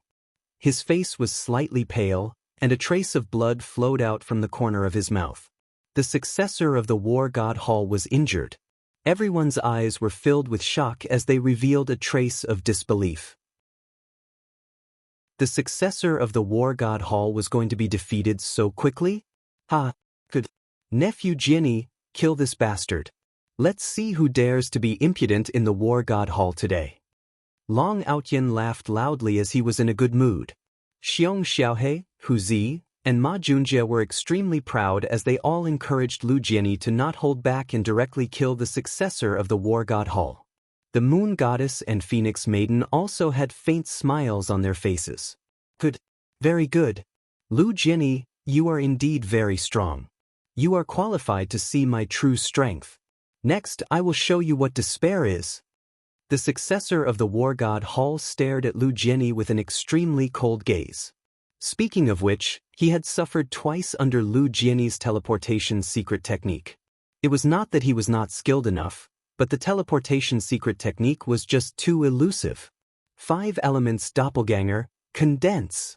His face was slightly pale, and a trace of blood flowed out from the corner of his mouth. The successor of the war god Hall was injured. Everyone's eyes were filled with shock as they revealed a trace of disbelief. The successor of the war god Hall was going to be defeated so quickly? Could Nephew Jiani kill this bastard? Let's see who dares to be impudent in the war god Hall today. Long Outyan laughed loudly as he was in a good mood. Xiong Xiaohe, Hu Zi, and Ma Junjie were extremely proud as they all encouraged Lu Jiani to not hold back and directly kill the successor of the war god Hall. The moon goddess and phoenix maiden also had faint smiles on their faces. Good. Very good. Lu Jiani, you are indeed very strong. You are qualified to see my true strength. Next, I will show you what despair is. The successor of the war god Hall stared at Lu Jiani with an extremely cold gaze. Speaking of which, he had suffered twice under Lu Jiani's teleportation secret technique. It was not that he was not skilled enough, but the teleportation secret technique was just too elusive. 5 elements doppelganger, condense.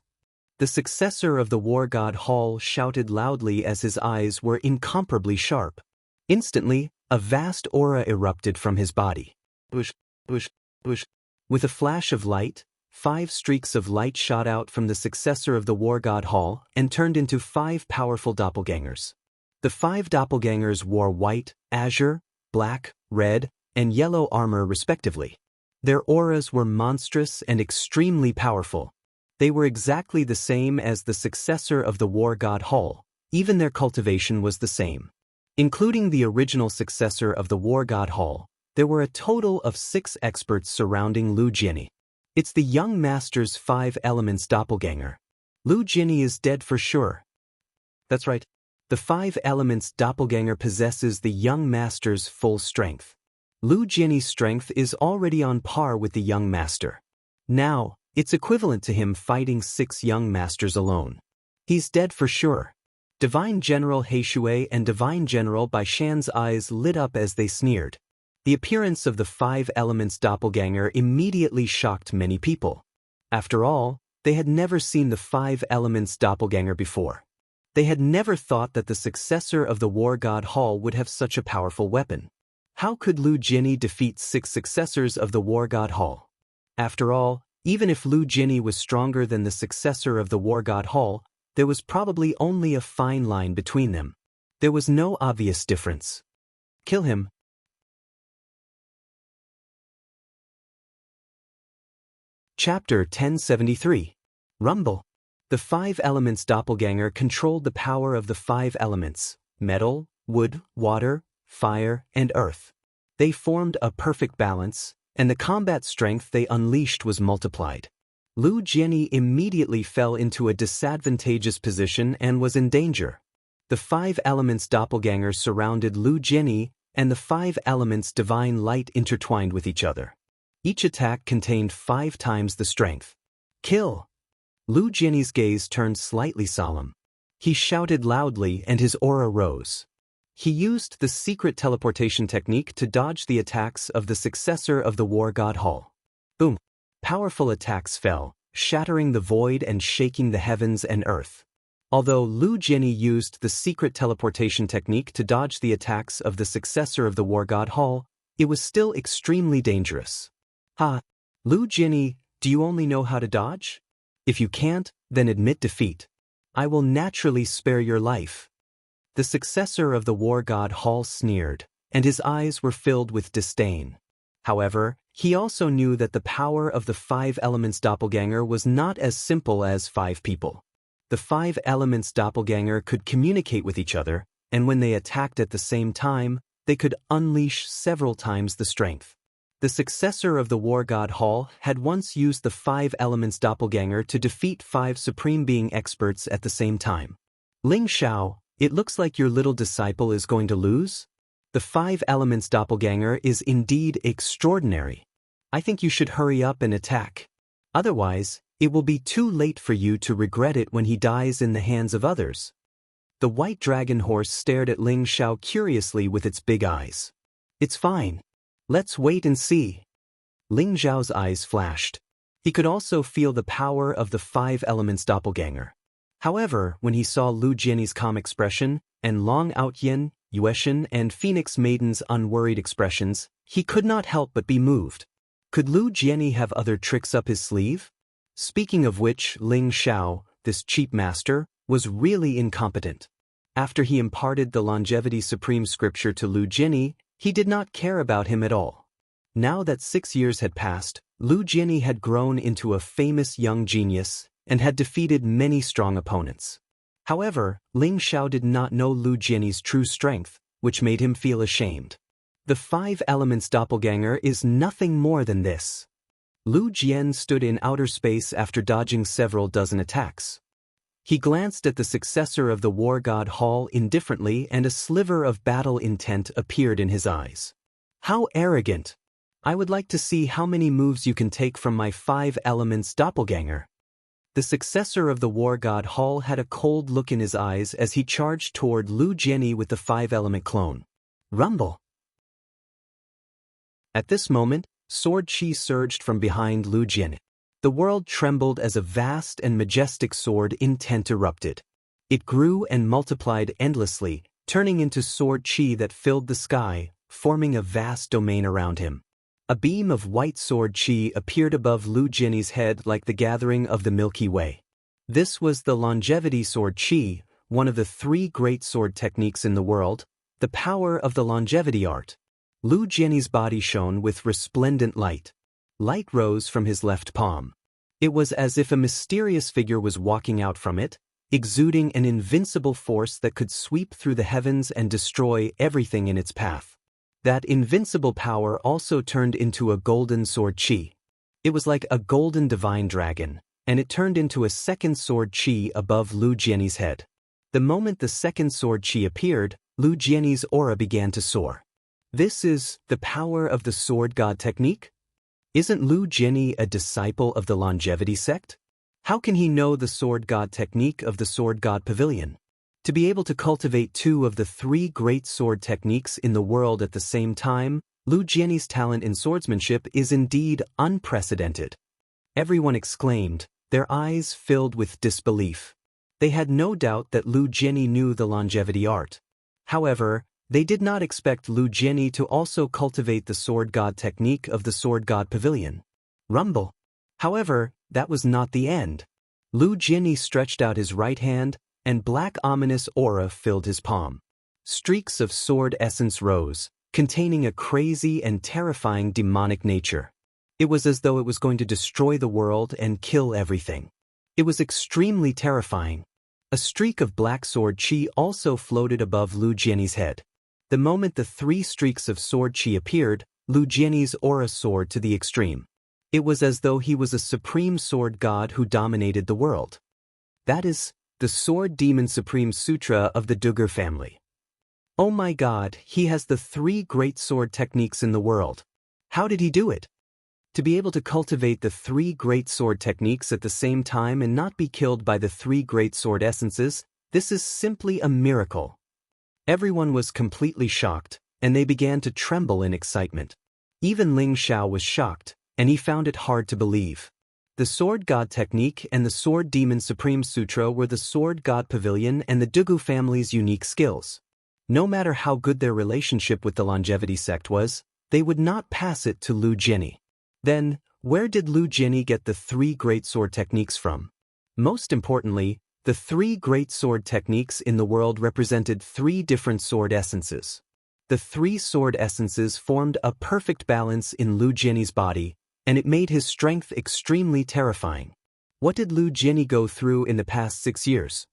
The successor of the war god Hall shouted loudly as his eyes were incomparably sharp. Instantly, a vast aura erupted from his body. Bush, bush, bush. With a flash of light, 5 streaks of light shot out from the successor of the war god Hall and turned into 5 powerful doppelgangers. The 5 doppelgangers wore white, azure, black, red, and yellow armor respectively. Their auras were monstrous and extremely powerful. They were exactly the same as the successor of the war god Hall. Even their cultivation was the same. Including the original successor of the war god Hall, there were a total of 6 experts surrounding Lu Jiani. It's the young master's 5 elements doppelganger. Lu Jiani is dead for sure. That's right. The 5 elements doppelganger possesses the young master's full strength. Lu Jiani's strength is already on par with the young master. Now, it's equivalent to him fighting 6 young masters alone. He's dead for sure. Divine General Heishui and Divine General Bai Shan's eyes lit up as they sneered. The appearance of the 5 elements doppelganger immediately shocked many people. After all, they had never seen the 5 elements doppelganger before. They had never thought that the successor of the war god Hall would have such a powerful weapon. How could Lu Jiani defeat 6 successors of the war god Hall? After all, even if Lu Jiani was stronger than the successor of the war god Hall, there was probably only a fine line between them. There was no obvious difference. Kill him. Chapter 1073. Rumble. The five elements doppelganger controlled the power of the five elements: metal, wood, water, fire, and earth. They formed a perfect balance, and the combat strength they unleashed was multiplied. Lu Jianyi immediately fell into a disadvantageous position and was in danger. The five elements doppelganger surrounded Lu Jianyi, and the five elements divine light intertwined with each other. Each attack contained 5 times the strength. Kill! Lu Jianyi's gaze turned slightly solemn. He shouted loudly and his aura rose. He used the secret teleportation technique to dodge the attacks of the successor of the war god Hall. Boom! Powerful attacks fell, shattering the void and shaking the heavens and earth. Although Lu Jianyi used the secret teleportation technique to dodge the attacks of the successor of the war god Hall, it was still extremely dangerous. Ha! Lu Jianyi, do you only know how to dodge? If you can't, then admit defeat. I will naturally spare your life. The successor of the war god Hall sneered, and his eyes were filled with disdain. However, he also knew that the power of the five elements doppelganger was not as simple as 5 people. The five elements doppelganger could communicate with each other, and when they attacked at the same time, they could unleash several times the strength. The successor of the war god Hall had once used the five elements doppelganger to defeat 5 supreme being experts at the same time. Ling Xiao, it looks like your little disciple is going to lose? The five elements doppelganger is indeed extraordinary. I think you should hurry up and attack. Otherwise, it will be too late for you to regret it when he dies in the hands of others. The white dragon horse stared at Ling Xiao curiously with its big eyes. It's fine. Let's wait and see. Ling Xiao's eyes flashed. He could also feel the power of the five elements doppelganger. However, when he saw Lu Jianyi's calm expression, and Long Outyen, Yueshan, and Phoenix Maiden's unworried expressions, he could not help but be moved. Could Lu Jianyi have other tricks up his sleeve? Speaking of which, Ling Xiao, this cheap master, was really incompetent. After he imparted the Longevity Supreme Scripture to Lu Jianyi, he did not care about him at all. Now that 6 years had passed, Lu Jianyi had grown into a famous young genius and had defeated many strong opponents. However, Ling Xiao did not know Lu Jianyi's true strength, which made him feel ashamed. The five elements doppelganger is nothing more than this. Lu Jian stood in outer space after dodging several dozen attacks. He glanced at the successor of the war god Hall indifferently, and a sliver of battle intent appeared in his eyes. How arrogant! I would like to see how many moves you can take from my five elements doppelganger. The successor of the war god Hall had a cold look in his eyes as he charged toward Lu Jianyi with the five-element clone. Rumble! At this moment, sword chi surged from behind Lu Jianyi. The world trembled as a vast and majestic sword intent erupted. It grew and multiplied endlessly, turning into sword chi that filled the sky, forming a vast domain around him. A beam of white sword chi appeared above Lu Jianyi's head like the gathering of the Milky Way. This was the longevity sword chi, one of the 3 great sword techniques in the world, the power of the longevity art. Lu Jianyi's body shone with resplendent light. Light rose from his left palm. It was as if a mysterious figure was walking out from it, exuding an invincible force that could sweep through the heavens and destroy everything in its path. That invincible power also turned into a golden sword chi. It was like a golden divine dragon, and it turned into a second sword chi above Lu Jianyi's head. The moment the second sword chi appeared, Lu Jianyi's aura began to soar. This is the power of the sword god technique? Isn't Lu Jianyi a disciple of the longevity sect? How can he know the sword god technique of the sword god pavilion? To be able to cultivate 2 of the 3 great sword techniques in the world at the same time, Lu Jianyi's talent in swordsmanship is indeed unprecedented. Everyone exclaimed, their eyes filled with disbelief. They had no doubt that Lu Jianyi knew the longevity art. However, they did not expect Lu Jianyi to also cultivate the sword god technique of the sword god pavilion. Rumble! However, that was not the end. Lu Jianyi stretched out his right hand, and black ominous aura filled his palm. Streaks of sword essence rose, containing a crazy and terrifying demonic nature. It was as though it was going to destroy the world and kill everything. It was extremely terrifying. A streak of black sword chi also floated above Lu Jianyi's head. The moment the 3 streaks of sword chi appeared, Lu Jianyi's aura soared to the extreme. It was as though he was a supreme sword god who dominated the world. That is, the Sword Demon Supreme Sutra of the Dugger family. Oh my god, he has the 3 great sword techniques in the world. How did he do it? To be able to cultivate the 3 great sword techniques at the same time and not be killed by the 3 great sword essences, this is simply a miracle. Everyone was completely shocked, and they began to tremble in excitement. Even Ling Xiao was shocked, and he found it hard to believe. The Sword God Technique and the Sword Demon Supreme Sutra were the Sword God Pavilion and the Dugu family's unique skills. No matter how good their relationship with the Longevity sect was, they would not pass it to Lu Jianyi. Then, where did Lu Jianyi get the 3 great sword techniques from? Most importantly, the 3 great sword techniques in the world represented 3 different sword essences. The 3 sword essences formed a perfect balance in Lu Jianyi's body, and it made his strength extremely terrifying. What did Lu Jianyi go through in the past 6 years?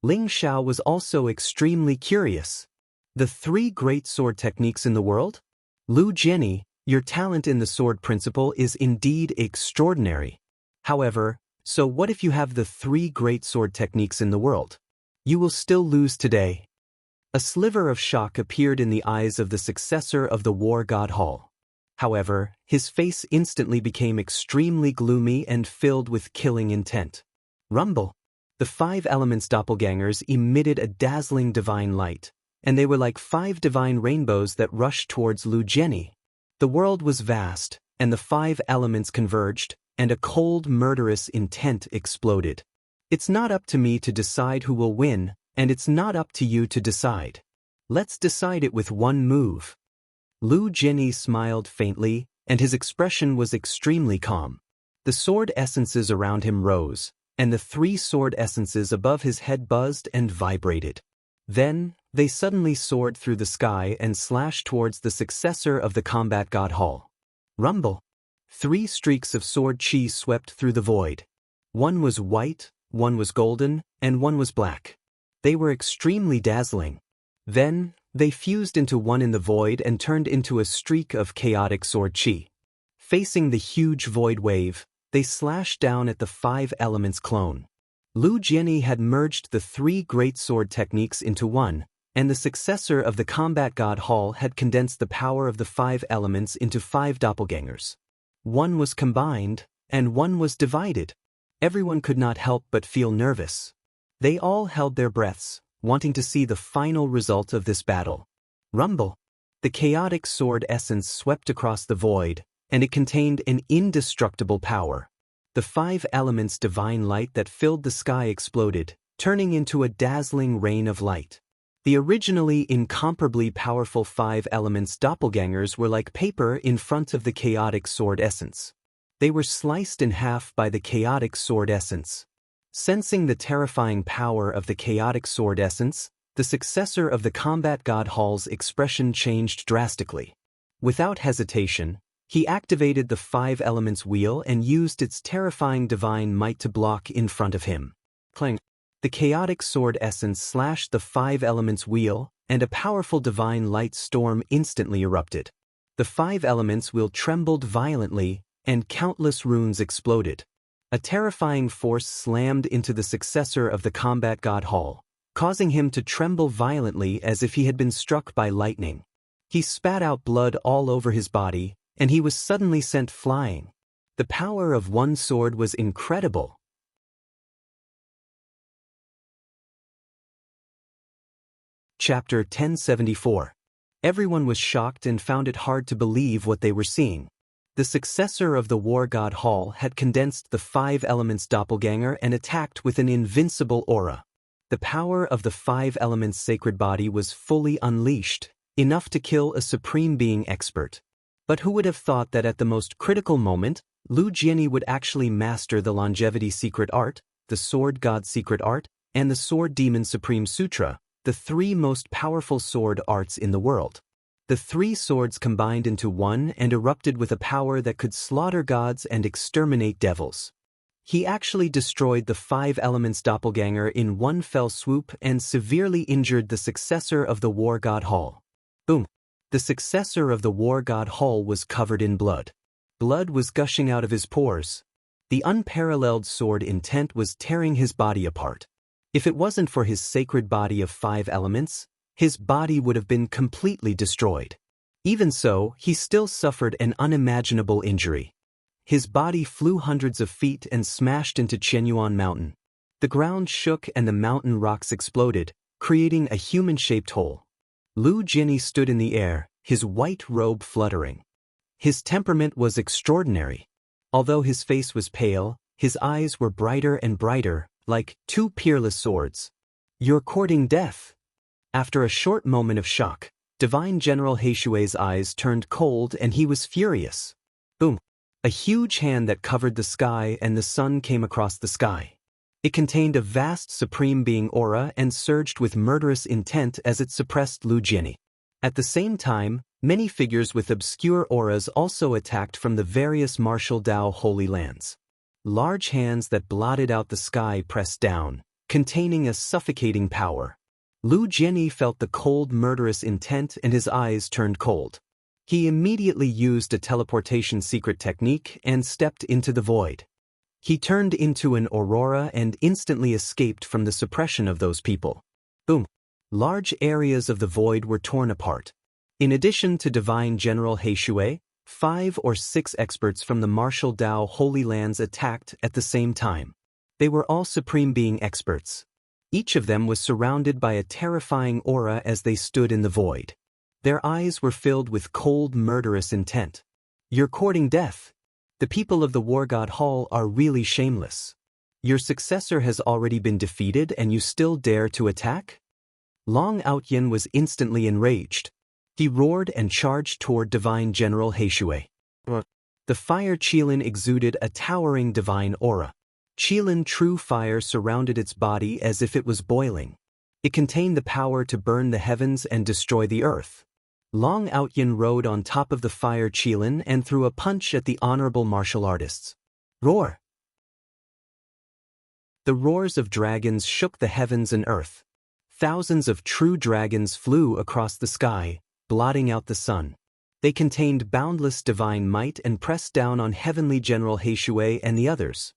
Ling Xiao was also extremely curious. The 3 great sword techniques in the world? Lu Jianyi, your talent in the sword principle is indeed extraordinary. However, so what if you have the 3 great sword techniques in the world? You will still lose today. A sliver of shock appeared in the eyes of the successor of the War God Hall. However, his face instantly became extremely gloomy and filled with killing intent. Rumble. The 5 elements doppelgangers emitted a dazzling divine light, and they were like 5 divine rainbows that rushed towards Lu Jianyi. The world was vast, and the 5 elements converged, and a cold, murderous intent exploded. It's not up to me to decide who will win, and it's not up to you to decide. Let's decide it with one move. Lu Jianyi smiled faintly, and his expression was extremely calm. The sword essences around him rose, and the 3 sword essences above his head buzzed and vibrated. Then, they suddenly soared through the sky and slashed towards the successor of the combat god Hall. Rumble. 3 streaks of sword chi swept through the void. One was white, one was golden, and one was black. They were extremely dazzling. Then, they fused into one in the void and turned into a streak of chaotic sword chi. Facing the huge void wave, they slashed down at the 5 elements clone. Lu Jianyi had merged the 3 great sword techniques into one, and the successor of the combat god Hall had condensed the power of the 5 elements into 5 doppelgangers. One was combined, and one was divided. Everyone could not help but feel nervous. They all held their breaths, wanting to see the final result of this battle. Rumble. The chaotic sword essence swept across the void, and it contained an indestructible power. The 5 elements divine light that filled the sky exploded, turning into a dazzling rain of light. The originally incomparably powerful 5 elements doppelgangers were like paper in front of the chaotic sword essence. They were sliced in half by the chaotic sword essence. Sensing the terrifying power of the chaotic sword essence, the successor of the combat god Hall's expression changed drastically. Without hesitation, he activated the 5 elements wheel and used its terrifying divine might to block in front of him. Clang. The chaotic sword essence slashed the 5 elements wheel, and a powerful divine light storm instantly erupted. The 5 elements wheel trembled violently, and countless runes exploded. A terrifying force slammed into the successor of the combat god Hall, causing him to tremble violently as if he had been struck by lightning. He spat out blood all over his body, and he was suddenly sent flying. The power of one sword was incredible. Chapter 1074. Everyone was shocked and found it hard to believe what they were seeing. The successor of the War God Hall had condensed the 5 elements doppelganger and attacked with an invincible aura. The power of the 5 elements sacred body was fully unleashed, enough to kill a supreme being expert. But who would have thought that at the most critical moment, Lu Jianyi would actually master the longevity secret art, the sword god secret art, and the sword demon supreme sutra, the 3 most powerful sword arts in the world. The three swords combined into one and erupted with a power that could slaughter gods and exterminate devils. He actually destroyed the 5 elements doppelganger in one fell swoop and severely injured the successor of the war god Hall. Boom! The successor of the war god Hall was covered in blood. Blood was gushing out of his pores. The unparalleled sword intent was tearing his body apart. If it wasn't for his sacred body of 5 elements, his body would have been completely destroyed. Even so, he still suffered an unimaginable injury. His body flew hundreds of feet and smashed into Qianyuan Mountain. The ground shook and the mountain rocks exploded, creating a human-shaped hole. Lu Jianyi stood in the air, his white robe fluttering. His temperament was extraordinary. Although his face was pale, his eyes were brighter and brighter, like 2 peerless swords. "You're courting death." After a short moment of shock, Divine General Heishui's eyes turned cold and he was furious. Boom! A huge hand that covered the sky and the sun came across the sky. It contained a vast supreme being aura and surged with murderous intent as it suppressed Lu Jianyi. At the same time, many figures with obscure auras also attacked from the various martial Dao holy lands. Large hands that blotted out the sky pressed down, containing a suffocating power. Lu Jianyi felt the cold murderous intent and his eyes turned cold. He immediately used a teleportation secret technique and stepped into the void. He turned into an aurora and instantly escaped from the suppression of those people. Boom! Large areas of the void were torn apart. In addition to Divine General Heishui, 5 or 6 experts from the martial Dao holy lands attacked at the same time. They were all Supreme Being experts. Each of them was surrounded by a terrifying aura as they stood in the void. Their eyes were filled with cold, murderous intent. "You're courting death. The people of the War God Hall are really shameless. Your successor has already been defeated and you still dare to attack?" Long Outyin was instantly enraged. He roared and charged toward Divine General Heishui. The fire Qilin exuded a towering divine aura. Qilin true fire surrounded its body as if it was boiling. It contained the power to burn the heavens and destroy the earth. Long Outyin rode on top of the fire Qilin and threw a punch at the honorable martial artists. Roar! The roars of dragons shook the heavens and earth. Thousands of true dragons flew across the sky, blotting out the sun. They contained boundless divine might and pressed down on Heavenly General Heishui and the others.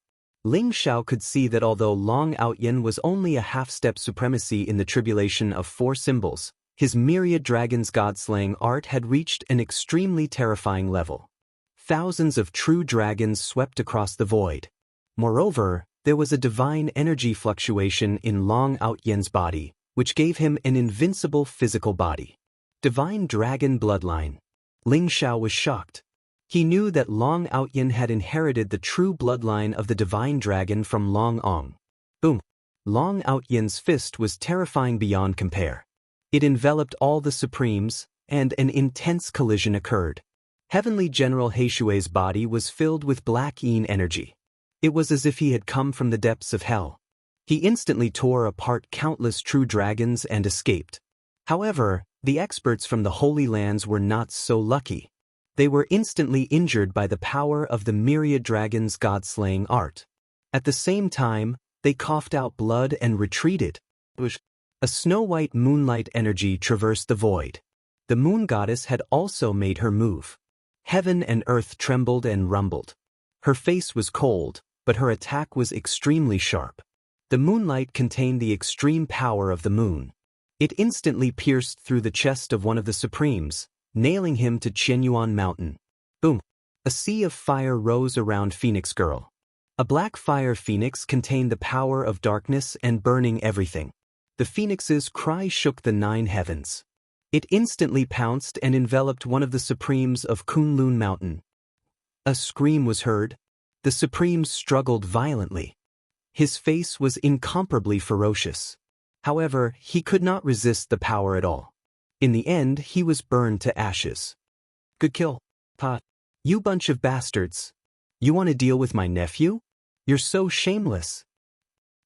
Ling Shao could see that although Long Outyin was only a half-step supremacy in the tribulation of 4 symbols, his myriad dragons god-slaying art had reached an extremely terrifying level. Thousands of true dragons swept across the void. Moreover, there was a divine energy fluctuation in Long Outyin's body, which gave him an invincible physical body. Divine dragon bloodline. Ling Shao was shocked. He knew that Long Outyin had inherited the true bloodline of the divine dragon from Long Ong. Boom! Long Outyin's fist was terrifying beyond compare. It enveloped all the Supremes, and an intense collision occurred. Heavenly General Heishui's body was filled with black yin energy. It was as if he had come from the depths of hell. He instantly tore apart countless true dragons and escaped. However, the experts from the Holy Lands were not so lucky. They were instantly injured by the power of the myriad dragons' god-slaying art. At the same time, they coughed out blood and retreated. A snow-white moonlight energy traversed the void. The moon goddess had also made her move. Heaven and earth trembled and rumbled. Her face was cold, but her attack was extremely sharp. The moonlight contained the extreme power of the moon. It instantly pierced through the chest of one of the Supremes, nailing him to Qianyuan Mountain. Boom! A sea of fire rose around Phoenix Girl. A black fire phoenix contained the power of darkness and burning everything. The phoenix's cry shook the 9 heavens. It instantly pounced and enveloped one of the Supremes of Kunlun Mountain. A scream was heard. The Supreme struggled violently. His face was incomparably ferocious. However, he could not resist the power at all. In the end, he was burned to ashes. Good kill, Pa. You bunch of bastards. You want to deal with my nephew? You're so shameless.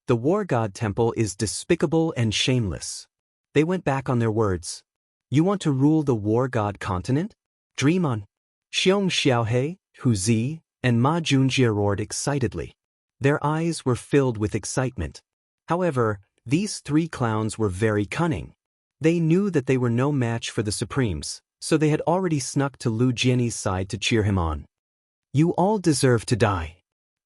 The War God Temple is despicable and shameless. They went back on their words. You want to rule the war god continent? Dream on. Xiong Xiaohe, Hu Zi, and Ma Junjie roared excitedly. Their eyes were filled with excitement. However, these three clowns were very cunning. They knew that they were no match for the Supremes, so they had already snuck to Lu Jianyi's side to cheer him on. You all deserve to die.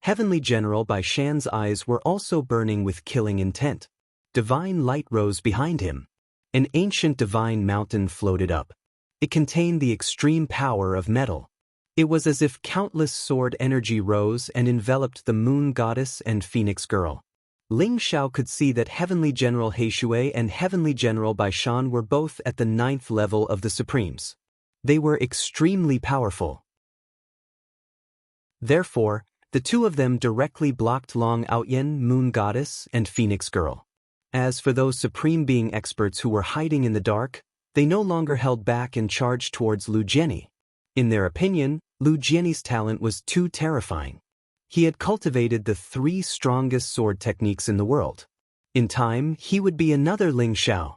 Heavenly General Bai Shan's eyes were also burning with killing intent. Divine light rose behind him. An ancient divine mountain floated up. It contained the extreme power of metal. It was as if countless sword energy rose and enveloped the moon goddess and phoenix girl. Ling Xiao could see that Heavenly General He Shui and Heavenly General Bai Shan were both at the 9th level of the Supremes. They were extremely powerful. Therefore, the two of them directly blocked Long Outyen, Moon Goddess, and Phoenix Girl. As for those Supreme Being experts who were hiding in the dark, they no longer held back and charged towards Lu Jianyi. In their opinion, Lu Jianyi's talent was too terrifying. He had cultivated the 3 strongest sword techniques in the world. In time, he would be another Ling Xiao.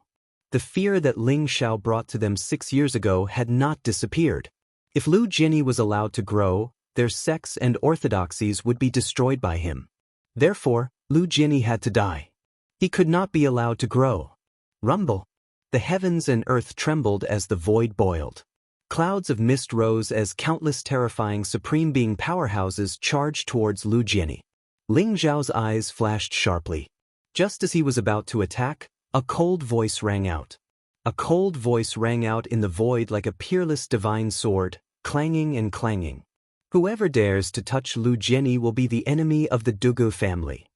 The fear that Ling Xiao brought to them 6 years ago had not disappeared. If Lu Jianyi was allowed to grow, their sects and orthodoxies would be destroyed by him. Therefore, Lu Jianyi had to die. He could not be allowed to grow. Rumble. The heavens and earth trembled as the void boiled. Clouds of mist rose as countless terrifying Supreme Being powerhouses charged towards Lu Jianyi. Ling Zhao's eyes flashed sharply. Just as he was about to attack, a cold voice rang out. A cold voice rang out in the void like a peerless divine sword, clanging and clanging. Whoever dares to touch Lu Jianyi will be the enemy of the Dugu family.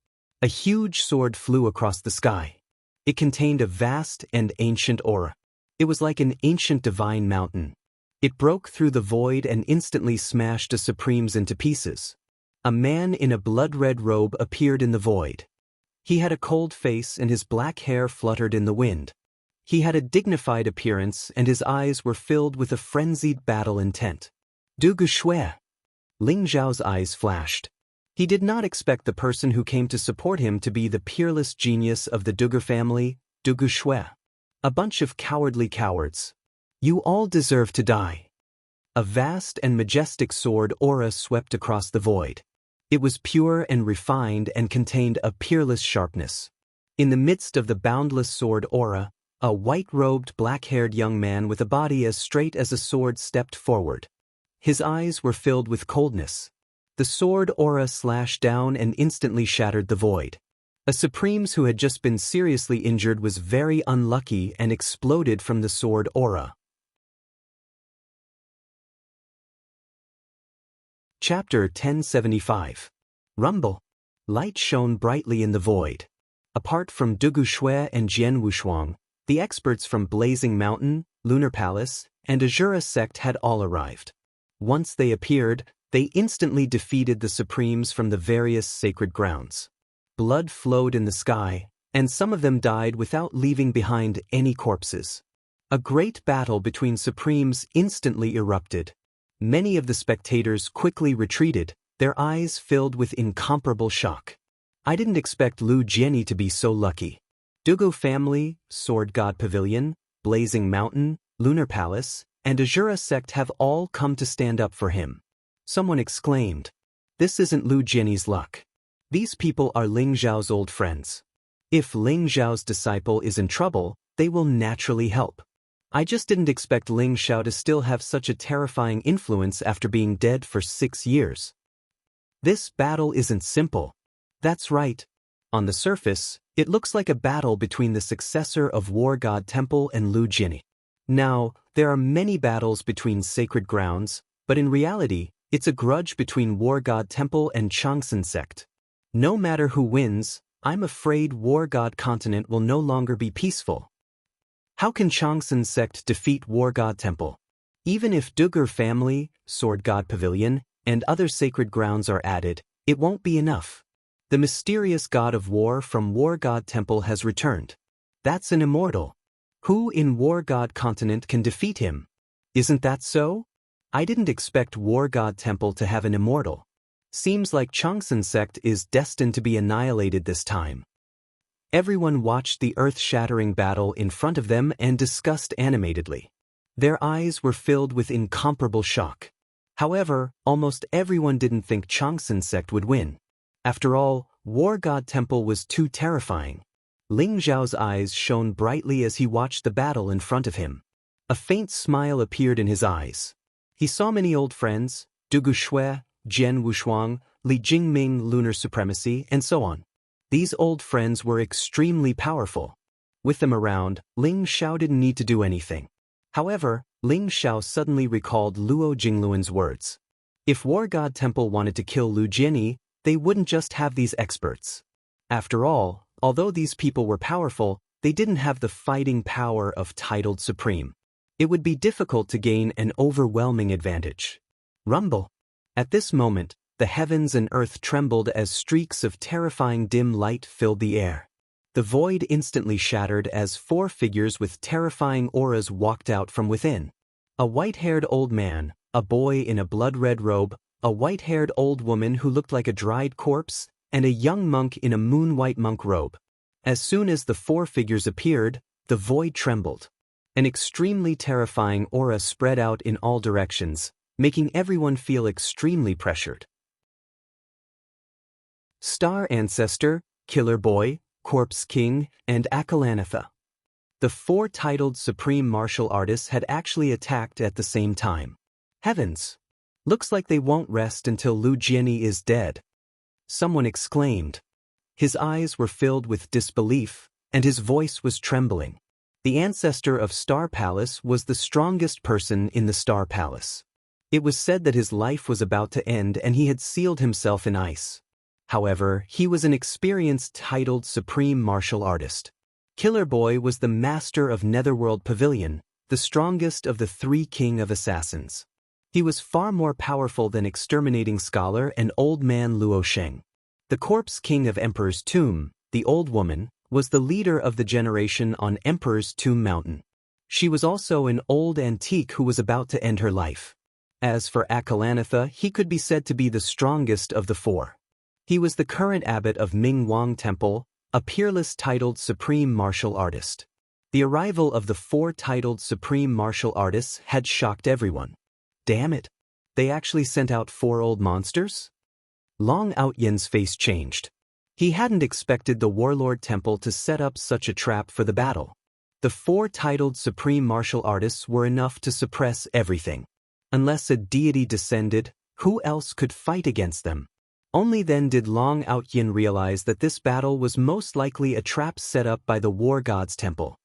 A huge sword flew across the sky. It contained a vast and ancient aura. It was like an ancient divine mountain. It broke through the void and instantly smashed the Supremes into pieces. A man in a blood-red robe appeared in the void. He had a cold face and his black hair fluttered in the wind. He had a dignified appearance and his eyes were filled with a frenzied battle intent. Dugu Shui. Ling Zhao's eyes flashed. He did not expect the person who came to support him to be the peerless genius of the Dugu family, Dugu Shui. A bunch of cowardly cowards. You all deserve to die. A vast and majestic sword aura swept across the void. It was pure and refined and contained a peerless sharpness. In the midst of the boundless sword aura, a white-robed, black-haired young man with a body as straight as a sword stepped forward. His eyes were filled with coldness. The sword aura slashed down and instantly shattered the void. A Supremes who had just been seriously injured was very unlucky and exploded from the sword aura. Chapter 1075. Rumble. Light shone brightly in the void. Apart from Dugu Shui and Jian Wushuang, the experts from Blazing Mountain, Lunar Palace, and Azura sect had all arrived. Once they appeared, they instantly defeated the Supremes from the various sacred grounds. Blood flowed in the sky, and some of them died without leaving behind any corpses. A great battle between Supremes instantly erupted. Many of the spectators quickly retreated, their eyes filled with incomparable shock. I didn't expect Lu Jianyi to be so lucky. Dugu family, Sword God Pavilion, Blazing Mountain, Lunar Palace, and Azura sect have all come to stand up for him. Someone exclaimed, "This isn't Lu Jianyi's luck. These people are Ling Zhao's old friends. If Ling Zhao's disciple is in trouble, they will naturally help. I just didn't expect Ling Xiao to still have such a terrifying influence after being dead for 6 years. This battle isn't simple." That's right. On the surface, it looks like a battle between the successor of War God Temple and Lu Jianyi. Now, there are many battles between sacred grounds, but in reality, it's a grudge between War God Temple and Changsun sect. No matter who wins, I'm afraid War God Continent will no longer be peaceful. How can Changsun sect defeat War God Temple? Even if Dugu family, Sword God Pavilion, and other sacred grounds are added, it won't be enough. The mysterious god of war from War God Temple has returned. That's an immortal. Who in War God Continent can defeat him? Isn't that so? I didn't expect War God Temple to have an immortal. Seems like Changsun sect is destined to be annihilated this time. Everyone watched the earth-shattering battle in front of them and discussed animatedly. Their eyes were filled with incomparable shock. However, almost everyone didn't think Changsun sect would win. After all, War God Temple was too terrifying. Ling Zhao's eyes shone brightly as he watched the battle in front of him. A faint smile appeared in his eyes. He saw many old friends, Du Shui, Jian Wushuang, Li Jingming lunar supremacy, and so on. These old friends were extremely powerful. With them around, Ling Xiao didn't need to do anything. However, Ling Xiao suddenly recalled Luo Jingluan's words. If War God Temple wanted to kill Lu Jianyi, they wouldn't just have these experts. After all, although these people were powerful, they didn't have the fighting power of titled supreme. It would be difficult to gain an overwhelming advantage. Rumble. At this moment, the heavens and earth trembled as streaks of terrifying dim light filled the air. The void instantly shattered as 4 figures with terrifying auras walked out from within. A white-haired old man, a boy in a blood-red robe, a white-haired old woman who looked like a dried corpse, and a young monk in a moon-white monk robe. As soon as the 4 figures appeared, the void trembled. An extremely terrifying aura spread out in all directions, making everyone feel extremely pressured. Star Ancestor, Killer Boy, Corpse King, and Akalanatha. The 4 titled supreme martial artists had actually attacked at the same time. Heavens! Looks like they won't rest until Lu Jianyi is dead. Someone exclaimed. His eyes were filled with disbelief, and his voice was trembling. The ancestor of Star Palace was the strongest person in the Star Palace. It was said that his life was about to end and he had sealed himself in ice. However, he was an experienced titled supreme martial artist. Killer Boy was the master of Netherworld Pavilion, the strongest of the 3 king of assassins. He was far more powerful than exterminating scholar and old man Luo Sheng. The Corpse King of Emperor's Tomb, the old woman, was the leader of the generation on Emperor's Tomb Mountain. She was also an old antique who was about to end her life. As for Akalanatha, he could be said to be the strongest of the 4. He was the current abbot of Ming Wang Temple, a peerless titled supreme martial artist. The arrival of the 4 titled supreme martial artists had shocked everyone. Damn it! They actually sent out 4 old monsters? Long Outyen's face changed. He hadn't expected the Warlord Temple to set up such a trap for the battle. The 4 titled supreme martial artists were enough to suppress everything. Unless a deity descended, who else could fight against them? Only then did Long Outyen realize that this battle was most likely a trap set up by the War God's Temple.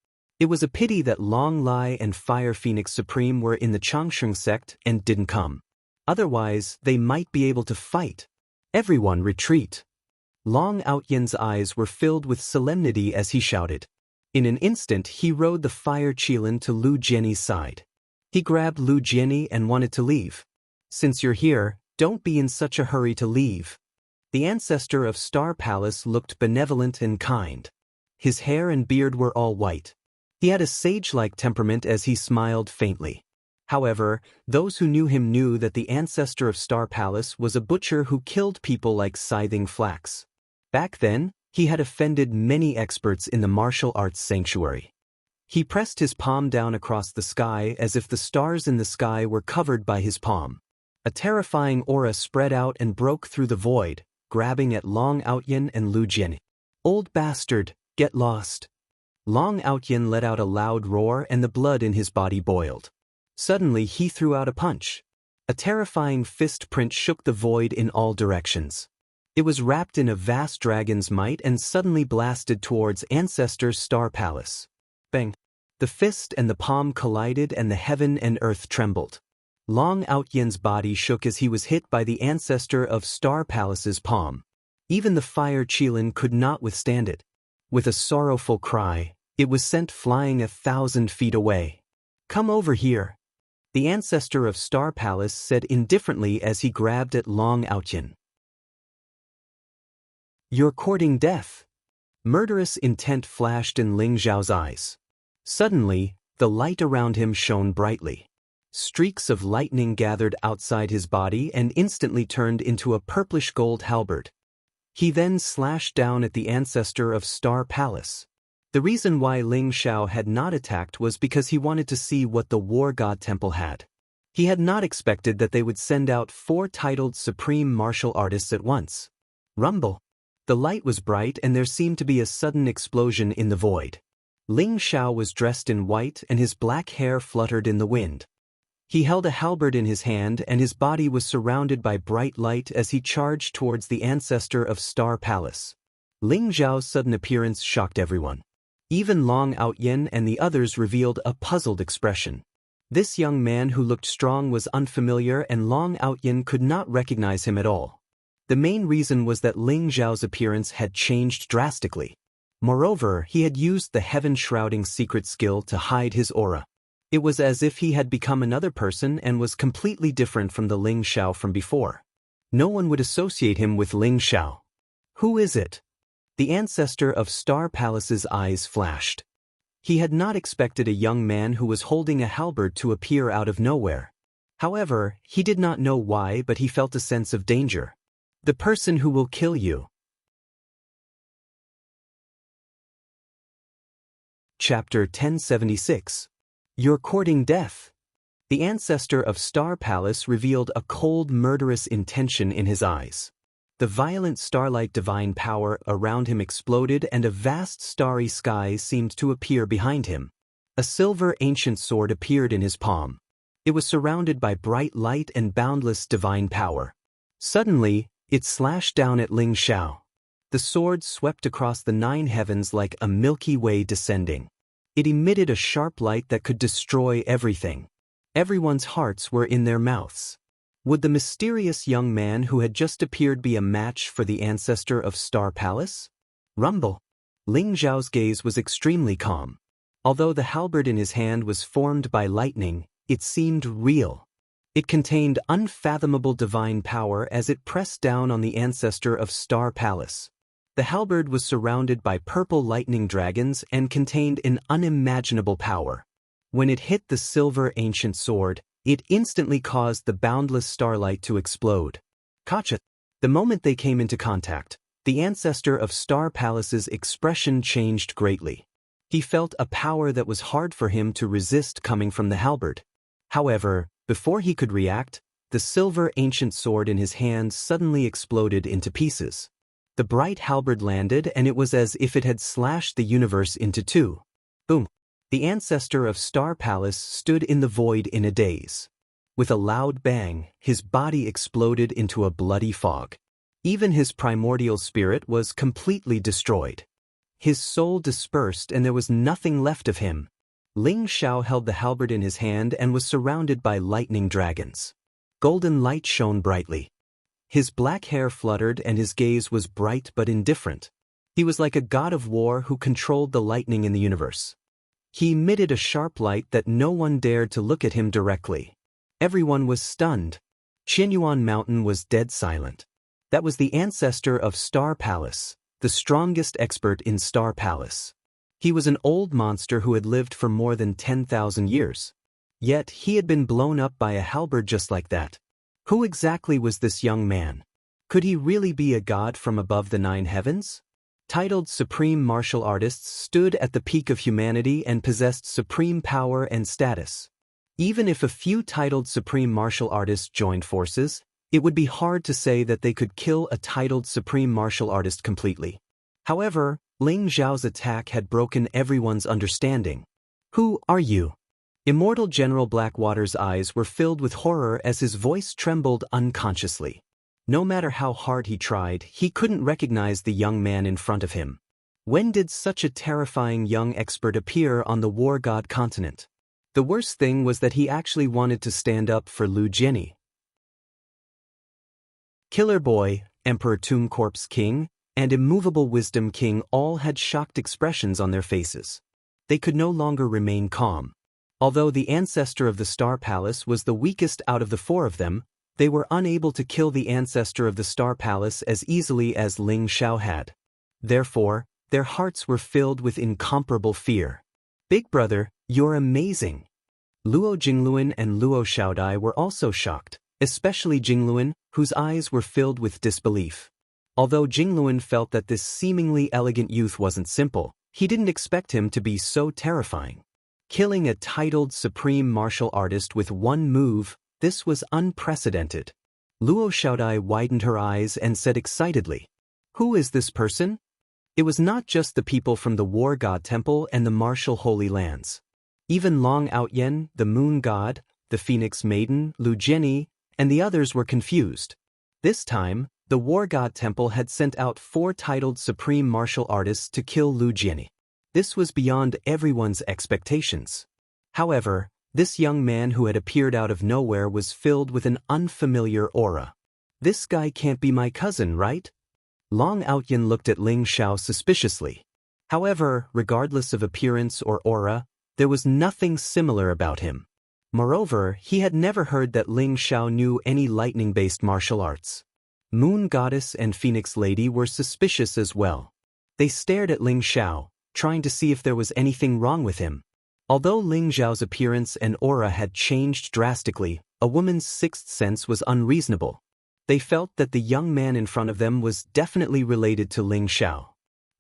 It was a pity that Long Lai and Fire Phoenix Supreme were in the Changsheng sect and didn't come. Otherwise, they might be able to fight. Everyone retreat. Long Outyen's eyes were filled with solemnity as he shouted. In an instant he rode the fire Qilin to Lu Jianyi's side. He grabbed Lu Jianyi and wanted to leave. Since you're here, don't be in such a hurry to leave. The ancestor of Star Palace looked benevolent and kind. His hair and beard were all white. He had a sage-like temperament as he smiled faintly. However, those who knew him knew that the ancestor of Star Palace was a butcher who killed people like scything flax. Back then, he had offended many experts in the martial arts sanctuary. He pressed his palm down across the sky as if the stars in the sky were covered by his palm. A terrifying aura spread out and broke through the void, grabbing at Long Outyen and Lu Jianyi. Old bastard, get lost. Long Outyen let out a loud roar and the blood in his body boiled. Suddenly he threw out a punch. A terrifying fist print shook the void in all directions. It was wrapped in a vast dragon's might and suddenly blasted towards Ancestor Star Palace. Bang! The fist and the palm collided and the heaven and earth trembled. Long Outyen's body shook as he was hit by the ancestor of Star Palace's palm. Even the fire Qilin could not withstand it. With a sorrowful cry, it was sent flying 1,000 feet away. Come over here. The ancestor of Star Palace said indifferently as he grabbed at Long Outyen. You're courting death. Murderous intent flashed in Ling Zhao's eyes. Suddenly, the light around him shone brightly. Streaks of lightning gathered outside his body and instantly turned into a purplish gold halberd. He then slashed down at the ancestor of Star Palace. The reason why Ling Xiao had not attacked was because he wanted to see what the War God Temple had. He had not expected that they would send out 4 titled supreme martial artists at once. Rumble. The light was bright and there seemed to be a sudden explosion in the void. Ling Xiao was dressed in white and his black hair fluttered in the wind. He held a halberd in his hand and his body was surrounded by bright light as he charged towards the ancestor of Star Palace. Ling Xiao's sudden appearance shocked everyone. Even Long Outyen and the others revealed a puzzled expression. This young man who looked strong was unfamiliar and Long Outyen could not recognize him at all. The main reason was that Ling Xiao's appearance had changed drastically. Moreover, he had used the heaven-shrouding secret skill to hide his aura. It was as if he had become another person and was completely different from the Ling Xiao from before. No one would associate him with Ling Xiao. Who is it? The ancestor of Star Palace's eyes flashed. He had not expected a young man who was holding a halberd to appear out of nowhere. However, he did not know why, but he felt a sense of danger. The person who will kill you. Chapter 1076. You're courting death. The ancestor of Star Palace revealed a cold, murderous intention in his eyes. The violent starlight divine power around him exploded and a vast starry sky seemed to appear behind him. A silver ancient sword appeared in his palm. It was surrounded by bright light and boundless divine power. Suddenly, it slashed down at Ling Xiao. The sword swept across the 9 heavens like a Milky Way descending. It emitted a sharp light that could destroy everything. Everyone's hearts were in their mouths. Would the mysterious young man who had just appeared be a match for the ancestor of Star Palace? Rumble. Ling Xiao's gaze was extremely calm. Although the halberd in his hand was formed by lightning, it seemed real. It contained unfathomable divine power as it pressed down on the ancestor of Star Palace. The halberd was surrounded by purple lightning dragons and contained an unimaginable power. When it hit the silver ancient sword, it instantly caused the boundless starlight to explode. Gotcha! The moment they came into contact, the ancestor of Star Palace's expression changed greatly. He felt a power that was hard for him to resist coming from the halberd. However, before he could react, the silver ancient sword in his hand suddenly exploded into pieces. The bright halberd landed and it was as if it had slashed the universe into 2. Boom! The ancestor of Star Palace stood in the void in a daze. With a loud bang, his body exploded into a bloody fog. Even his primordial spirit was completely destroyed. His soul dispersed and there was nothing left of him. Ling Xiao held the halberd in his hand and was surrounded by lightning dragons. Golden light shone brightly. His black hair fluttered and his gaze was bright but indifferent. He was like a god of war who controlled the lightning in the universe. He emitted a sharp light that no one dared to look at him directly. Everyone was stunned. Qianyuan Mountain was dead silent. That was the ancestor of Star Palace, the strongest expert in Star Palace. He was an old monster who had lived for more than 10,000 years. Yet he had been blown up by a halberd just like that. Who exactly was this young man? Could he really be a god from above the 9 heavens? Titled supreme martial artists stood at the peak of humanity and possessed supreme power and status. Even if a few titled supreme martial artists joined forces, it would be hard to say that they could kill a titled supreme martial artist completely. However, Ling Xiao's attack had broken everyone's understanding. Who are you? Immortal General Blackwater's eyes were filled with horror as his voice trembled unconsciously. No matter how hard he tried, he couldn't recognize the young man in front of him. When did such a terrifying young expert appear on the War God continent? The worst thing was that he actually wanted to stand up for Lu Jianyi. Killer Boy, Emperor Tomb Corpse King, and Immovable Wisdom King all had shocked expressions on their faces. They could no longer remain calm. Although the ancestor of the Star Palace was the weakest out of the 4 of them, they were unable to kill the ancestor of the Star Palace as easily as Ling Xiao had. Therefore, their hearts were filled with incomparable fear. Big brother, you're amazing. Luo Jingluan and Luo Xiaodai were also shocked, especially Jingluan, whose eyes were filled with disbelief. Although Jingluan felt that this seemingly elegant youth wasn't simple, he didn't expect him to be so terrifying. Killing a titled supreme martial artist with one move, this was unprecedented. Luo Xiaodai widened her eyes and said excitedly, "Who is this person?" It was not just the people from the War God Temple and the martial Holy Lands. Even Long Outyen, the Moon God, the Phoenix Maiden, Lu Jianyi, and the others were confused. This time, the War God Temple had sent out 4 titled supreme martial artists to kill Lu Jianyi. This was beyond everyone's expectations. However, this young man who had appeared out of nowhere was filled with an unfamiliar aura. "This guy can't be my cousin, right?" Long Outyen looked at Ling Xiao suspiciously. However, regardless of appearance or aura, there was nothing similar about him. Moreover, he had never heard that Ling Xiao knew any lightning-based martial arts. Moon Goddess and Phoenix Lady were suspicious as well. They stared at Ling Xiao, trying to see if there was anything wrong with him. Although Ling Xiao's appearance and aura had changed drastically, a woman's sixth sense was unreasonable. They felt that the young man in front of them was definitely related to Ling Xiao.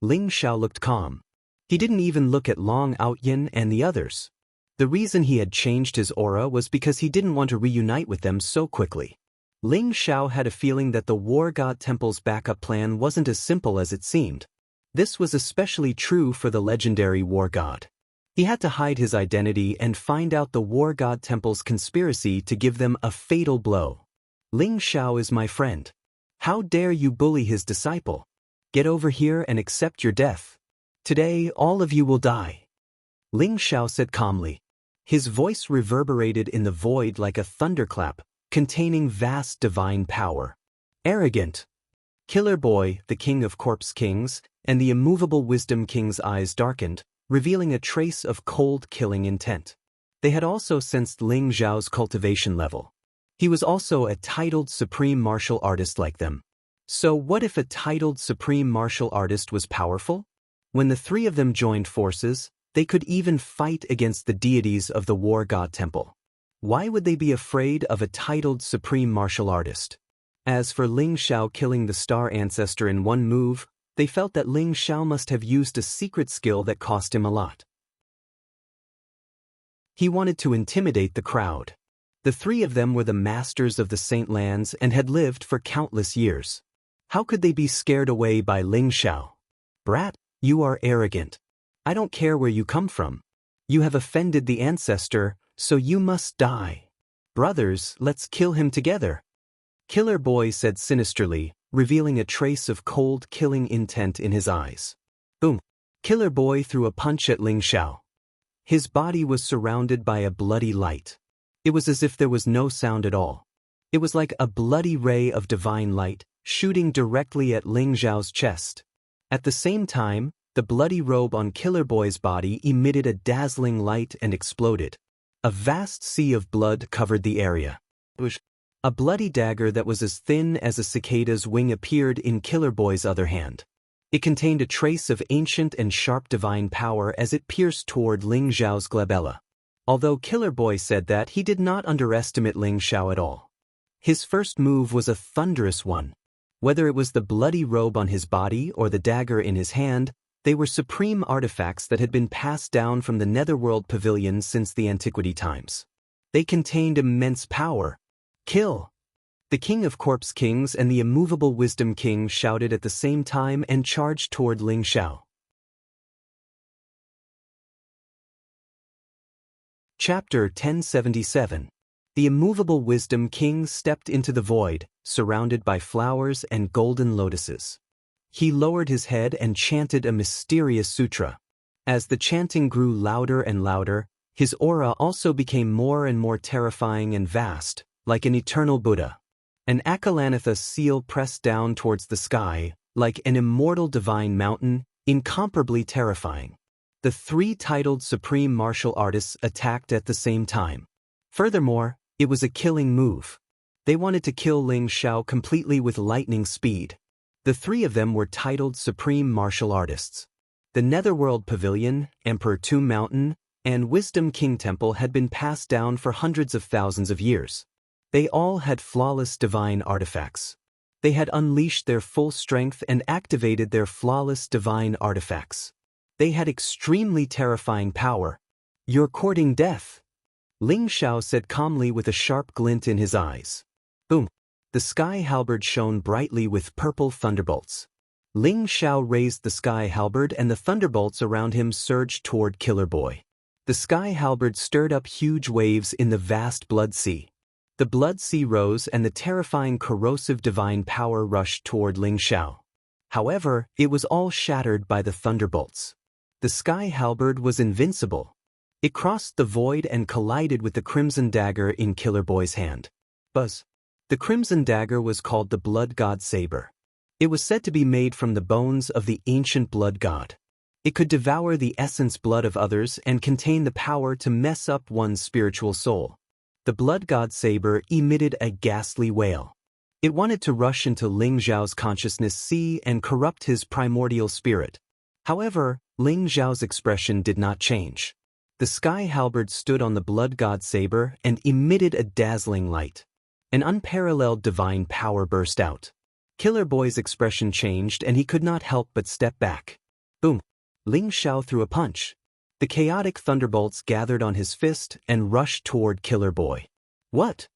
Ling Xiao looked calm. He didn't even look at Long Outyen and the others. The reason he had changed his aura was because he didn't want to reunite with them so quickly. Ling Xiao had a feeling that the War God Temple's backup plan wasn't as simple as it seemed. This was especially true for the legendary War God. He had to hide his identity and find out the War God Temple's conspiracy to give them a fatal blow. "Ling Xiao is my friend. How dare you bully his disciple? Get over here and accept your death. Today, all of you will die," Ling Xiao said calmly. His voice reverberated in the void like a thunderclap, containing vast divine power. Arrogant. Killer Boy, the king of corpse kings, and the immovable Wisdom King's eyes darkened, revealing a trace of cold killing intent. They had also sensed Ling Xiao's cultivation level. He was also a titled supreme martial artist like them. So what if a titled supreme martial artist was powerful? When the 3 of them joined forces, they could even fight against the deities of the War God Temple. Why would they be afraid of a titled supreme martial artist? As for Ling Xiao killing the Star Ancestor in one move, they felt that Ling Xiao must have used a secret skill that cost him a lot. He wanted to intimidate the crowd. The 3 of them were the masters of the Saint Lands and had lived for countless years. How could they be scared away by Ling Xiao? "Brat, you are arrogant. I don't care where you come from. You have offended the ancestor, so you must die. Brothers, let's kill him together," Killer Boy said sinisterly, revealing a trace of cold killing intent in his eyes. Boom! Killer Boy threw a punch at Ling Xiao. His body was surrounded by a bloody light. It was as if there was no sound at all. It was like a bloody ray of divine light, shooting directly at Ling Xiao's chest. At the same time, the bloody robe on Killer Boy's body emitted a dazzling light and exploded. A vast sea of blood covered the area. A bloody dagger that was as thin as a cicada's wing appeared in Killer Boy's other hand. It contained a trace of ancient and sharp divine power as it pierced toward Ling Xiao's glabella. Although Killer Boy said that, he did not underestimate Ling Xiao at all. His first move was a thunderous one. Whether it was the bloody robe on his body or the dagger in his hand, they were supreme artifacts that had been passed down from the Netherworld Pavilion since the antiquity times. They contained immense power. "Kill!" The King of Corpse Kings and the immovable Wisdom King shouted at the same time and charged toward Ling Xiao. Chapter 1077. The immovable Wisdom King stepped into the void, surrounded by flowers and golden lotuses. He lowered his head and chanted a mysterious sutra. As the chanting grew louder and louder, his aura also became more and more terrifying and vast, like an eternal Buddha. An Akalanatha seal pressed down towards the sky, like an immortal divine mountain, incomparably terrifying. The 3 titled supreme martial artists attacked at the same time. Furthermore, it was a killing move. They wanted to kill Ling Xiao completely with lightning speed. The 3 of them were titled supreme martial artists. The Netherworld Pavilion, Emperor Tomb Mountain, and Wisdom King Temple had been passed down for hundreds of thousands of years. They all had flawless divine artifacts. They had unleashed their full strength and activated their flawless divine artifacts. They had extremely terrifying power. "You're courting death," Ling Xiao said calmly with a sharp glint in his eyes. Boom! The sky halberd shone brightly with purple thunderbolts. Ling Xiao raised the sky halberd and the thunderbolts around him surged toward Killer Boy. The sky halberd stirred up huge waves in the vast blood sea. The blood sea rose and the terrifying corrosive divine power rushed toward Ling Xiao. However, it was all shattered by the thunderbolts. The sky halberd was invincible. It crossed the void and collided with the crimson dagger in Killer Boy's hand. Buzz. The crimson dagger was called the Blood God Saber. It was said to be made from the bones of the ancient blood god. It could devour the essence blood of others and contain the power to mess up one's spiritual soul. The Blood God Saber emitted a ghastly wail. It wanted to rush into Ling Xiao's consciousness sea and corrupt his primordial spirit. However, Ling Xiao's expression did not change. The sky halberd stood on the Blood God Saber and emitted a dazzling light. An unparalleled divine power burst out. Killer Boy's expression changed and he could not help but step back. Boom! Ling Xiao threw a punch. The chaotic thunderbolts gathered on his fist and rushed toward Killer Boy. What?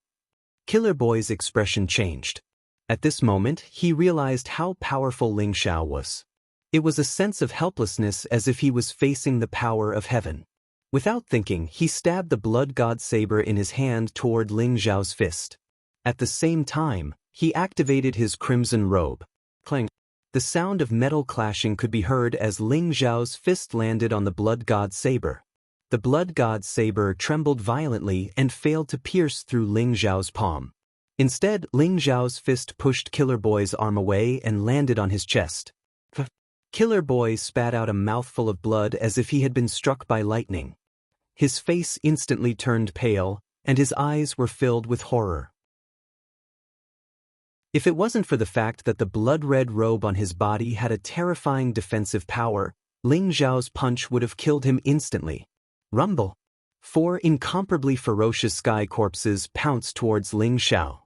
Killer Boy's expression changed. At this moment, he realized how powerful Ling Xiao was. It was a sense of helplessness as if he was facing the power of heaven. Without thinking, he stabbed the Blood God Saber in his hand toward Ling Xiao's fist. At the same time, he activated his crimson robe. Clang! The sound of metal clashing could be heard as Ling Xiao's fist landed on the Blood God Saber. The Blood God Saber trembled violently and failed to pierce through Ling Xiao's palm. Instead, Ling Xiao's fist pushed Killer Boy's arm away and landed on his chest. Killer Boy spat out a mouthful of blood as if he had been struck by lightning. His face instantly turned pale, and his eyes were filled with horror. If it wasn't for the fact that the blood-red robe on his body had a terrifying defensive power, Ling Xiao's punch would have killed him instantly. Rumble! 4 incomparably ferocious sky corpses pounced towards Ling Xiao.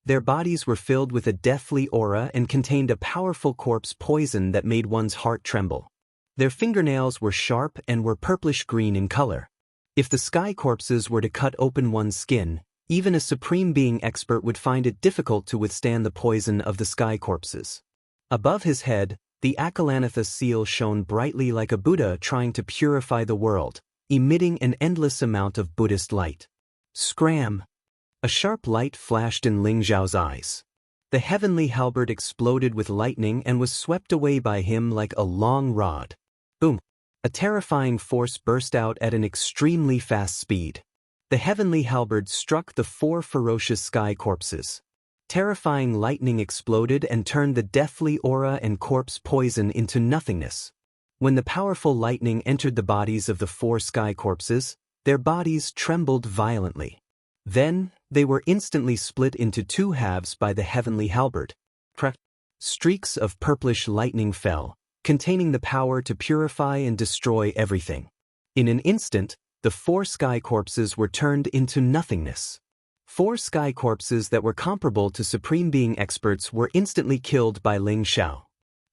Their bodies were filled with a deathly aura and contained a powerful corpse poison that made one's heart tremble. Their fingernails were sharp and were purplish-green in color. If the sky corpses were to cut open one's skin, even a supreme being expert would find it difficult to withstand the poison of the sky corpses. Above his head, the Akalanatha seal shone brightly like a Buddha trying to purify the world, emitting an endless amount of Buddhist light. Scram! A sharp light flashed in Ling Xiao's eyes. The heavenly halberd exploded with lightning and was swept away by him like a long rod. Boom! A terrifying force burst out at an extremely fast speed. The heavenly halberd struck the 4 ferocious sky corpses. Terrifying lightning exploded and turned the deathly aura and corpse poison into nothingness. When the powerful lightning entered the bodies of the 4 sky corpses, their bodies trembled violently. Then, they were instantly split into 2 halves by the heavenly halberd. Streaks of purplish lightning fell, containing the power to purify and destroy everything. In an instant, the 4 sky corpses were turned into nothingness. 4 sky corpses that were comparable to supreme being experts were instantly killed by Ling Xiao.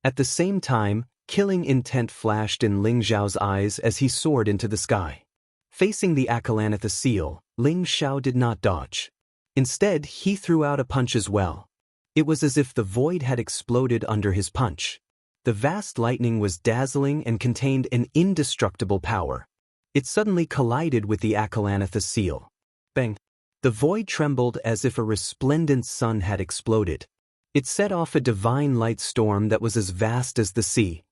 At the same time, killing intent flashed in Ling Xiao's eyes as he soared into the sky. Facing the Akalanatha seal, Ling Xiao did not dodge. Instead, he threw out a punch as well. It was as if the void had exploded under his punch. The vast lightning was dazzling and contained an indestructible power. It suddenly collided with the Akalanatha seal. Bang! The void trembled as if a resplendent sun had exploded. It set off a divine light storm that was as vast as the sea.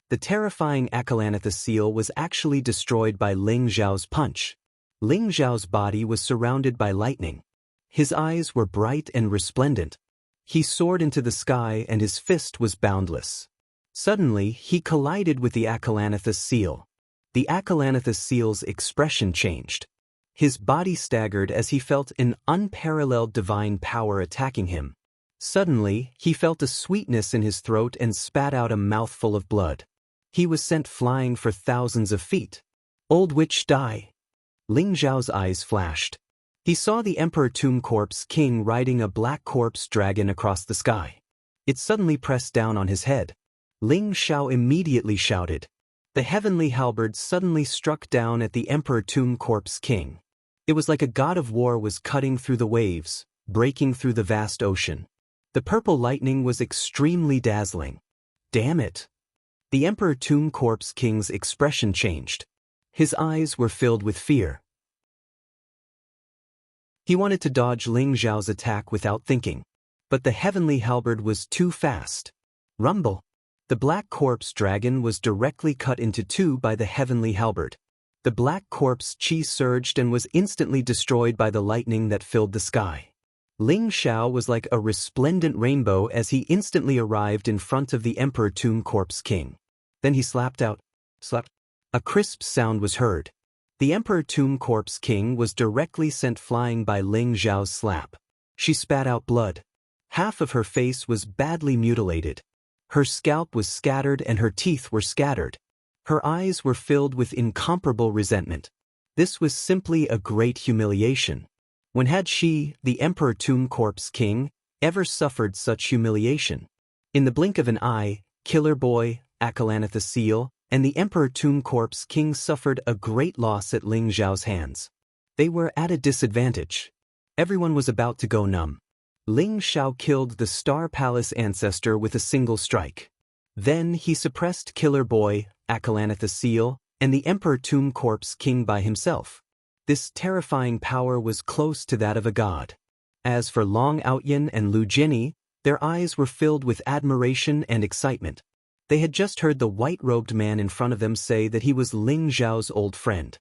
The terrifying Akalanatha seal was actually destroyed by Ling Xiao's punch. Ling Xiao's body was surrounded by lightning. His eyes were bright and resplendent. He soared into the sky and his fist was boundless. Suddenly, he collided with the Akalanatha seal. The Akalanatha seal's expression changed. His body staggered as he felt an unparalleled divine power attacking him. Suddenly, he felt a sweetness in his throat and spat out a mouthful of blood. He was sent flying for thousands of feet. Old witch die! Ling Xiao's eyes flashed. He saw the Emperor Tomb Corpse King riding a black corpse dragon across the sky. It suddenly pressed down on his head. Ling Xiao immediately shouted. The heavenly halberd suddenly struck down at the Emperor Tomb Corpse King. It was like a god of war was cutting through the waves, breaking through the vast ocean. The purple lightning was extremely dazzling. Damn it! The Emperor Tomb Corpse King's expression changed. His eyes were filled with fear. He wanted to dodge Ling Xiao's attack without thinking. But the heavenly halberd was too fast. Rumble! The black corpse dragon was directly cut into two by the heavenly halberd. The black corpse chi surged and was instantly destroyed by the lightning that filled the sky. Ling Xiao was like a resplendent rainbow as he instantly arrived in front of the Emperor Tomb Corpse King. Then he slapped out. Slap. A crisp sound was heard. The Emperor Tomb Corpse King was directly sent flying by Ling Xiao's slap. She spat out blood. Half of her face was badly mutilated. Her scalp was scattered and her teeth were scattered. Her eyes were filled with incomparable resentment. This was simply a great humiliation. When had she, the Emperor Tomb Corpse King, ever suffered such humiliation? In the blink of an eye, Killer Boy, Akalanatha Seal, and the Emperor Tomb Corpse King suffered a great loss at Ling Xiao's hands. They were at a disadvantage. Everyone was about to go numb. Ling Xiao killed the Star Palace ancestor with a single strike. Then he suppressed Killer Boy, Akalanatha Seal, and the Emperor Tomb Corpse King by himself. This terrifying power was close to that of a god. As for Long Outyin and Lu Jinni, their eyes were filled with admiration and excitement. They had just heard the white-robed man in front of them say that he was Ling Xiao's old friend.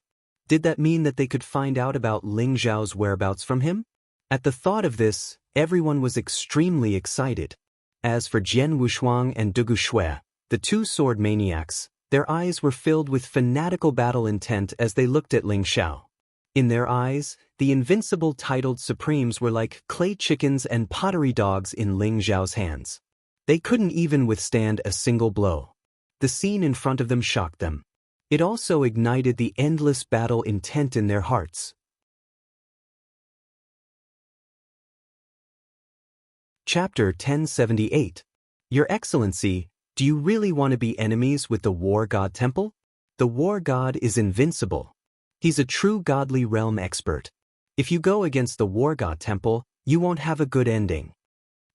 Did that mean that they could find out about Ling Xiao's whereabouts from him? At the thought of this, everyone was extremely excited. As for Jian Wushuang and Dugu Shui, the two sword maniacs, their eyes were filled with fanatical battle intent as they looked at Ling Xiao. In their eyes, the invincible titled supremes were like clay chickens and pottery dogs in Ling Xiao's hands. They couldn't even withstand a single blow. The scene in front of them shocked them. It also ignited the endless battle intent in their hearts. Chapter 1078. Your Excellency, do you really want to be enemies with the War God Temple? The War God is invincible. He's a true godly realm expert. If you go against the War God Temple, you won't have a good ending.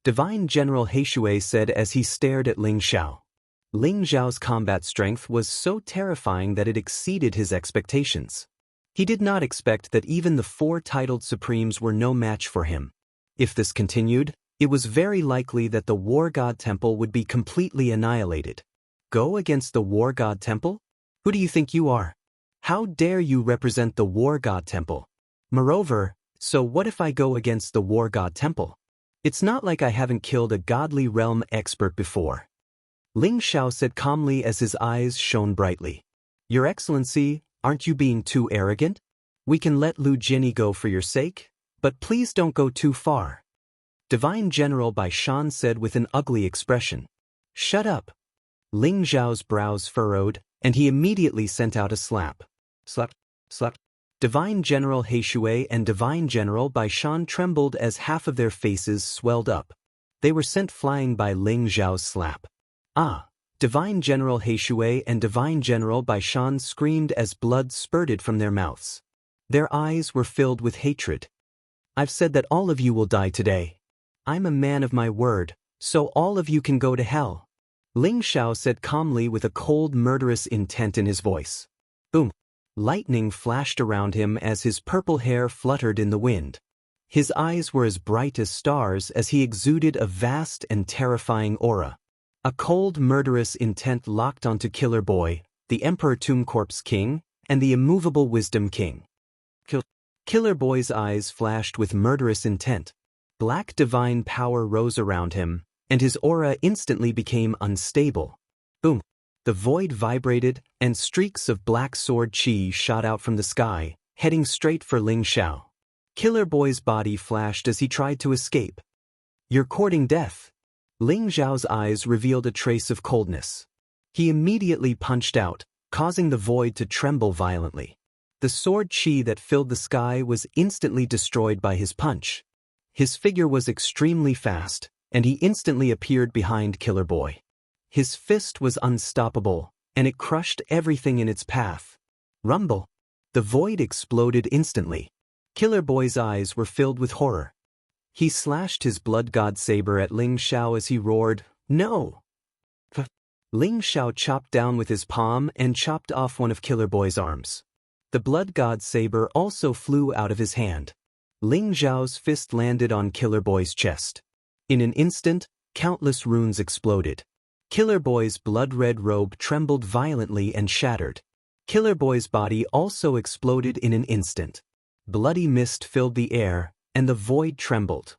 Divine General Heishui said as he stared at Ling Xiao. Ling Xiao's combat strength was so terrifying that it exceeded his expectations. He did not expect that even the four titled supremes were no match for him. If this continued, it was very likely that the War God Temple would be completely annihilated. Go against the War God Temple? Who do you think you are? How dare you represent the War God Temple? Moreover, so what if I go against the War God Temple? It's not like I haven't killed a godly realm expert before. Ling Xiao said calmly as his eyes shone brightly. Your Excellency, aren't you being too arrogant? We can let Lu Jinni go for your sake, but please don't go too far. Divine General Bai Shan said with an ugly expression. Shut up. Ling Xiao's brows furrowed, and he immediately sent out a slap. Slap, slap. Divine General Heishui and Divine General Bai Shan trembled as half of their faces swelled up. They were sent flying by Ling Xiao's slap. Ah! Divine General Heishui and Divine General Bai Shan screamed as blood spurted from their mouths. Their eyes were filled with hatred. I've said that all of you will die today. I'm a man of my word, so all of you can go to hell. Ling Xiao said calmly with a cold murderous intent in his voice. Boom! Lightning flashed around him as his purple hair fluttered in the wind. His eyes were as bright as stars as he exuded a vast and terrifying aura. A cold murderous intent locked onto Killer Boy, the Emperor Tomb Corpse King, and the immovable Wisdom King. Killer Boy's eyes flashed with murderous intent. Black divine power rose around him, and his aura instantly became unstable. Boom! The void vibrated, and streaks of black sword chi shot out from the sky, heading straight for Ling Xiao. Killer Boy's body flashed as he tried to escape. You're courting death. Ling Xiao's eyes revealed a trace of coldness. He immediately punched out, causing the void to tremble violently. The sword chi that filled the sky was instantly destroyed by his punch. His figure was extremely fast, and he instantly appeared behind Killer Boy. His fist was unstoppable, and it crushed everything in its path. Rumble! The void exploded instantly. Killer Boy's eyes were filled with horror. He slashed his blood god saber at Ling Xiao as he roared, "No!" Ling Xiao chopped down with his palm and chopped off one of Killer Boy's arms. The blood god saber also flew out of his hand. Ling Xiao's fist landed on Killer Boy's chest. In an instant, countless runes exploded. Killer Boy's blood-red robe trembled violently and shattered. Killer Boy's body also exploded in an instant. Bloody mist filled the air, and the void trembled.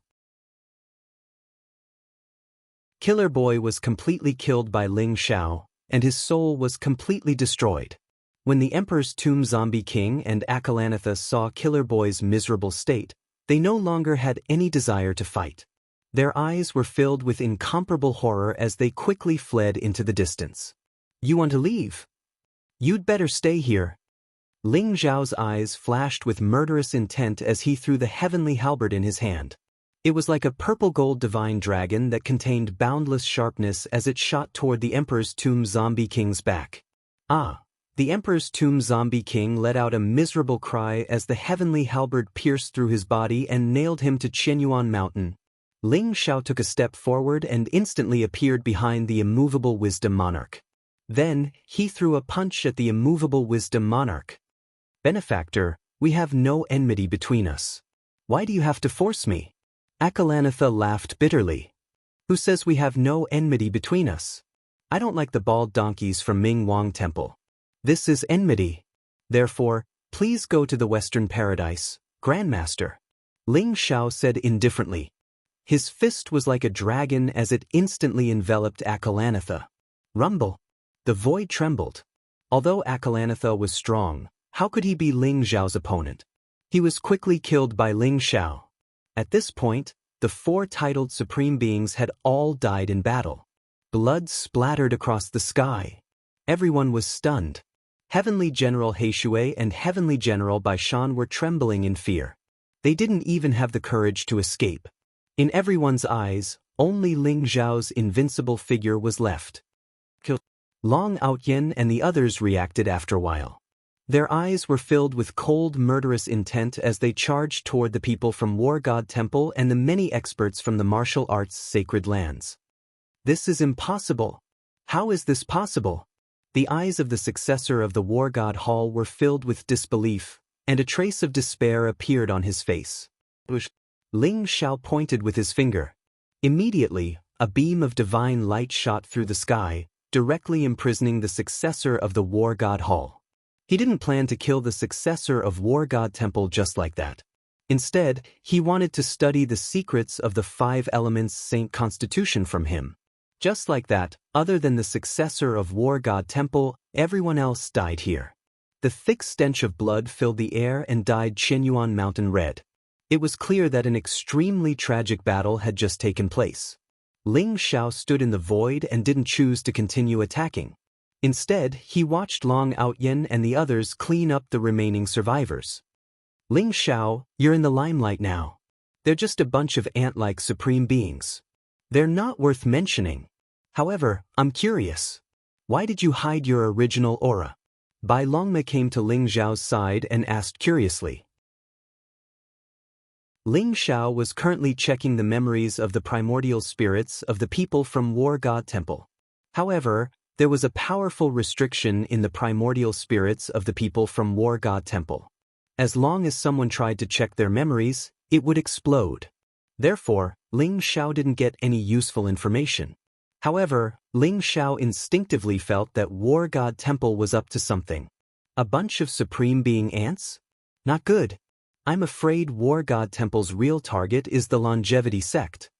Killer Boy was completely killed by Ling Xiao, and his soul was completely destroyed. When the Emperor's Tomb Zombie King and Akalanatha saw Killer Boy's miserable state, they no longer had any desire to fight. Their eyes were filled with incomparable horror as they quickly fled into the distance. "You want to leave? You'd better stay here." Ling Xiao's eyes flashed with murderous intent as he threw the heavenly halberd in his hand. It was like a purple-gold divine dragon that contained boundless sharpness as it shot toward the Emperor's Tomb Zombie King's back. Ah! The Emperor's Tomb Zombie King let out a miserable cry as the heavenly halberd pierced through his body and nailed him to Qianyuan Mountain. Ling Xiao took a step forward and instantly appeared behind the immovable Wisdom Monarch. Then, he threw a punch at the immovable Wisdom Monarch. "Benefactor, we have no enmity between us. Why do you have to force me?" Akalanatha laughed bitterly. "Who says we have no enmity between us? I don't like the bald donkeys from Ming Wang Temple. This is enmity. Therefore, please go to the Western Paradise, Grandmaster," Ling Xiao said indifferently. His fist was like a dragon as it instantly enveloped Akalanatha. Rumble! The void trembled. Although Akalanatha was strong, how could he be Ling Xiao's opponent? He was quickly killed by Ling Xiao. At this point, the four titled supreme beings had all died in battle. Blood splattered across the sky. Everyone was stunned. Heavenly General Heishui and Heavenly General Baishan were trembling in fear. They didn't even have the courage to escape. In everyone's eyes, only Ling Xiao's invincible figure was left. Long Outyen and the others reacted after a while. Their eyes were filled with cold, murderous intent as they charged toward the people from War God Temple and the many experts from the martial arts sacred lands. "This is impossible. How is this possible?" The eyes of the successor of the War God Hall were filled with disbelief, and a trace of despair appeared on his face. Ling Xiao pointed with his finger. Immediately, a beam of divine light shot through the sky, directly imprisoning the successor of the War God Hall. He didn't plan to kill the successor of War God Temple just like that. Instead, he wanted to study the secrets of the 5 elements Saint Constitution from him. Just like that, other than the successor of War God Temple, everyone else died here. The thick stench of blood filled the air and dyed Qianyuan Mountain red. It was clear that an extremely tragic battle had just taken place. Ling Xiao stood in the void and didn't choose to continue attacking. Instead, he watched Long Outyen and the others clean up the remaining survivors. "Ling Xiao, you're in the limelight now. They're just a bunch of ant-like supreme beings. They're not worth mentioning. However, I'm curious. Why did you hide your original aura?" Bai Longma came to Ling Xiao's side and asked curiously. Ling Xiao was currently checking the memories of the primordial spirits of the people from War God Temple. However, there was a powerful restriction in the primordial spirits of the people from War God Temple. As long as someone tried to check their memories, it would explode. Therefore, Ling Xiao didn't get any useful information. However, Ling Xiao instinctively felt that War God Temple was up to something. A bunch of supreme being ants? Not good. I'm afraid War God Temple's real target is the longevity sect.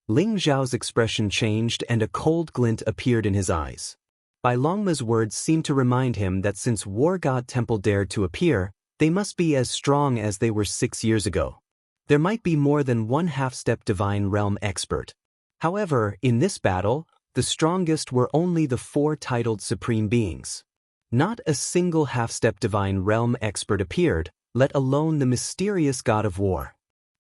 Ling Xiao's expression changed and a cold glint appeared in his eyes. Bai Longma's words seemed to remind him that since War God Temple dared to appear, they must be as strong as they were 6 years ago. There might be more than one half-step divine realm expert. However, in this battle, the strongest were only the 4 titled supreme beings. Not a single half-step divine realm expert appeared, let alone the mysterious god of war.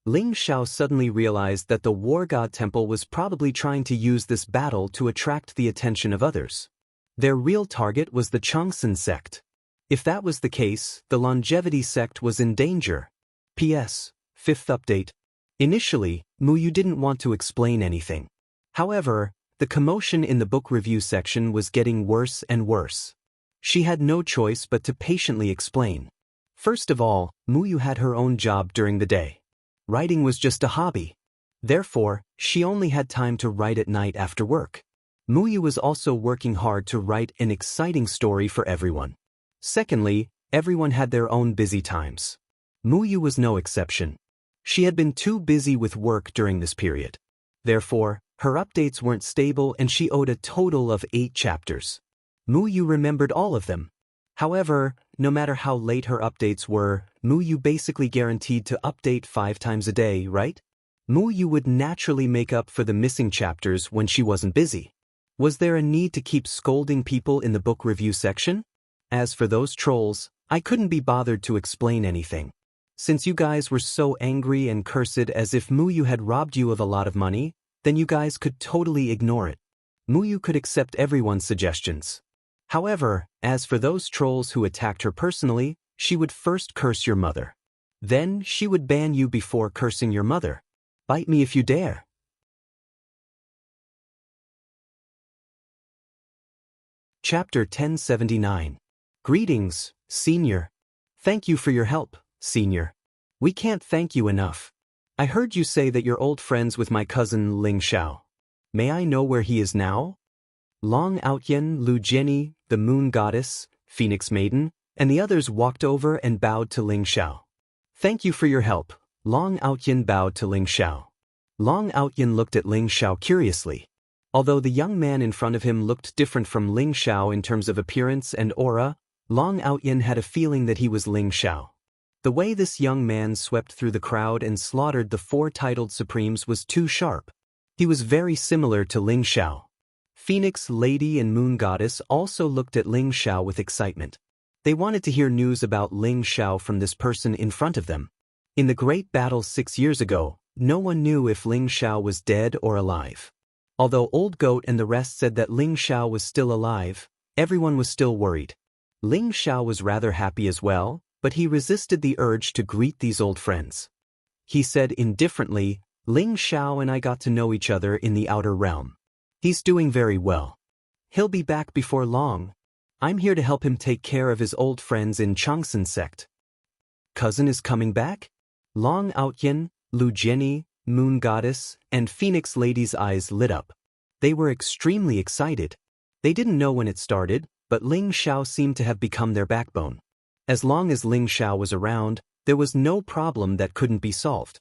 Ling Xiao suddenly realized that the war god temple was probably trying to use this battle to attract the attention of others. Their real target was the Changsun sect. If that was the case, the longevity sect was in danger. P.S. Fifth update. Initially, Muyu didn't want to explain anything. However, the commotion in the book review section was getting worse and worse. She had no choice but to patiently explain. First of all, Muyu had her own job during the day. Writing was just a hobby. Therefore, she only had time to write at night after work. Muyu was also working hard to write an exciting story for everyone. Secondly, everyone had their own busy times. Muyu was no exception. She had been too busy with work during this period. Therefore, her updates weren't stable and she owed a total of 8 chapters. Muyu remembered all of them. However, no matter how late her updates were, Muyu basically guaranteed to update 5 times a day, right? Muyu would naturally make up for the missing chapters when she wasn't busy. Was there a need to keep scolding people in the book review section? As for those trolls, I couldn't be bothered to explain anything. Since you guys were so angry and cursed as if Muyu had robbed you of a lot of money, then you guys could totally ignore it. Muyu could accept everyone's suggestions. However, as for those trolls who attacked her personally, she would first curse your mother. Then she would ban you before cursing your mother. Bite me if you dare. Chapter 1079. Greetings, Senior. Thank you for your help, Senior. We can't thank you enough. I heard you say that you're old friends with my cousin Ling Xiao. May I know where he is now? Long Outyen, Lu Jianyi, the Moon Goddess, Phoenix Maiden, and the others walked over and bowed to Ling Xiao. Thank you for your help. Long Outyen bowed to Ling Xiao. Long Outyen looked at Ling Xiao curiously. Although the young man in front of him looked different from Ling Xiao in terms of appearance and aura, Long Outyen had a feeling that he was Ling Xiao. The way this young man swept through the crowd and slaughtered the 4 titled supremes was too sharp. He was very similar to Ling Xiao. Phoenix Lady and Moon Goddess also looked at Ling Xiao with excitement. They wanted to hear news about Ling Xiao from this person in front of them. In the great battle 6 years ago, no one knew if Ling Xiao was dead or alive. Although Old Goat and the rest said that Ling Xiao was still alive, everyone was still worried. Ling Xiao was rather happy as well, but he resisted the urge to greet these old friends. He said indifferently, Ling Xiao and I got to know each other in the outer realm. He's doing very well. He'll be back before long. I'm here to help him take care of his old friends in Changsun sect. Cousin is coming back? Long Outyen, Lu Jianyi, Moon Goddess, and Phoenix Lady's eyes lit up. They were extremely excited. They didn't know when it started, but Ling Xiao seemed to have become their backbone. As long as Ling Xiao was around, there was no problem that couldn't be solved.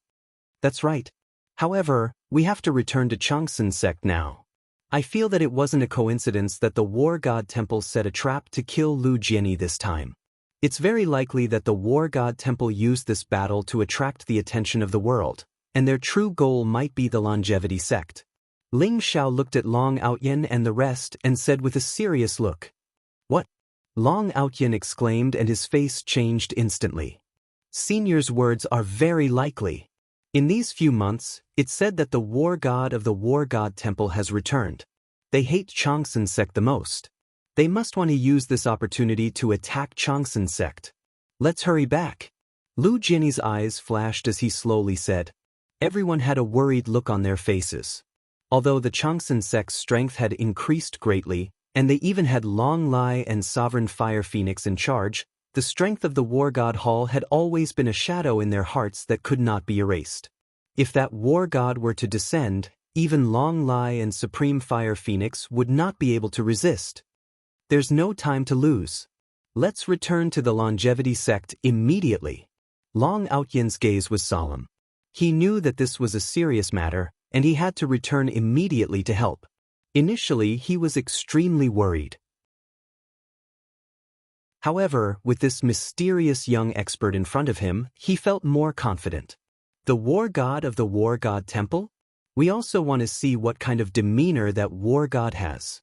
That's right. However, we have to return to Changsun sect now. I feel that it wasn't a coincidence that the War God Temple set a trap to kill Lu Jianyi this time. It's very likely that the War God Temple used this battle to attract the attention of the world, and their true goal might be the longevity sect. Ling Xiao looked at Long Outyen and the rest and said with a serious look. What? Long Outyen exclaimed and his face changed instantly. Senior's words are very likely. In these few months, it's said that the war god of the War God Temple has returned. They hate Changsun sect the most. They must want to use this opportunity to attack Changsun sect. Let's hurry back. Lu Jianyi's eyes flashed as he slowly said. Everyone had a worried look on their faces. Although the Changsun sect's strength had increased greatly, and they even had Long Lai and Sovereign Fire Phoenix in charge, the strength of the War God Hall had always been a shadow in their hearts that could not be erased. If that War God were to descend, even Long Lai and Supreme Fire Phoenix would not be able to resist. There's no time to lose. Let's return to the longevity sect immediately. Long Outyen's gaze was solemn. He knew that this was a serious matter, and he had to return immediately to help. Initially, he was extremely worried. However, with this mysterious young expert in front of him, he felt more confident. The War God of the War God Temple? We also want to see what kind of demeanor that War God has.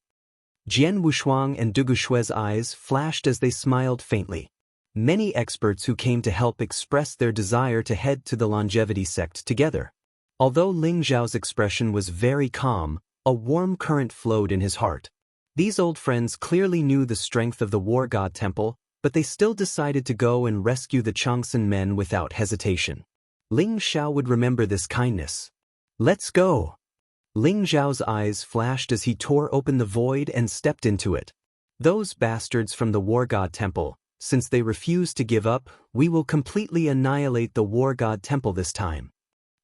Jian Wushuang and Dugu Shui's eyes flashed as they smiled faintly. many experts who came to help expressed their desire to head to the longevity sect together. Although Ling Zhao's expression was very calm, a warm current flowed in his heart. These old friends clearly knew the strength of the War God Temple, but they still decided to go and rescue the Changsun men without hesitation. Ling Zhao would remember this kindness. "Let's go!" Ling Zhao's eyes flashed as he tore open the void and stepped into it. "Those bastards from the War God Temple, since they refuse to give up, we will completely annihilate the War God Temple this time."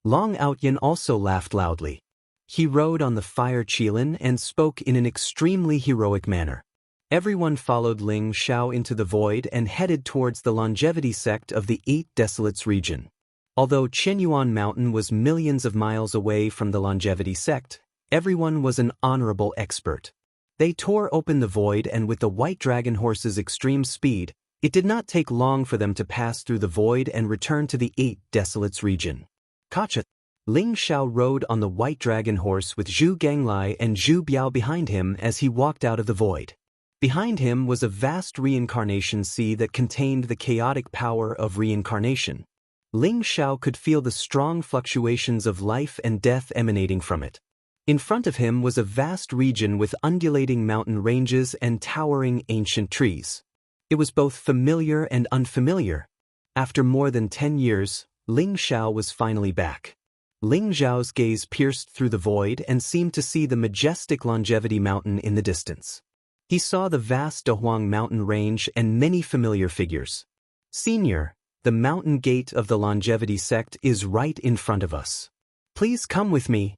Long Outyan also laughed loudly. He rode on the fire Qilin and spoke in an extremely heroic manner. Everyone followed Ling Zhao into the void and headed towards the longevity sect of the Eight Desolates region. Although Qinyuan Mountain was millions of miles away from the longevity sect, everyone was an honorable expert. They tore open the void, and with the white dragon horse's extreme speed, it did not take long for them to pass through the void and return to the Eight Desolates region. Kacha! Ling Zhao rode on the white dragon horse with Zhu Ganglai and Zhu Biao behind him as he walked out of the void. Behind him was a vast reincarnation sea that contained the chaotic power of reincarnation. Ling Zhao could feel the strong fluctuations of life and death emanating from it. In front of him was a vast region with undulating mountain ranges and towering ancient trees. It was both familiar and unfamiliar. After more than 10 years, Ling Zhao was finally back. Ling Zhao's gaze pierced through the void and seemed to see the majestic longevity mountain in the distance. He saw the vast Dehuang mountain range and many familiar figures. "Senior, the mountain gate of the longevity sect is right in front of us. Please come with me."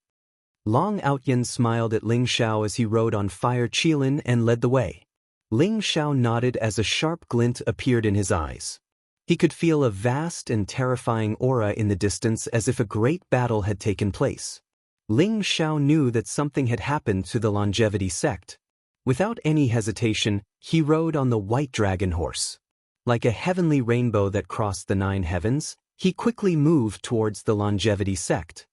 Long Outyan smiled at Ling Zhao as he rode on fire Qilin and led the way. Ling Zhao nodded as a sharp glint appeared in his eyes. He could feel a vast and terrifying aura in the distance, as if a great battle had taken place. Ling Zhao knew that something had happened to the longevity sect. Without any hesitation, he rode on the white dragon horse. Like a heavenly rainbow that crossed the 9 heavens, he quickly moved towards the longevity sect.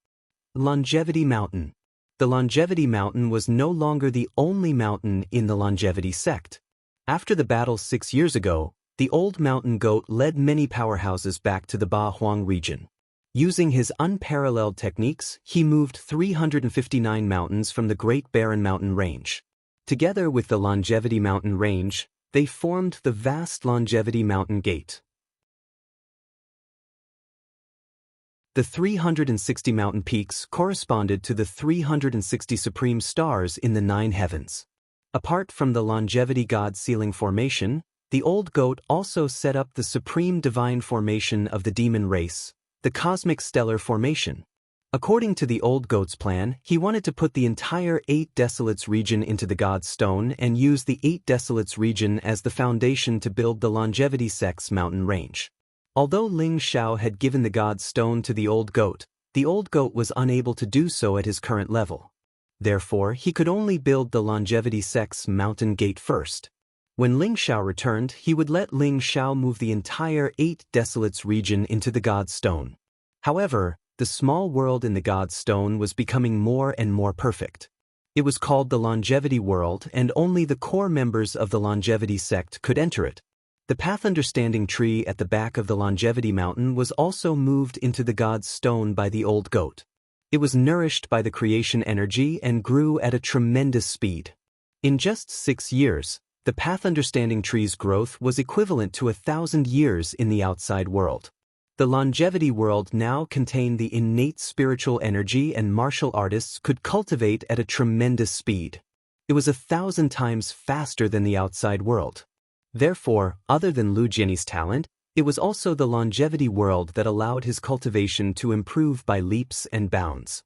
Longevity Mountain. The longevity mountain was no longer the only mountain in the longevity sect. After the battle 6 years ago, the old mountain goat led many powerhouses back to the Ba Huang region. Using his unparalleled techniques, he moved 359 mountains from the Great Barren Mountain Range. Together with the Longevity Mountain Range, they formed the vast Longevity Mountain Gate. The 360 mountain peaks corresponded to the 360 supreme stars in the 9 heavens. Apart from the Longevity God Ceiling Formation, the old goat also set up the supreme divine formation of the demon race, the Cosmic Stellar Formation. According to the old goat's plan, he wanted to put the entire 8 Desolates region into the God's Stone and use the 8 Desolates region as the foundation to build the longevity sect's mountain range. Although Ling Zhao had given the God's Stone to the old goat was unable to do so at his current level. Therefore, he could only build the longevity sect's mountain gate first. When Ling Zhao returned, he would let Ling Zhao move the entire 8 Desolates region into the God's Stone. However, the small world in the God's Stone was becoming more and more perfect. It was called the Longevity World, and only the core members of the Longevity sect could enter it. The Path Understanding tree at the back of the Longevity Mountain was also moved into the God's Stone by the old goat. It was nourished by the creation energy and grew at a tremendous speed. In just 6 years, the Path Understanding tree's growth was equivalent to 1,000 years in the outside world. The longevity world now contained the innate spiritual energy, and martial artists could cultivate at a tremendous speed. It was 1,000 times faster than the outside world. Therefore, other than Lu Jianyi's talent, it was also the longevity world that allowed his cultivation to improve by leaps and bounds.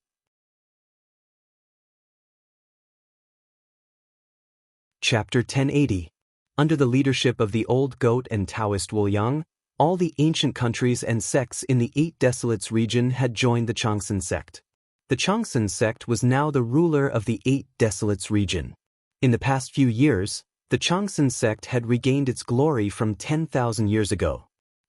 Chapter 1080. Under the leadership of the old goat and Taoist Wu Yang, all the ancient countries and sects in the 8 Desolates region had joined the Changsun sect. The Changsun sect was now the ruler of the 8 Desolates region. In the past few years, the Changsun sect had regained its glory from 10,000 years ago.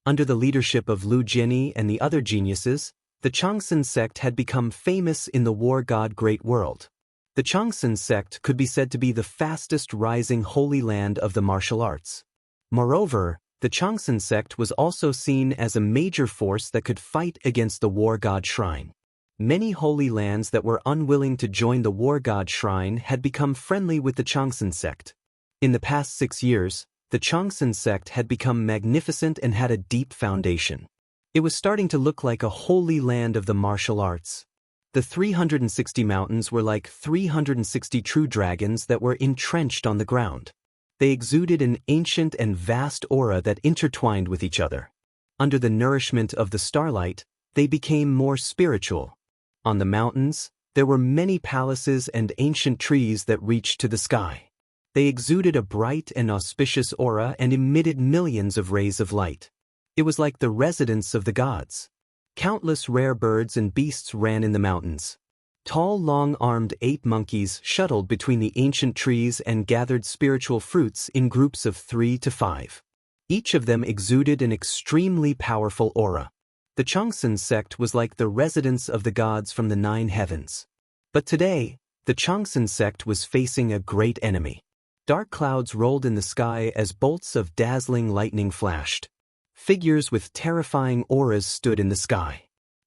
Under the leadership of Lu Jianyi and the other geniuses, the Changsun sect had become famous in the war god Great World. The Changsun sect could be said to be the fastest rising holy land of the martial arts. Moreover, The Changsan sect was also seen as a major force that could fight against the war god shrine. Many holy lands that were unwilling to join the war god shrine had become friendly with the Changsan sect. In the past 6 years, the Changsan sect had become magnificent and had a deep foundation. It was starting to look like a holy land of the martial arts. The 360 mountains were like 360 true dragons that were entrenched on the ground. They exuded an ancient and vast aura that intertwined with each other. Under the nourishment of the starlight, they became more spiritual. On the mountains, there were many palaces and ancient trees that reached to the sky. They exuded a bright and auspicious aura and emitted millions of rays of light. It was like the residence of the gods. Countless rare birds and beasts ran in the mountains. Tall, long-armed ape monkeys shuttled between the ancient trees and gathered spiritual fruits in groups of 3 to 5. Each of them exuded an extremely powerful aura. The Changsan sect was like the residence of the gods from the 9 heavens. But today, the Changsan sect was facing a great enemy. Dark clouds rolled in the sky as bolts of dazzling lightning flashed. Figures with terrifying auras stood in the sky.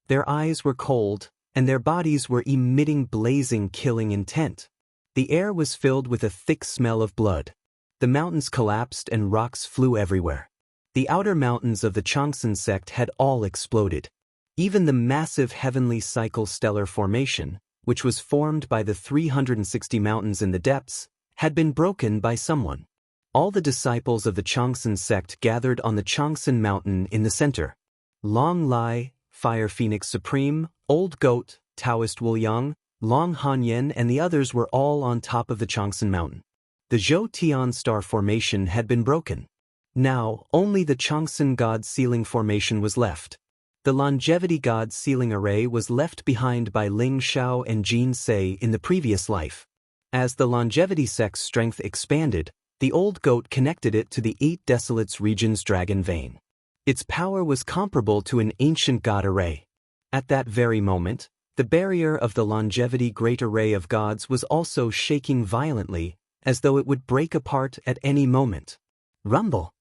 Their eyes were cold, and their bodies were emitting blazing, killing intent. The air was filled with a thick smell of blood. The mountains collapsed and rocks flew everywhere. The outer mountains of the Changsan sect had all exploded. Even the massive heavenly cycle stellar formation, which was formed by the 360 mountains in the depths, had been broken by someone. All the disciples of the Changsan sect gathered on the Changsan mountain in the center. Long Lai, Fire Phoenix Supreme, Old Goat, Taoist Wuliang, Long Hanyan and the others were all on top of the Changsan mountain. The Zhou Tian star formation had been broken. Now, only the Changsan God Sealing formation was left. The Longevity God Sealing array was left behind by Ling Xiao and Jin Sei in the previous life. As the Longevity sect's strength expanded, the Old Goat connected it to the 8 Desolates region's dragon vein. Its power was comparable to an ancient god array. At that very moment, the barrier of the Longevity Great Array of Gods was also shaking violently, as though it would break apart at any moment. Rumble!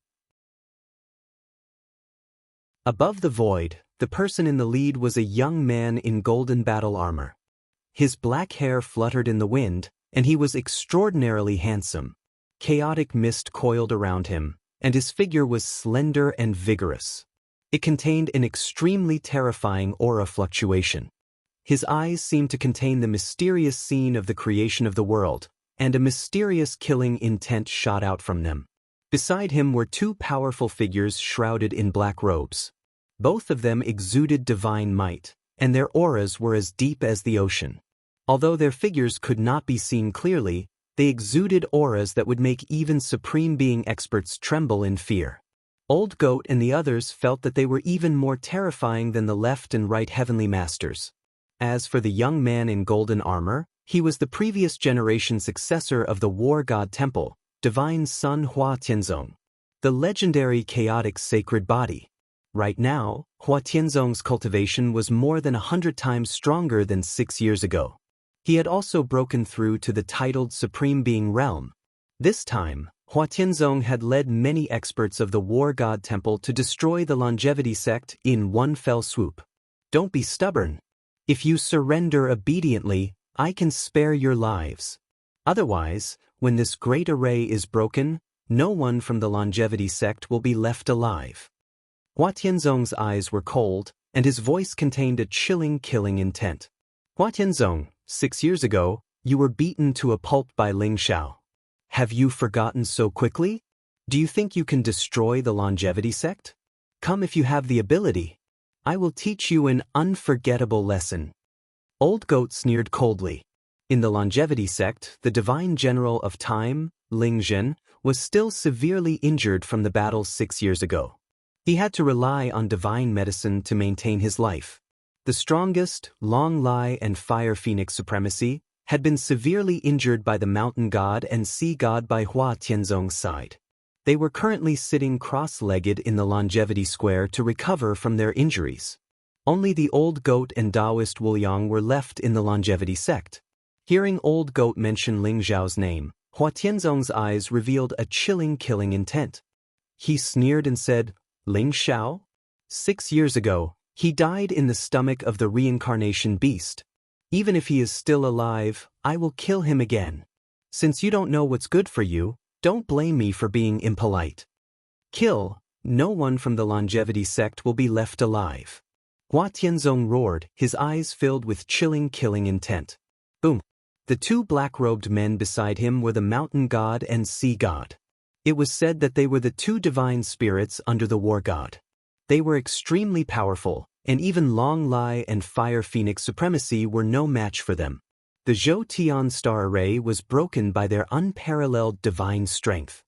Above the void, the person in the lead was a young man in golden battle armor. His black hair fluttered in the wind, and he was extraordinarily handsome. Chaotic mist coiled around him, and his figure was slender and vigorous. It contained an extremely terrifying aura fluctuation. His eyes seemed to contain the mysterious scene of the creation of the world, and a mysterious killing intent shot out from them. Beside him were 2 powerful figures shrouded in black robes. Both of them exuded divine might, and their auras were as deep as the ocean. Although their figures could not be seen clearly, they exuded auras that would make even Supreme Being experts tremble in fear. Old Goat and the others felt that they were even more terrifying than the left and right heavenly masters. As for the young man in golden armor, he was the previous generation successor of the War God Temple, Divine Sun Hua Tianzong, the legendary chaotic sacred body. Right now, Hua Tianzong's cultivation was more than 100 times stronger than 6 years ago. He had also broken through to the titled Supreme Being realm. This time, Hua Tianzong had led many experts of the War God Temple to destroy the Longevity sect in one fell swoop. Don't be stubborn. If you surrender obediently, I can spare your lives. Otherwise, when this great array is broken, no one from the Longevity sect will be left alive. Hua Tianzong's eyes were cold, and his voice contained a chilling, killing intent. Hua Tianzong, 6 years ago, you were beaten to a pulp by Ling Xiao. Have you forgotten so quickly? Do you think you can destroy the Longevity sect? Come if you have the ability. I will teach you an unforgettable lesson. Old Goat sneered coldly. In the Longevity sect, the divine general of time, Ling Zhen, was still severely injured from the battle 6 years ago. He had to rely on divine medicine to maintain his life. The strongest, Long Lai and Fire Phoenix supremacy, had been severely injured by the Mountain God and Sea God by Hua Tianzong's side. They were currently sitting cross-legged in the Longevity Square to recover from their injuries. Only the Old Goat and Taoist Wuliang were left in the Longevity sect. Hearing Old Goat mention Ling Zhao's name, Hua Tianzong's eyes revealed a chilling, killing intent. He sneered and said, Ling Xiao? 6 years ago, he died in the stomach of the reincarnation beast. Even if he is still alive, I will kill him again. Since you don't know what's good for you, don't blame me for being impolite. Kill, no one from the longevity sect will be left alive. Hua Tianzong roared, his eyes filled with chilling killing intent. Boom. The two black-robed men beside him were the mountain god and sea god. It was said that they were the two divine spirits under the war god. They were extremely powerful, and even Long Lai and Fire Phoenix supremacy were no match for them. The Zhou Tian star array was broken by their unparalleled divine strength.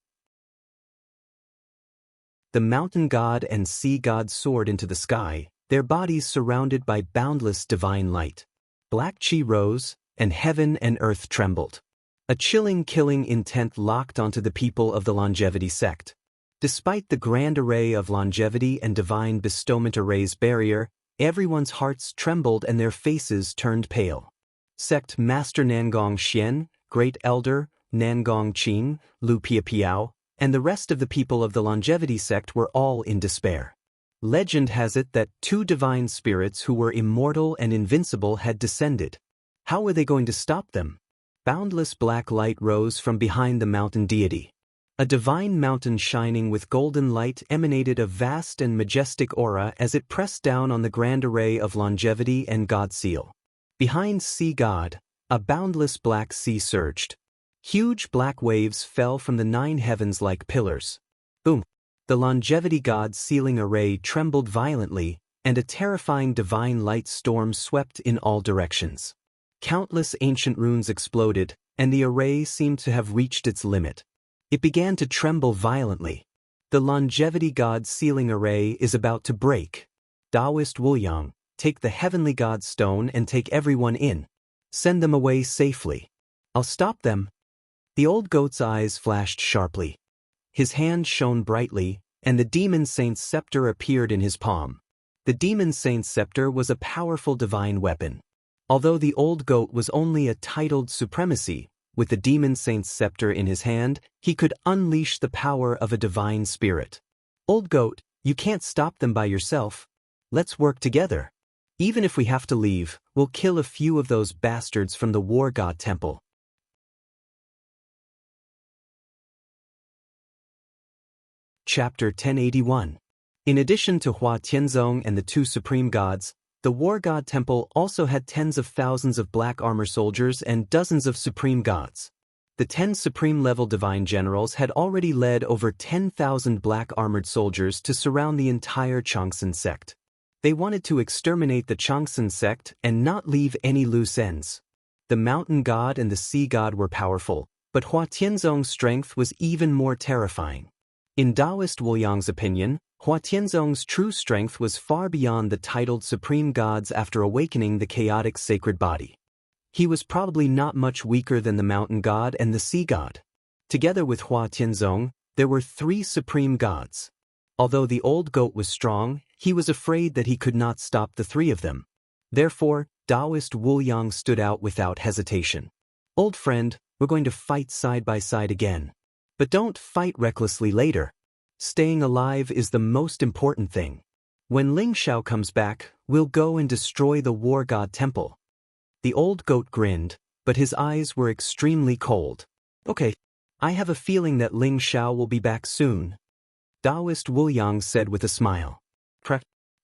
The mountain god and sea god soared into the sky, their bodies surrounded by boundless divine light. Black chi rose, and heaven and earth trembled. A chilling killing intent locked onto the people of the longevity sect. Despite the grand array of longevity and divine bestowment array's barrier, everyone's hearts trembled and their faces turned pale. Sect Master Nangong Xian, Great Elder, Nangong Qing, Lu Piapiao, and the rest of the people of the longevity sect were all in despair. Legend has it that two divine spirits who were immortal and invincible had descended. How were they going to stop them? Boundless black light rose from behind the mountain deity. A divine mountain shining with golden light emanated a vast and majestic aura as it pressed down on the grand array of longevity and God seal. Behind Sea God, a boundless black sea surged. Huge black waves fell from the 9 heavens like pillars. Boom! The longevity God sealing array trembled violently, and a terrifying divine light storm swept in all directions. Countless ancient runes exploded, and the array seemed to have reached its limit. It began to tremble violently. The longevity God sealing array is about to break. Taoist Wuliang, take the heavenly God stone and take everyone in. Send them away safely. I'll stop them. The old goat's eyes flashed sharply. His hand shone brightly, and the demon saint's scepter appeared in his palm. The demon saint's scepter was a powerful divine weapon. Although the old goat was only a titled supremacy, with the demon saint's scepter in his hand, he could unleash the power of a divine spirit. Old goat, you can't stop them by yourself. Let's work together. Even if we have to leave, we'll kill a few of those bastards from the war god temple. Chapter 1081. In addition to Hua Tianzong and the two supreme gods, the war god temple also had tens of thousands of black armor soldiers and dozens of supreme gods. The 10 supreme-level divine generals had already led over 10,000 black armored soldiers to surround the entire Changsun sect. They wanted to exterminate the Changsun sect and not leave any loose ends. The mountain god and the sea god were powerful, but Hua Tianzong's strength was even more terrifying. In Taoist Wuliang's opinion, Hua Tianzong's true strength was far beyond the titled supreme gods after awakening the chaotic sacred body. He was probably not much weaker than the mountain god and the sea god. Together with Hua Tianzong, there were 3 supreme gods. Although the old goat was strong, he was afraid that he could not stop the 3 of them. Therefore, Taoist Wuliang stood out without hesitation. Old friend, we're going to fight side by side again. But don't fight recklessly later. Staying alive is the most important thing. When Ling Xiao comes back, we'll go and destroy the war god temple. The old goat grinned, but his eyes were extremely cold. Okay, I have a feeling that Ling Xiao will be back soon. Taoist Wuliang said with a smile.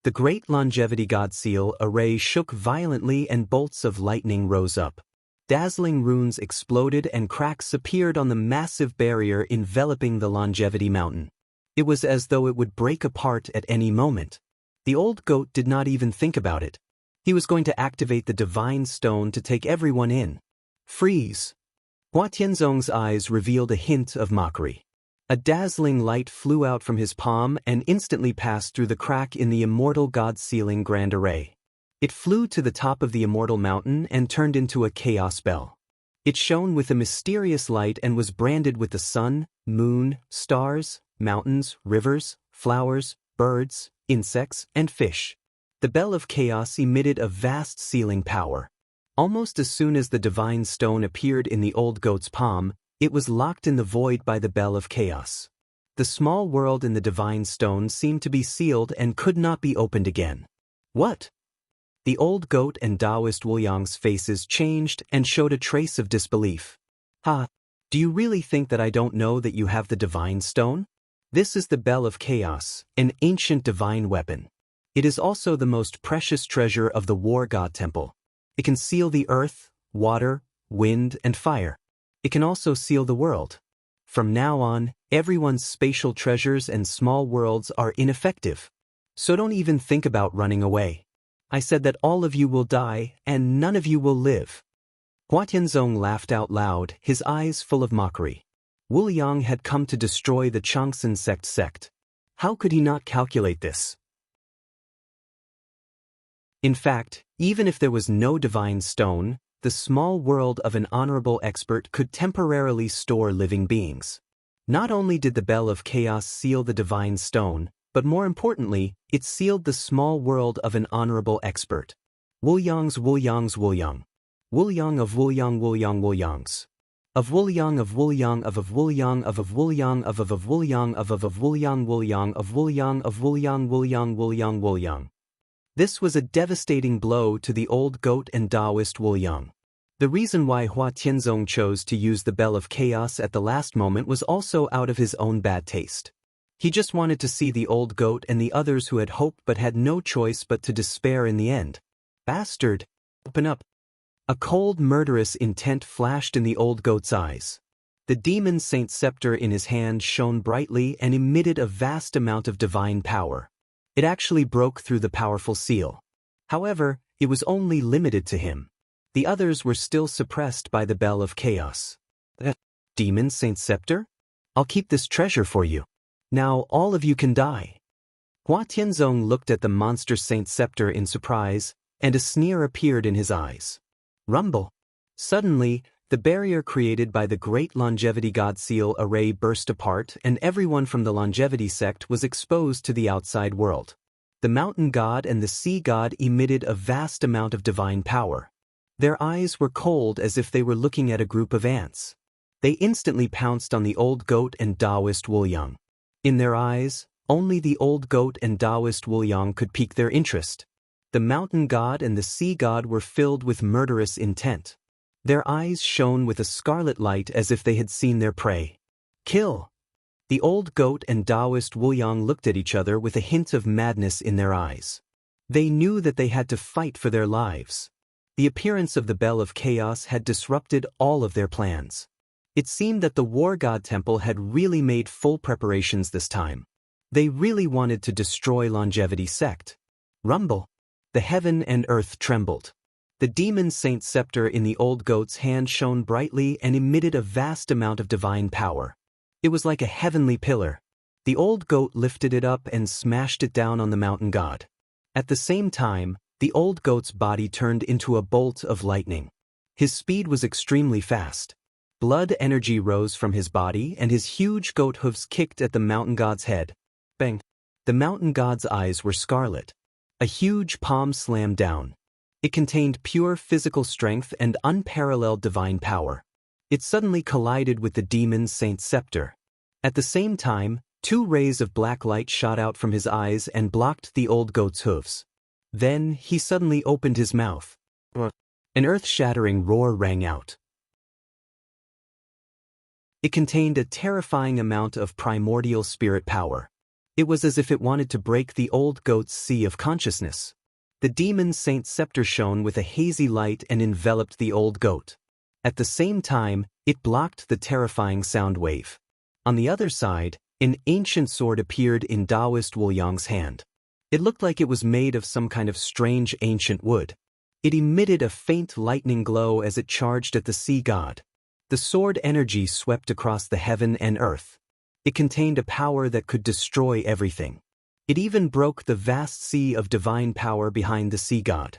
The great longevity god seal array shook violently and bolts of lightning rose up. Dazzling runes exploded and cracks appeared on the massive barrier enveloping the longevity mountain. It was as though it would break apart at any moment. The old goat did not even think about it. He was going to activate the divine stone to take everyone in. Freeze! Hua Tianzong's eyes revealed a hint of mockery. A dazzling light flew out from his palm and instantly passed through the crack in the immortal god sealing grand array. It flew to the top of the immortal mountain and turned into a chaos bell. It shone with a mysterious light and was branded with the sun, moon, stars, mountains, rivers, flowers, birds, insects, and fish. The bell of chaos emitted a vast sealing power. Almost as soon as the divine stone appeared in the old goat's palm, it was locked in the void by the bell of chaos. The small world in the divine stone seemed to be sealed and could not be opened again. What? The old goat and Taoist Wuliang's faces changed and showed a trace of disbelief. Ha! Do you really think that I don't know that you have the divine stone? This is the Bell of Chaos, an ancient divine weapon. It is also the most precious treasure of the War God Temple. It can seal the earth, water, wind, and fire. It can also seal the world. From now on, everyone's spatial treasures and small worlds are ineffective. So don't even think about running away. I said that all of you will die, and none of you will live. Hua Tianzong laughed out loud, his eyes full of mockery. Wu Liang had come to destroy the Changsun sect. How could he not calculate this? In fact, even if there was no divine stone, the small world of an honorable expert could temporarily store living beings. Not only did the Bell of Chaos seal the divine stone, but more importantly, it sealed the small world of an honorable expert. Wuliang's Wuliang's Wuliang. Wuliang of Wuliang Wuliang Wuliang's. Of Wuliang of Wuliang of Wuliang of Wuliang of Wuliang of Wuliang Wuliang of Wuliang of Wuliang Wuliang Wuliang Wuliang. This was a devastating blow to the old goat and Taoist Wuliang. The reason why Hua Tianzong chose to use the Bell of Chaos at the last moment was also out of his own bad taste. He just wanted to see the old goat and the others who had hoped but had no choice but to despair in the end. Bastard! Open up! A cold, murderous intent flashed in the old goat's eyes. The demon Saint scepter in his hand shone brightly and emitted a vast amount of divine power. It actually broke through the powerful seal. However, it was only limited to him. The others were still suppressed by the Bell of Chaos. Demon Saint scepter? I'll keep this treasure for you. Now all of you can die. Hua Tianzong looked at the monster Saint scepter in surprise, and a sneer appeared in his eyes. Rumble. Suddenly, the barrier created by the great longevity god seal array burst apart and everyone from the longevity sect was exposed to the outside world. The mountain god and the sea god emitted a vast amount of divine power. Their eyes were cold as if they were looking at a group of ants. They instantly pounced on the old goat and Taoist Wuliang. In their eyes, only the old goat and Taoist Wuliang could pique their interest. The mountain god and the sea god were filled with murderous intent. Their eyes shone with a scarlet light as if they had seen their prey. Kill! The old goat and Taoist Wuliang looked at each other with a hint of madness in their eyes. They knew that they had to fight for their lives. The appearance of the Bell of Chaos had disrupted all of their plans. It seemed that the War God Temple had really made full preparations this time. They really wanted to destroy Longevity Sect. Rumble. The heaven and earth trembled. The demon Saint scepter in the old goat's hand shone brightly and emitted a vast amount of divine power. It was like a heavenly pillar. The old goat lifted it up and smashed it down on the mountain god. At the same time, the old goat's body turned into a bolt of lightning. His speed was extremely fast. Blood energy rose from his body and his huge goat hooves kicked at the mountain god's head. Bang! The mountain god's eyes were scarlet. A huge palm slammed down. It contained pure physical strength and unparalleled divine power. It suddenly collided with the demon Saint scepter. At the same time, 2 rays of black light shot out from his eyes and blocked the old goat's hooves. Then, he suddenly opened his mouth. An earth-shattering roar rang out. It contained a terrifying amount of primordial spirit power. It was as if it wanted to break the old goat's sea of consciousness. The demon Saint scepter shone with a hazy light and enveloped the old goat. At the same time, it blocked the terrifying sound wave. On the other side, an ancient sword appeared in Taoist Wuliang's hand. It looked like it was made of some kind of strange ancient wood. It emitted a faint lightning glow as it charged at the sea god. The sword energy swept across the heaven and earth. It contained a power that could destroy everything. It even broke the vast sea of divine power behind the sea god.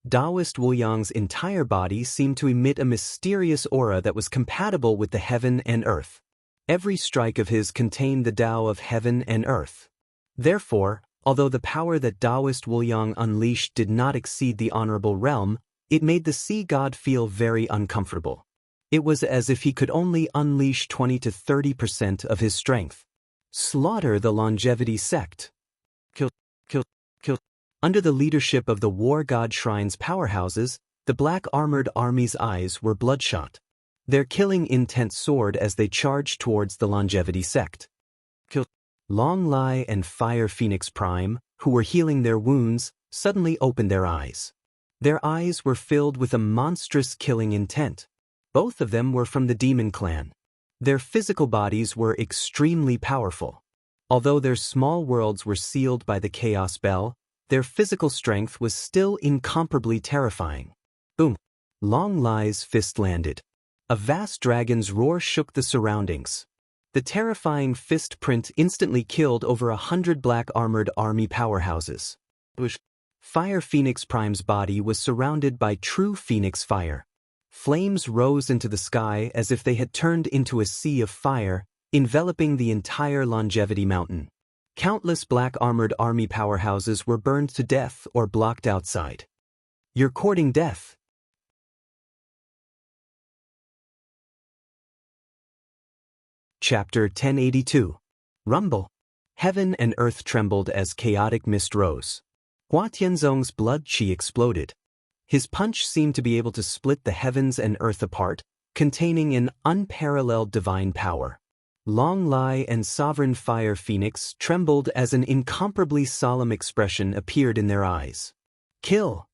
Taoist Wuliang's entire body seemed to emit a mysterious aura that was compatible with the heaven and earth. Every strike of his contained the Tao of heaven and earth. Therefore, although the power that Taoist Wuliang unleashed did not exceed the honorable realm, it made the sea god feel very uncomfortable. It was as if he could only unleash 20 to 30% of his strength. Slaughter the longevity sect. Kill, kill, kill. Under the leadership of the war god shrine's powerhouses, the black armored army's eyes were bloodshot. Their killing intent soared as they charged towards the longevity sect. Kill. Long Lai and Fire Phoenix Prime, who were healing their wounds, suddenly opened their eyes. Their eyes were filled with a monstrous killing intent. Both of them were from the demon clan. Their physical bodies were extremely powerful. Although their small worlds were sealed by the Chaos Bell, their physical strength was still incomparably terrifying. Boom! Long Lai's fist landed. A vast dragon's roar shook the surroundings. The terrifying fist print instantly killed over 100 black armored army powerhouses. Fire Phoenix Prime's body was surrounded by true phoenix fire. Flames rose into the sky as if they had turned into a sea of fire, enveloping the entire longevity mountain. Countless black armored army powerhouses were burned to death or blocked outside. You're courting death. Chapter 1082. Rumble. Heaven and earth trembled as chaotic mist rose. Hua Tianzong's blood qi exploded. His punch seemed to be able to split the heavens and earth apart, containing an unparalleled divine power. Long Lai and Sovereign Fire Phoenix trembled as an incomparably solemn expression appeared in their eyes. Kill!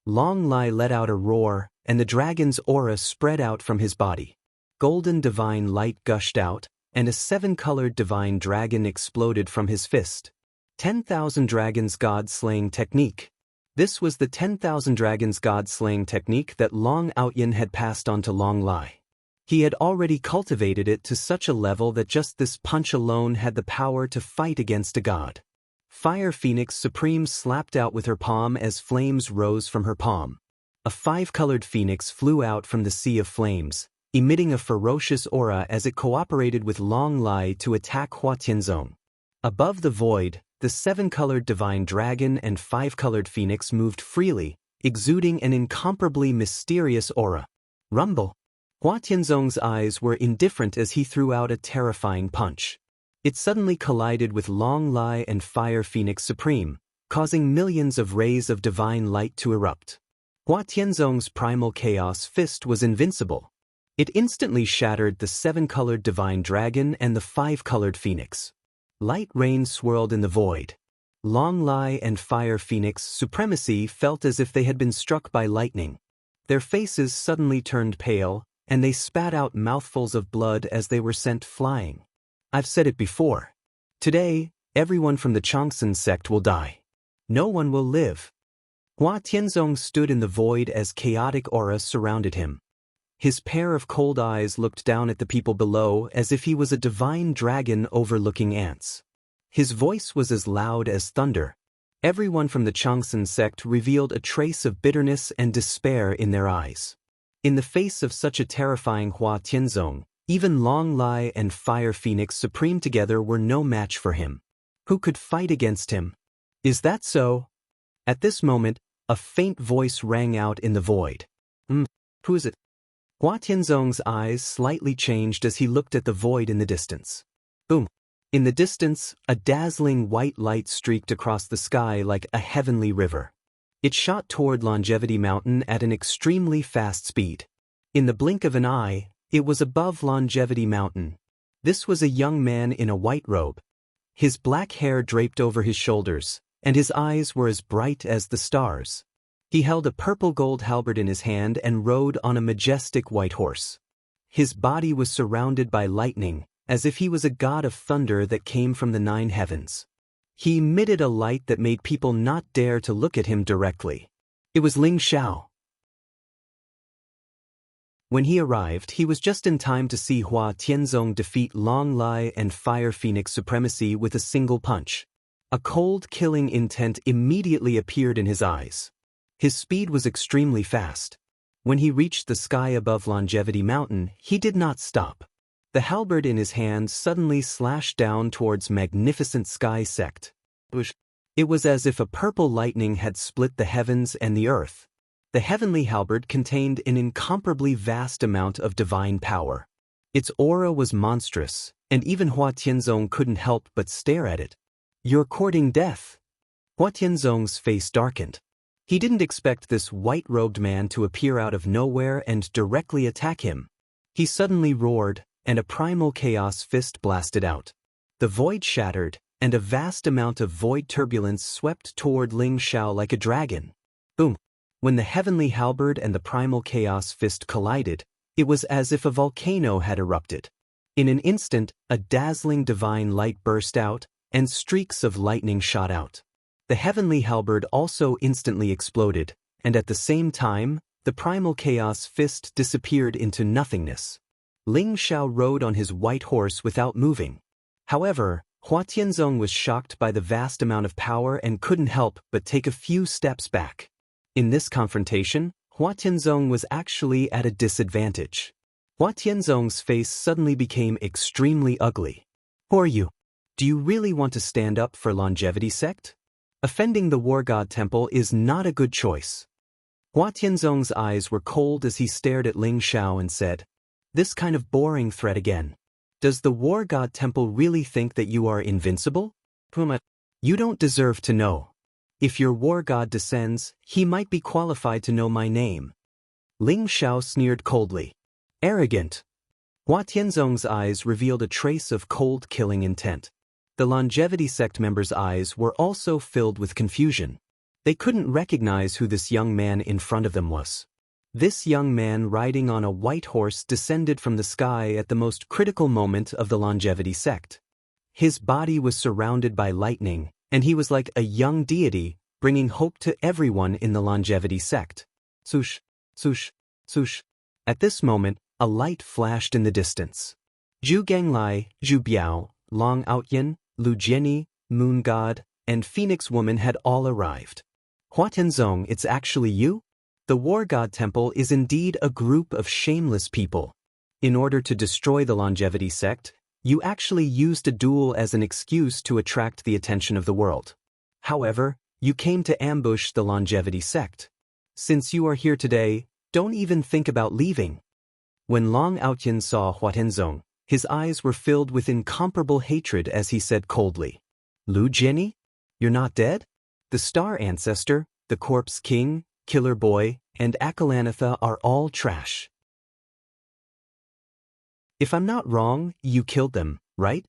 Long Lai let out a roar, and the dragon's aura spread out from his body. Golden divine light gushed out, and a 7-colored divine dragon exploded from his fist. 10,000 Dragons God-Slaying Technique. This was the 10,000 Dragons God-Slaying technique that Long Outyin had passed on to Long Lai. He had already cultivated it to such a level that just this punch alone had the power to fight against a god. Fire Phoenix Supreme slapped out with her palm as flames rose from her palm. A 5-colored phoenix flew out from the sea of flames, emitting a ferocious aura as it cooperated with Long Lai to attack Hua Tianzong. Above the void, the 7-colored divine dragon and 5-colored phoenix moved freely, exuding an incomparably mysterious aura. Rumble. Hua Tianzong's eyes were indifferent as he threw out a terrifying punch. It suddenly collided with Long Lai and Fire Phoenix Supreme, causing millions of rays of divine light to erupt. Hua Tianzong's primal chaos fist was invincible. It instantly shattered the 7-colored divine dragon and the 5-colored phoenix. Light rain swirled in the void. Long Lai and Fire Phoenix Supremacy felt as if they had been struck by lightning. Their faces suddenly turned pale, and they spat out mouthfuls of blood as they were sent flying. I've said it before. Today, everyone from the Changsun sect will die. No one will live. Hua Tianzong stood in the void as chaotic auras surrounded him. His pair of cold eyes looked down at the people below as if he was a divine dragon overlooking ants. His voice was as loud as thunder. Everyone from the Changsun sect revealed a trace of bitterness and despair in their eyes. In the face of such a terrifying Hua Tianzong, even Long Lai and Fire Phoenix Supreme together were no match for him. Who could fight against him? Is that so? At this moment, a faint voice rang out in the void. Who is it? Hua Tianzong's eyes slightly changed as he looked at the void in the distance. Boom! In the distance, a dazzling white light streaked across the sky like a heavenly river. It shot toward Longevity Mountain at an extremely fast speed. In the blink of an eye, it was above Longevity Mountain. This was a young man in a white robe. His black hair draped over his shoulders, and his eyes were as bright as the stars. He held a purple-gold halberd in his hand and rode on a majestic white horse. His body was surrounded by lightning, as if he was a god of thunder that came from the 9 heavens. He emitted a light that made people not dare to look at him directly. It was Ling Xiao. When he arrived, he was just in time to see Hua Tianzong defeat Long Lai and Fire Phoenix Supremacy with a single punch. A cold, killing intent immediately appeared in his eyes. His speed was extremely fast. When he reached the sky above Longevity Mountain, he did not stop. The halberd in his hand suddenly slashed down towards Magnificent Sky Sect. It was as if a purple lightning had split the heavens and the earth. The heavenly halberd contained an incomparably vast amount of divine power. Its aura was monstrous, and even Hua Tianzong couldn't help but stare at it. "You're courting death." Hua Tianzong's face darkened. He didn't expect this white-robed man to appear out of nowhere and directly attack him. He suddenly roared, and a primal chaos fist blasted out. The void shattered, and a vast amount of void turbulence swept toward Ling Xiao like a dragon. Boom! When the heavenly halberd and the primal chaos fist collided, it was as if a volcano had erupted. In an instant, a dazzling divine light burst out, and streaks of lightning shot out. The heavenly halberd also instantly exploded, and at the same time, the primal chaos fist disappeared into nothingness. Ling Xiao rode on his white horse without moving. However, Hua Tianzong was shocked by the vast amount of power and couldn't help but take a few steps back. In this confrontation, Hua Tianzong was actually at a disadvantage. Hua Tianzong's face suddenly became extremely ugly. "Who are you? Do you really want to stand up for longevity sect? Offending the War God Temple is not a good choice." Hua Tianzong's eyes were cold as he stared at Ling Xiao and said, "This kind of boring threat again. Does the War God Temple really think that you are invincible? Puma, you don't deserve to know. If your War God descends, he might be qualified to know my name." Ling Xiao sneered coldly. "Arrogant." Hua Tianzong's eyes revealed a trace of cold killing intent. The longevity sect members' eyes were also filled with confusion. They couldn't recognize who this young man in front of them was. This young man riding on a white horse descended from the sky at the most critical moment of the longevity sect. His body was surrounded by lightning, and he was like a young deity, bringing hope to everyone in the longevity sect. Swoosh, swoosh, swoosh. At this moment, a light flashed in the distance. Zhu Ganglai, Zhu Biao, Long Outyin, Lu Jianyi, Moon God, and Phoenix Woman had all arrived. "Hua Tianzong, it's actually you? The War God Temple is indeed a group of shameless people. In order to destroy the longevity sect, you actually used a duel as an excuse to attract the attention of the world. However, you came to ambush the longevity sect. Since you are here today, don't even think about leaving." When Long Outyin saw Hua Tianzong, his eyes were filled with incomparable hatred as he said coldly, "Lu Jianyi? You're not dead? The Star Ancestor, the Corpse King, Killer Boy, and Akalanatha are all trash. If I'm not wrong, you killed them, right?"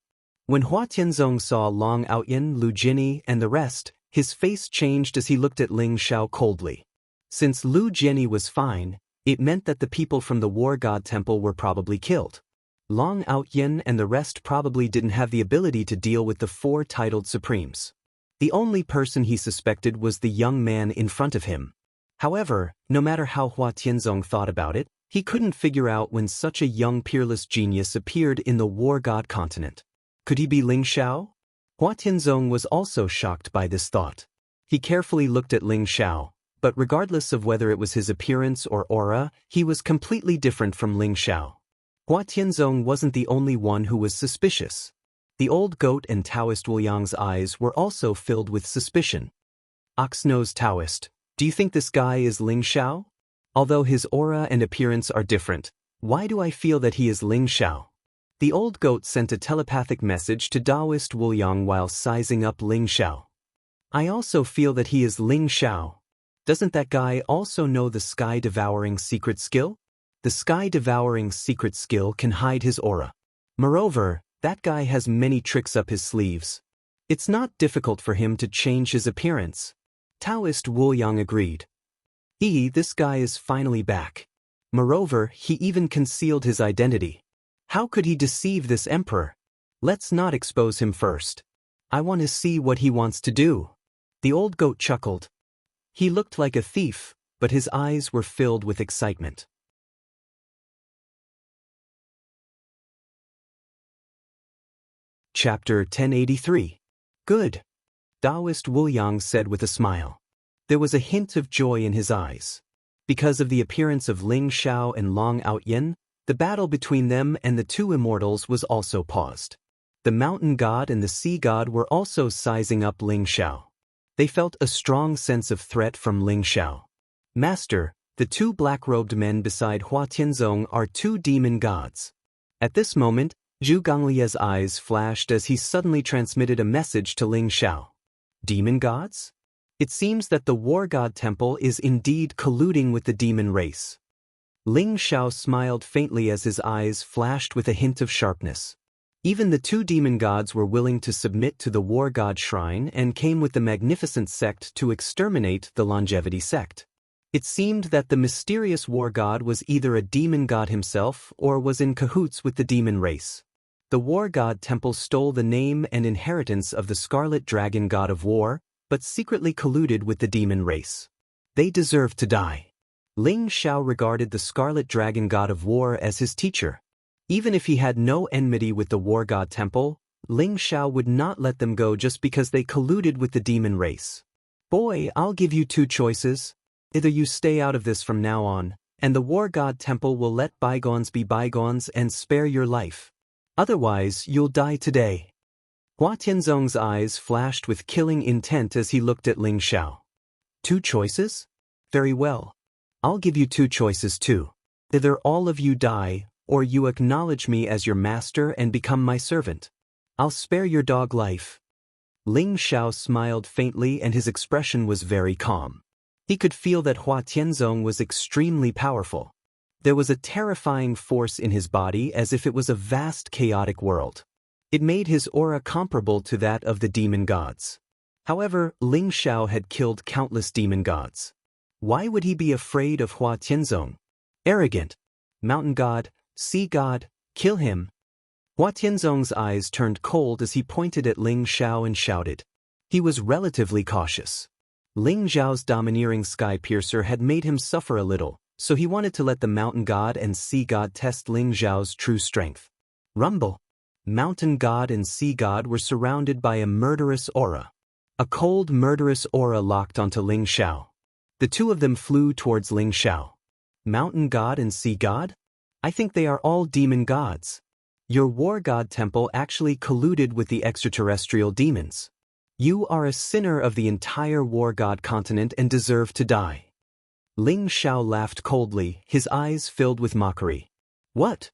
When Hua Tianzong saw Long Outyin, Lu Jianyi, and the rest, his face changed as he looked at Ling Xiao coldly. Since Lu Jianyi was fine, it meant that the people from the War God Temple were probably killed. Long Outyin and the rest probably didn't have the ability to deal with the four titled Supremes. The only person he suspected was the young man in front of him. However, no matter how Hua Tianzong thought about it, he couldn't figure out when such a young peerless genius appeared in the War God continent. Could he be Ling Xiao? Hua Tianzong was also shocked by this thought. He carefully looked at Ling Xiao, but regardless of whether it was his appearance or aura, he was completely different from Ling Xiao. Hua Tianzong wasn't the only one who was suspicious. The old goat and Taoist Wu Yang's eyes were also filled with suspicion. "Ox-nosed Taoist, do you think this guy is Ling Xiao? Although his aura and appearance are different, why do I feel that he is Ling Xiao?" The old goat sent a telepathic message to Taoist Wu Yang while sizing up Ling Xiao. "I also feel that he is Ling Xiao. Doesn't that guy also know the sky-devouring secret skill? The sky-devouring secret skill can hide his aura. Moreover, that guy has many tricks up his sleeves. It's not difficult for him to change his appearance." Taoist Wu Yang agreed. This guy is finally back. Moreover, he even concealed his identity. How could he deceive this emperor? Let's not expose him first. I want to see what he wants to do. The old goat chuckled. He looked like a thief, but his eyes were filled with excitement. Chapter 1083. Good. Taoist Wu Yang said with a smile. There was a hint of joy in his eyes. Because of the appearance of Ling Xiao and Long Outyin, the battle between them and the two immortals was also paused. The mountain god and the sea god were also sizing up Ling Xiao. They felt a strong sense of threat from Ling Xiao. "Master, the two black-robed men beside Hua Tianzong are two demon gods. At this moment, Zhu Gonglie's eyes flashed as he suddenly transmitted a message to Ling Xiao. Demon gods? It seems that the War God Temple is indeed colluding with the demon race. Ling Xiao smiled faintly as his eyes flashed with a hint of sharpness. Even the two demon gods were willing to submit to the War God Shrine and came with the Magnificent Sect to exterminate the Longevity Sect. It seemed that the mysterious War God was either a demon god himself or was in cahoots with the demon race. The War God Temple stole the name and inheritance of the Scarlet Dragon God of War, but secretly colluded with the demon race. They deserve to die. Ling Xiao regarded the Scarlet Dragon God of War as his teacher. Even if he had no enmity with the War God Temple, Ling Xiao would not let them go just because they colluded with the demon race. Boy, I'll give you two choices. Either you stay out of this from now on, and the War God Temple will let bygones be bygones and spare your life. Otherwise, you'll die today. Hua Tianzong's eyes flashed with killing intent as he looked at Ling Xiao. Two choices? Very well. I'll give you two choices too. Either all of you die, or you acknowledge me as your master and become my servant. I'll spare your dog life. Ling Xiao smiled faintly and his expression was very calm. He could feel that Hua Tianzong was extremely powerful. There was a terrifying force in his body as if it was a vast chaotic world. It made his aura comparable to that of the demon gods. However, Ling Xiao had killed countless demon gods. Why would he be afraid of Hua Tianzong? Arrogant. Mountain god, sea god, kill him. Hua Tianzong's eyes turned cold as he pointed at Ling Xiao and shouted. He was relatively cautious. Ling Xiao's domineering sky piercer had made him suffer a little, so he wanted to let the mountain god and sea god test Ling Xiao's true strength. Rumble. Mountain god and sea god were surrounded by a murderous aura. A cold, murderous aura locked onto Ling Xiao. The two of them flew towards Ling Xiao. Mountain god and sea god? I think they are all demon gods. Your War God Temple actually colluded with the extraterrestrial demons. You are a sinner of the entire War God continent and deserve to die. Ling Xiao laughed coldly, his eyes filled with mockery. What?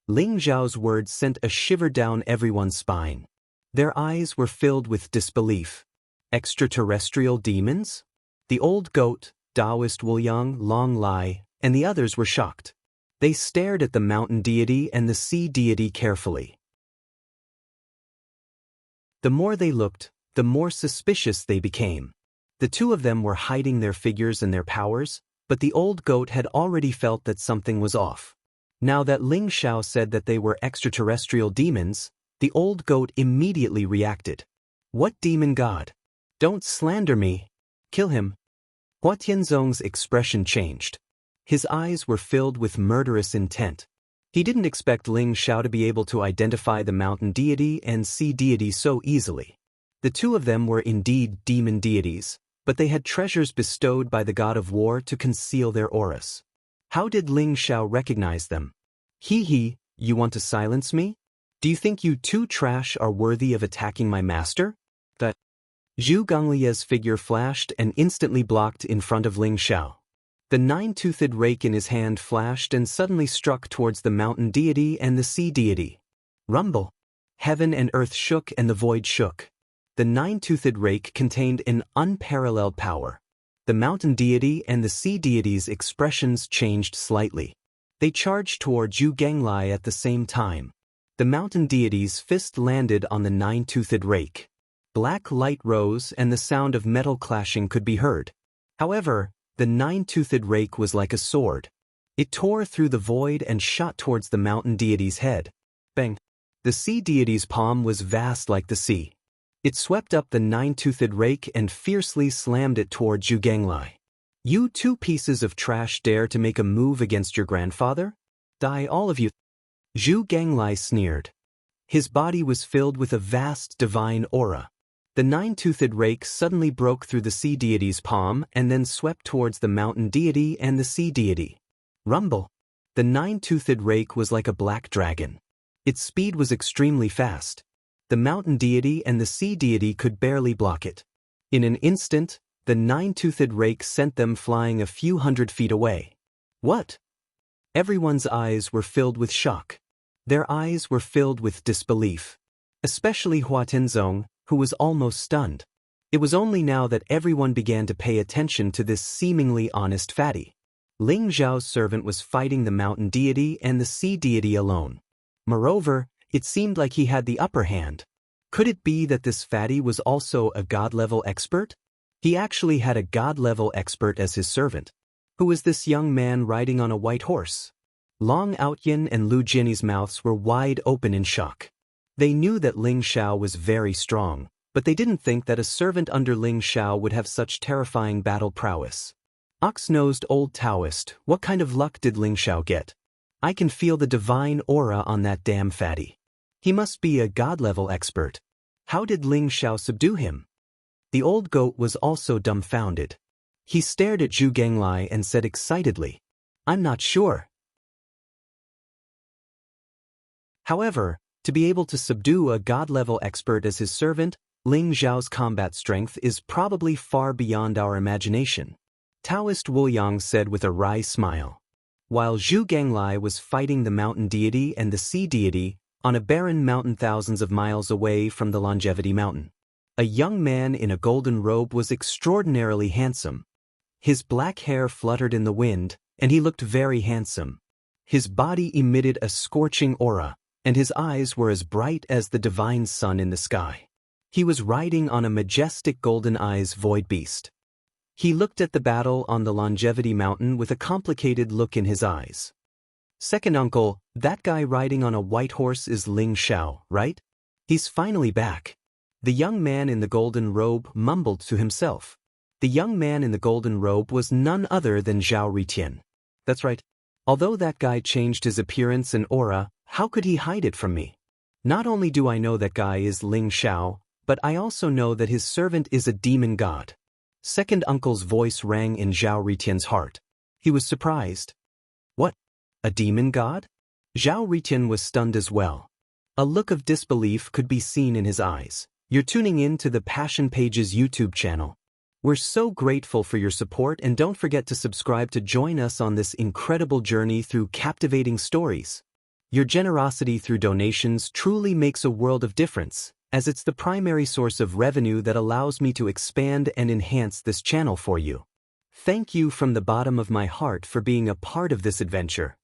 Ling Xiao's words sent a shiver down everyone's spine. Their eyes were filled with disbelief. Extraterrestrial demons? The old goat, Taoist Wuliang, Long Lai, and the others were shocked. They stared at the mountain deity and the sea deity carefully. The more they looked, the more suspicious they became. The two of them were hiding their figures and their powers, but the old goat had already felt that something was off. Now that Ling Xiao said that they were extraterrestrial demons, the old goat immediately reacted. What demon god? Don't slander me. Kill him. Hua Tianzong's expression changed. His eyes were filled with murderous intent. He didn't expect Ling Xiao to be able to identify the mountain deity and sea deity so easily. The two of them were indeed demon deities, but they had treasures bestowed by the god of war to conceal their auras. How did Ling Xiao recognize them? He, you want to silence me? Do you think you two trash are worthy of attacking my master? That Zhu Gonglie's figure flashed and instantly blocked in front of Ling Xiao. The nine-toothed rake in his hand flashed and suddenly struck towards the mountain deity and the sea deity. Rumble. Heaven and earth shook and the void shook. The nine-toothed rake contained an unparalleled power. The mountain deity and the sea deity's expressions changed slightly. They charged toward Zhu Gonglai at the same time. The mountain deity's fist landed on the nine-toothed rake. Black light rose and the sound of metal clashing could be heard. However, the nine-toothed rake was like a sword. It tore through the void and shot towards the mountain deity's head. Bang! The sea deity's palm was vast like the sea. It swept up the nine-toothed rake and fiercely slammed it toward Zhu Gonglai. You two pieces of trash dare to make a move against your grandfather? Die all of you. Zhu Gonglai sneered. His body was filled with a vast divine aura. The nine-toothed rake suddenly broke through the sea deity's palm and then swept towards the mountain deity and the sea deity. Rumble. The nine-toothed rake was like a black dragon. Its speed was extremely fast. The mountain deity and the sea deity could barely block it. In an instant, the nine-toothed rake sent them flying a few hundred feet away. What? Everyone's eyes were filled with shock. Their eyes were filled with disbelief. Especially Hua Tenzong, who was almost stunned. It was only now that everyone began to pay attention to this seemingly honest fatty. Ling Zhao's servant was fighting the mountain deity and the sea deity alone. Moreover, it seemed like he had the upper hand. Could it be that this fatty was also a god-level expert? He actually had a god-level expert as his servant. Who was this young man riding on a white horse? Long Outyin and Lu Jinni's mouths were wide open in shock. They knew that Ling Xiao was very strong, but they didn't think that a servant under Ling Xiao would have such terrifying battle prowess. Ox-nosed old Taoist, what kind of luck did Ling Xiao get? I can feel the divine aura on that damn fatty. He must be a god-level expert. How did Ling Xiao subdue him? The old goat was also dumbfounded. He stared at Zhu Genglai and said excitedly, "I'm not sure." However, to be able to subdue a god-level expert as his servant, Ling Zhao's combat strength is probably far beyond our imagination. Taoist Wu Yang said with a wry smile. While Zhu Genglai was fighting the mountain deity and the sea deity on a barren mountain thousands of miles away from the Longevity Mountain, a young man in a golden robe was extraordinarily handsome. His black hair fluttered in the wind, and he looked very handsome. His body emitted a scorching aura, and his eyes were as bright as the divine sun in the sky. He was riding on a majestic golden eyes void beast. He looked at the battle on the Longevity Mountain with a complicated look in his eyes. Second uncle, that guy riding on a white horse is Ling Xiao, right? He's finally back. The young man in the golden robe mumbled to himself. The young man in the golden robe was none other than Zhao Ritian. That's right. Although that guy changed his appearance and aura, how could he hide it from me? Not only do I know that guy is Ling Xiao, but I also know that his servant is a demon god. Second uncle's voice rang in Zhao Ritian's heart. He was surprised. What? A demon god? Zhao Ritian was stunned as well. A look of disbelief could be seen in his eyes. You're tuning in to the Passion Pages YouTube channel. We're so grateful for your support, and don't forget to subscribe to join us on this incredible journey through captivating stories. Your generosity through donations truly makes a world of difference, as it's the primary source of revenue that allows me to expand and enhance this channel for you. Thank you from the bottom of my heart for being a part of this adventure.